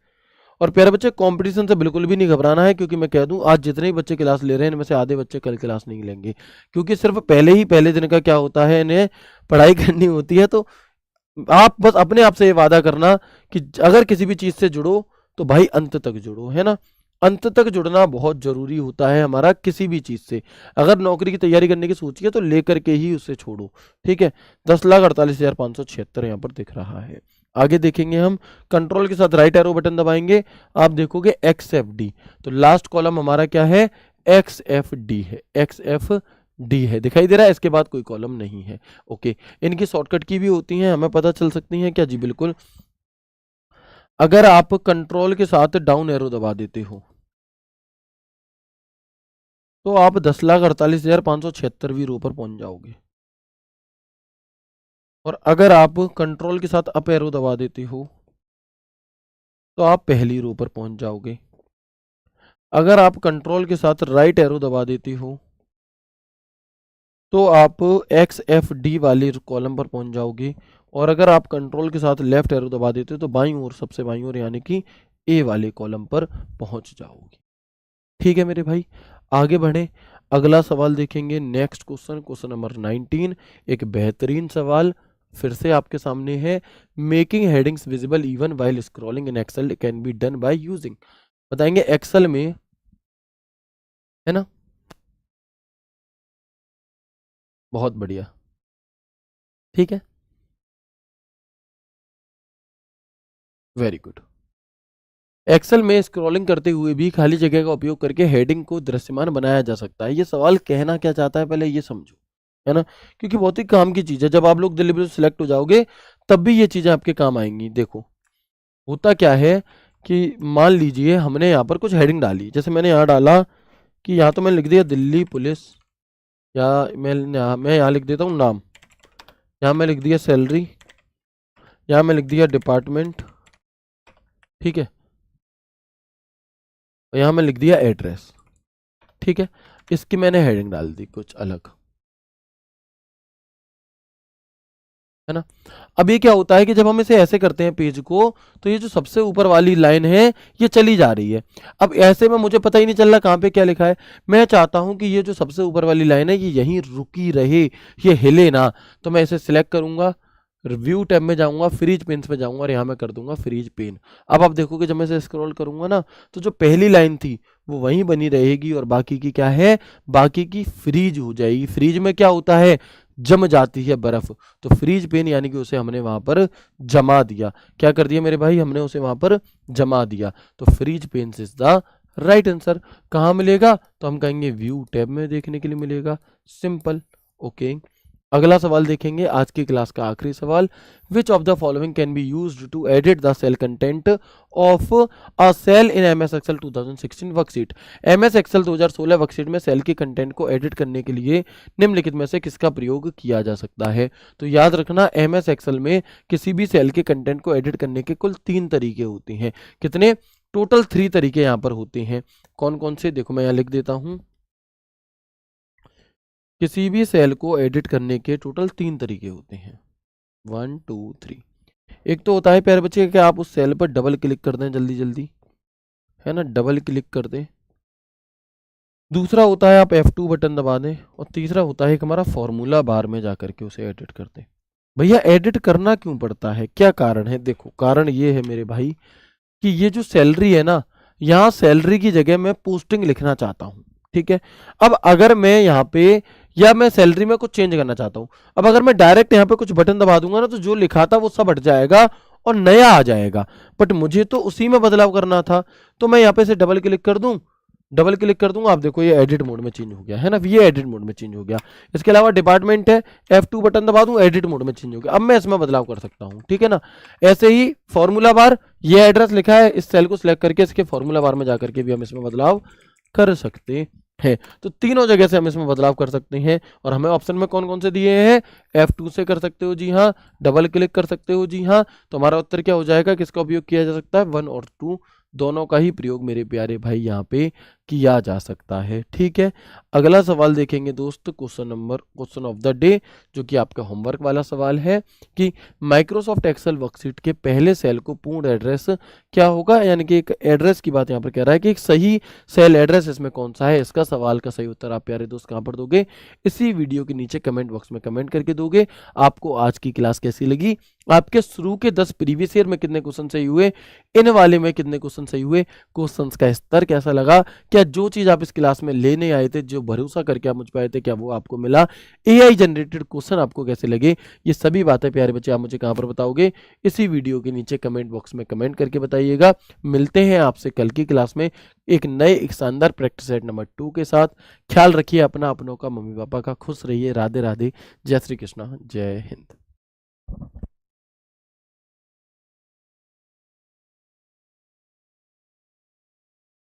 और प्यारे बच्चे कंपटीशन से बिल्कुल भी नहीं घबराना है, क्योंकि मैं कह दूं आज जितने ही बच्चे क्लास ले रहे हैं इनमें से आधे बच्चे कल क्लास नहीं लेंगे, क्योंकि सिर्फ पहले दिन का क्या होता है, इन्हें पढ़ाई करनी होती है। तो आप बस अपने आप से ये वादा करना कि अगर किसी भी चीज़ से जुड़ो तो भाई अंत तक जुड़ो, है ना। अंत तक जुड़ना बहुत जरूरी होता है हमारा किसी भी चीज से। अगर नौकरी की तैयारी करने की सोचिए तो लेकर के ही उसे छोड़ो, ठीक है। 10,48,576 यहाँ पर दिख रहा है। आगे देखेंगे हम, कंट्रोल के साथ राइट एरो बटन दबाएंगे, आप देखोगे XFD, तो लास्ट कॉलम हमारा क्या है, XFD है, XFD है, दिखाई दे रहा है, इसके बाद कोई कॉलम नहीं है। ओके, इनकी शॉर्टकट की भी होती हैं, हमें पता चल सकती हैं क्या, जी बिल्कुल। अगर आप कंट्रोल के साथ डाउन एरो दबा देते हो तो आप 10,48,576वीं रो पर पहुंच जाओगे, और अगर आप कंट्रोल के साथ अप एरो दबा देते हो तो आप पहली रो पर पहुंच जाओगे। अगर आप कंट्रोल के साथ राइट एरो दबा देते हो तो आप XFD वाले कॉलम पर पहुंच जाओगे, और अगर आप कंट्रोल के साथ लेफ्ट एरो दबा देते हो तो बाईं ओर, सबसे बाईं ओर, यानी कि A वाले कॉलम पर पहुंच जाओगे। ठीक है मेरे भाई, आगे बढ़े, अगला सवाल देखेंगे। नेक्स्ट क्वेश्चन, क्वेश्चन नंबर 19, एक बेहतरीन सवाल फिर से आपके सामने है। Making headings visible even while scrolling in Excel can be done by using, बताएंगे एक्सेल में, है ना, बहुत बढ़िया, ठीक है, वेरी गुड। एक्सेल में स्क्रॉलिंग करते हुए भी खाली जगह का उपयोग करके हेडिंग को दृश्यमान बनाया जा सकता है। ये सवाल कहना क्या चाहता है पहले ये समझो, है ना, क्योंकि बहुत ही काम की चीज है। जब आप लोग डिलीवरी सिलेक्ट हो जाओगे तब भी ये चीजें आपके काम आएंगी। देखो होता क्या है कि मान लीजिए हमने यहाँ पर कुछ हेडिंग डाली, जैसे मैंने यहाँ डाला कि यहाँ तो मैंने लिख दिया दिल्ली पुलिस, या मैं यहाँ लिख देता हूँ नाम, यहाँ मैं लिख दिया सैलरी, यहाँ मैं लिख दिया डिपार्टमेंट, ठीक है, और यहाँ मैं लिख दिया एड्रेस, ठीक है। इसकी मैंने हेडिंग डाल दी कुछ अलग, है ना। अब ये क्या होता है कि जब हम इसे ऐसे करते हैं पेज को, तो ये जो सबसे ऊपर वाली लाइन है ये चली जा रही है। अब ऐसे में मुझे पता ही नहीं चल रहा कहाँ पे क्या लिखा है। मैं चाहता हूं कि ये जो सबसे ऊपर वाली लाइन है ये यहीं रुकी रहे, ये हिले ना। तो मैं इसे सिलेक्ट करूंगा, रिव्यू टैब में जाऊंगा, फ्रीज पेन्स में जाऊंगा, और यहाँ मैं कर दूंगा फ्रीज पेन। अब आप देखोगे जब मैं इसे स्क्रॉल करूंगा ना, तो जो पहली लाइन थी वो वहीं बनी रहेगी, और बाकी की क्या है, बाकी की फ्रीज हो जाएगी। फ्रीज में क्या होता है, जम जाती है बर्फ, तो फ्रीज पेन यानी कि उसे हमने वहां पर जमा दिया। क्या कर दिया मेरे भाई, हमने उसे वहां पर जमा दिया। तो freeze pane is the right answer. कहाँ मिलेगा, तो हम कहेंगे व्यू टैब में देखने के लिए मिलेगा, सिंपल। ओके, अगला सवाल देखेंगे, आज की क्लास का आखिरी सवाल। Which of the following can be used to edit the cell content of a cell इन MS Excel 2016 worksheet. MS Excel 2016 worksheet में सेल के कंटेंट को एडिट करने के लिए निम्नलिखित में से किसका प्रयोग किया जा सकता है। तो याद रखना MS Excel में किसी भी सेल के कंटेंट को एडिट करने के कुल 3 तरीके होते हैं। कितने, टोटल 3 तरीके यहाँ पर होते हैं। कौन कौन से, देखो मैं यहाँ लिख देता हूँ। किसी भी सेल को एडिट करने के टोटल 3 तरीके होते हैं, 1 2 3। एक तो होता है प्यारे बच्चे कि आप उस सेल पर डबल क्लिक कर दें जल्दी जल्दी, है ना, डबल क्लिक कर दें। दूसरा होता है आप F2 बटन दबा दें, और तीसरा होता है एक हमारा फॉर्मूला बार में जाकर के उसे एडिट कर दें। भैया एडिट करना क्यों पड़ता है, क्या कारण है, देखो कारण ये है मेरे भाई कि ये जो सैलरी है ना, यहाँ सैलरी की जगह मैं पोस्टिंग लिखना चाहता हूँ, ठीक है। अब अगर मैं यहाँ पे, या मैं सैलरी में कुछ चेंज करना चाहता हूँ, अब अगर मैं डायरेक्ट यहाँ पे कुछ बटन दबा दूंगा ना, तो जो लिखा था वो सब हट जाएगा और नया आ जाएगा। बट मुझे तो उसी में बदलाव करना था, तो मैं यहाँ पे से डबल क्लिक कर दूं, डबल क्लिक कर दूंगा, आप देखो ये एडिट मोड में चेंज हो गया, है ना, ये एडिट मोड में चेंज हो गया। इसके अलावा डिपार्टमेंट है, F2 बटन दबा दूं, एडिट मोड में चेंज हो गया। अब मैं इसमें बदलाव कर सकता हूं, ठीक है ना। ऐसे ही फॉर्मूला बार, ये एड्रेस लिखा है, इस सेल को सिलेक्ट करके इसके फॉर्मूला बार में जाकर के भी हम इसमें बदलाव कर सकते हैं। तो तीनों जगह से हम इसमें बदलाव कर सकते हैं। और हमें ऑप्शन में कौन कौन से दिए हैं, F2 से कर सकते हो जी हाँ, डबल क्लिक कर सकते हो जी हाँ। तो हमारा उत्तर क्या हो जाएगा, किसका उपयोग किया जा सकता है, 1 और 2 दोनों का ही प्रयोग मेरे प्यारे भाई यहाँ पे किया जा सकता है, ठीक है। अगला सवाल देखेंगे दोस्त, क्वेश्चन ऑफ द डे, जो कि आपका होमवर्क वाला सवाल है कि माइक्रोसॉफ्ट एक्सेल वर्कशीट के पहले सेल को पूर्ण एड्रेस क्या होगा। यानी कि एक एड्रेस की बात यहाँ पर कह रहा है कि एक सही सेल एड्रेस इसमें कौन सा है। इसका सवाल का सही उत्तर आप प्यारे दोस्त कहाँ पर दोगे, इसी वीडियो के नीचे कमेंट बॉक्स में कमेंट करके दोगे। आपको आज की क्लास कैसी लगी आपके शुरू के 10 प्रीवियस ईयर में कितने क्वेश्चन सही हुए, इन वाले में कितने क्वेश्चन सही हुए, क्वेश्चंस का स्तर कैसा लगा, क्या जो चीज़ आप इस क्लास में लेने आए थे, जो भरोसा करके आप मुझ पे आए थे, क्या वो आपको मिला, एआई जनरेटेड क्वेश्चन आपको कैसे लगे, ये सभी बातें प्यारे बच्चे आप मुझे कहाँ पर बताओगे, इसी वीडियो के नीचे कमेंट बॉक्स में कमेंट करके बताइएगा। मिलते हैं आपसे कल की क्लास में एक नए एक शानदार प्रैक्टिस सेट नंबर 2 के साथ। ख्याल रखिए अपना, अपनों का, मम्मी पापा का। खुश रहिए। राधे राधे। जय श्री कृष्णा। जय हिंद।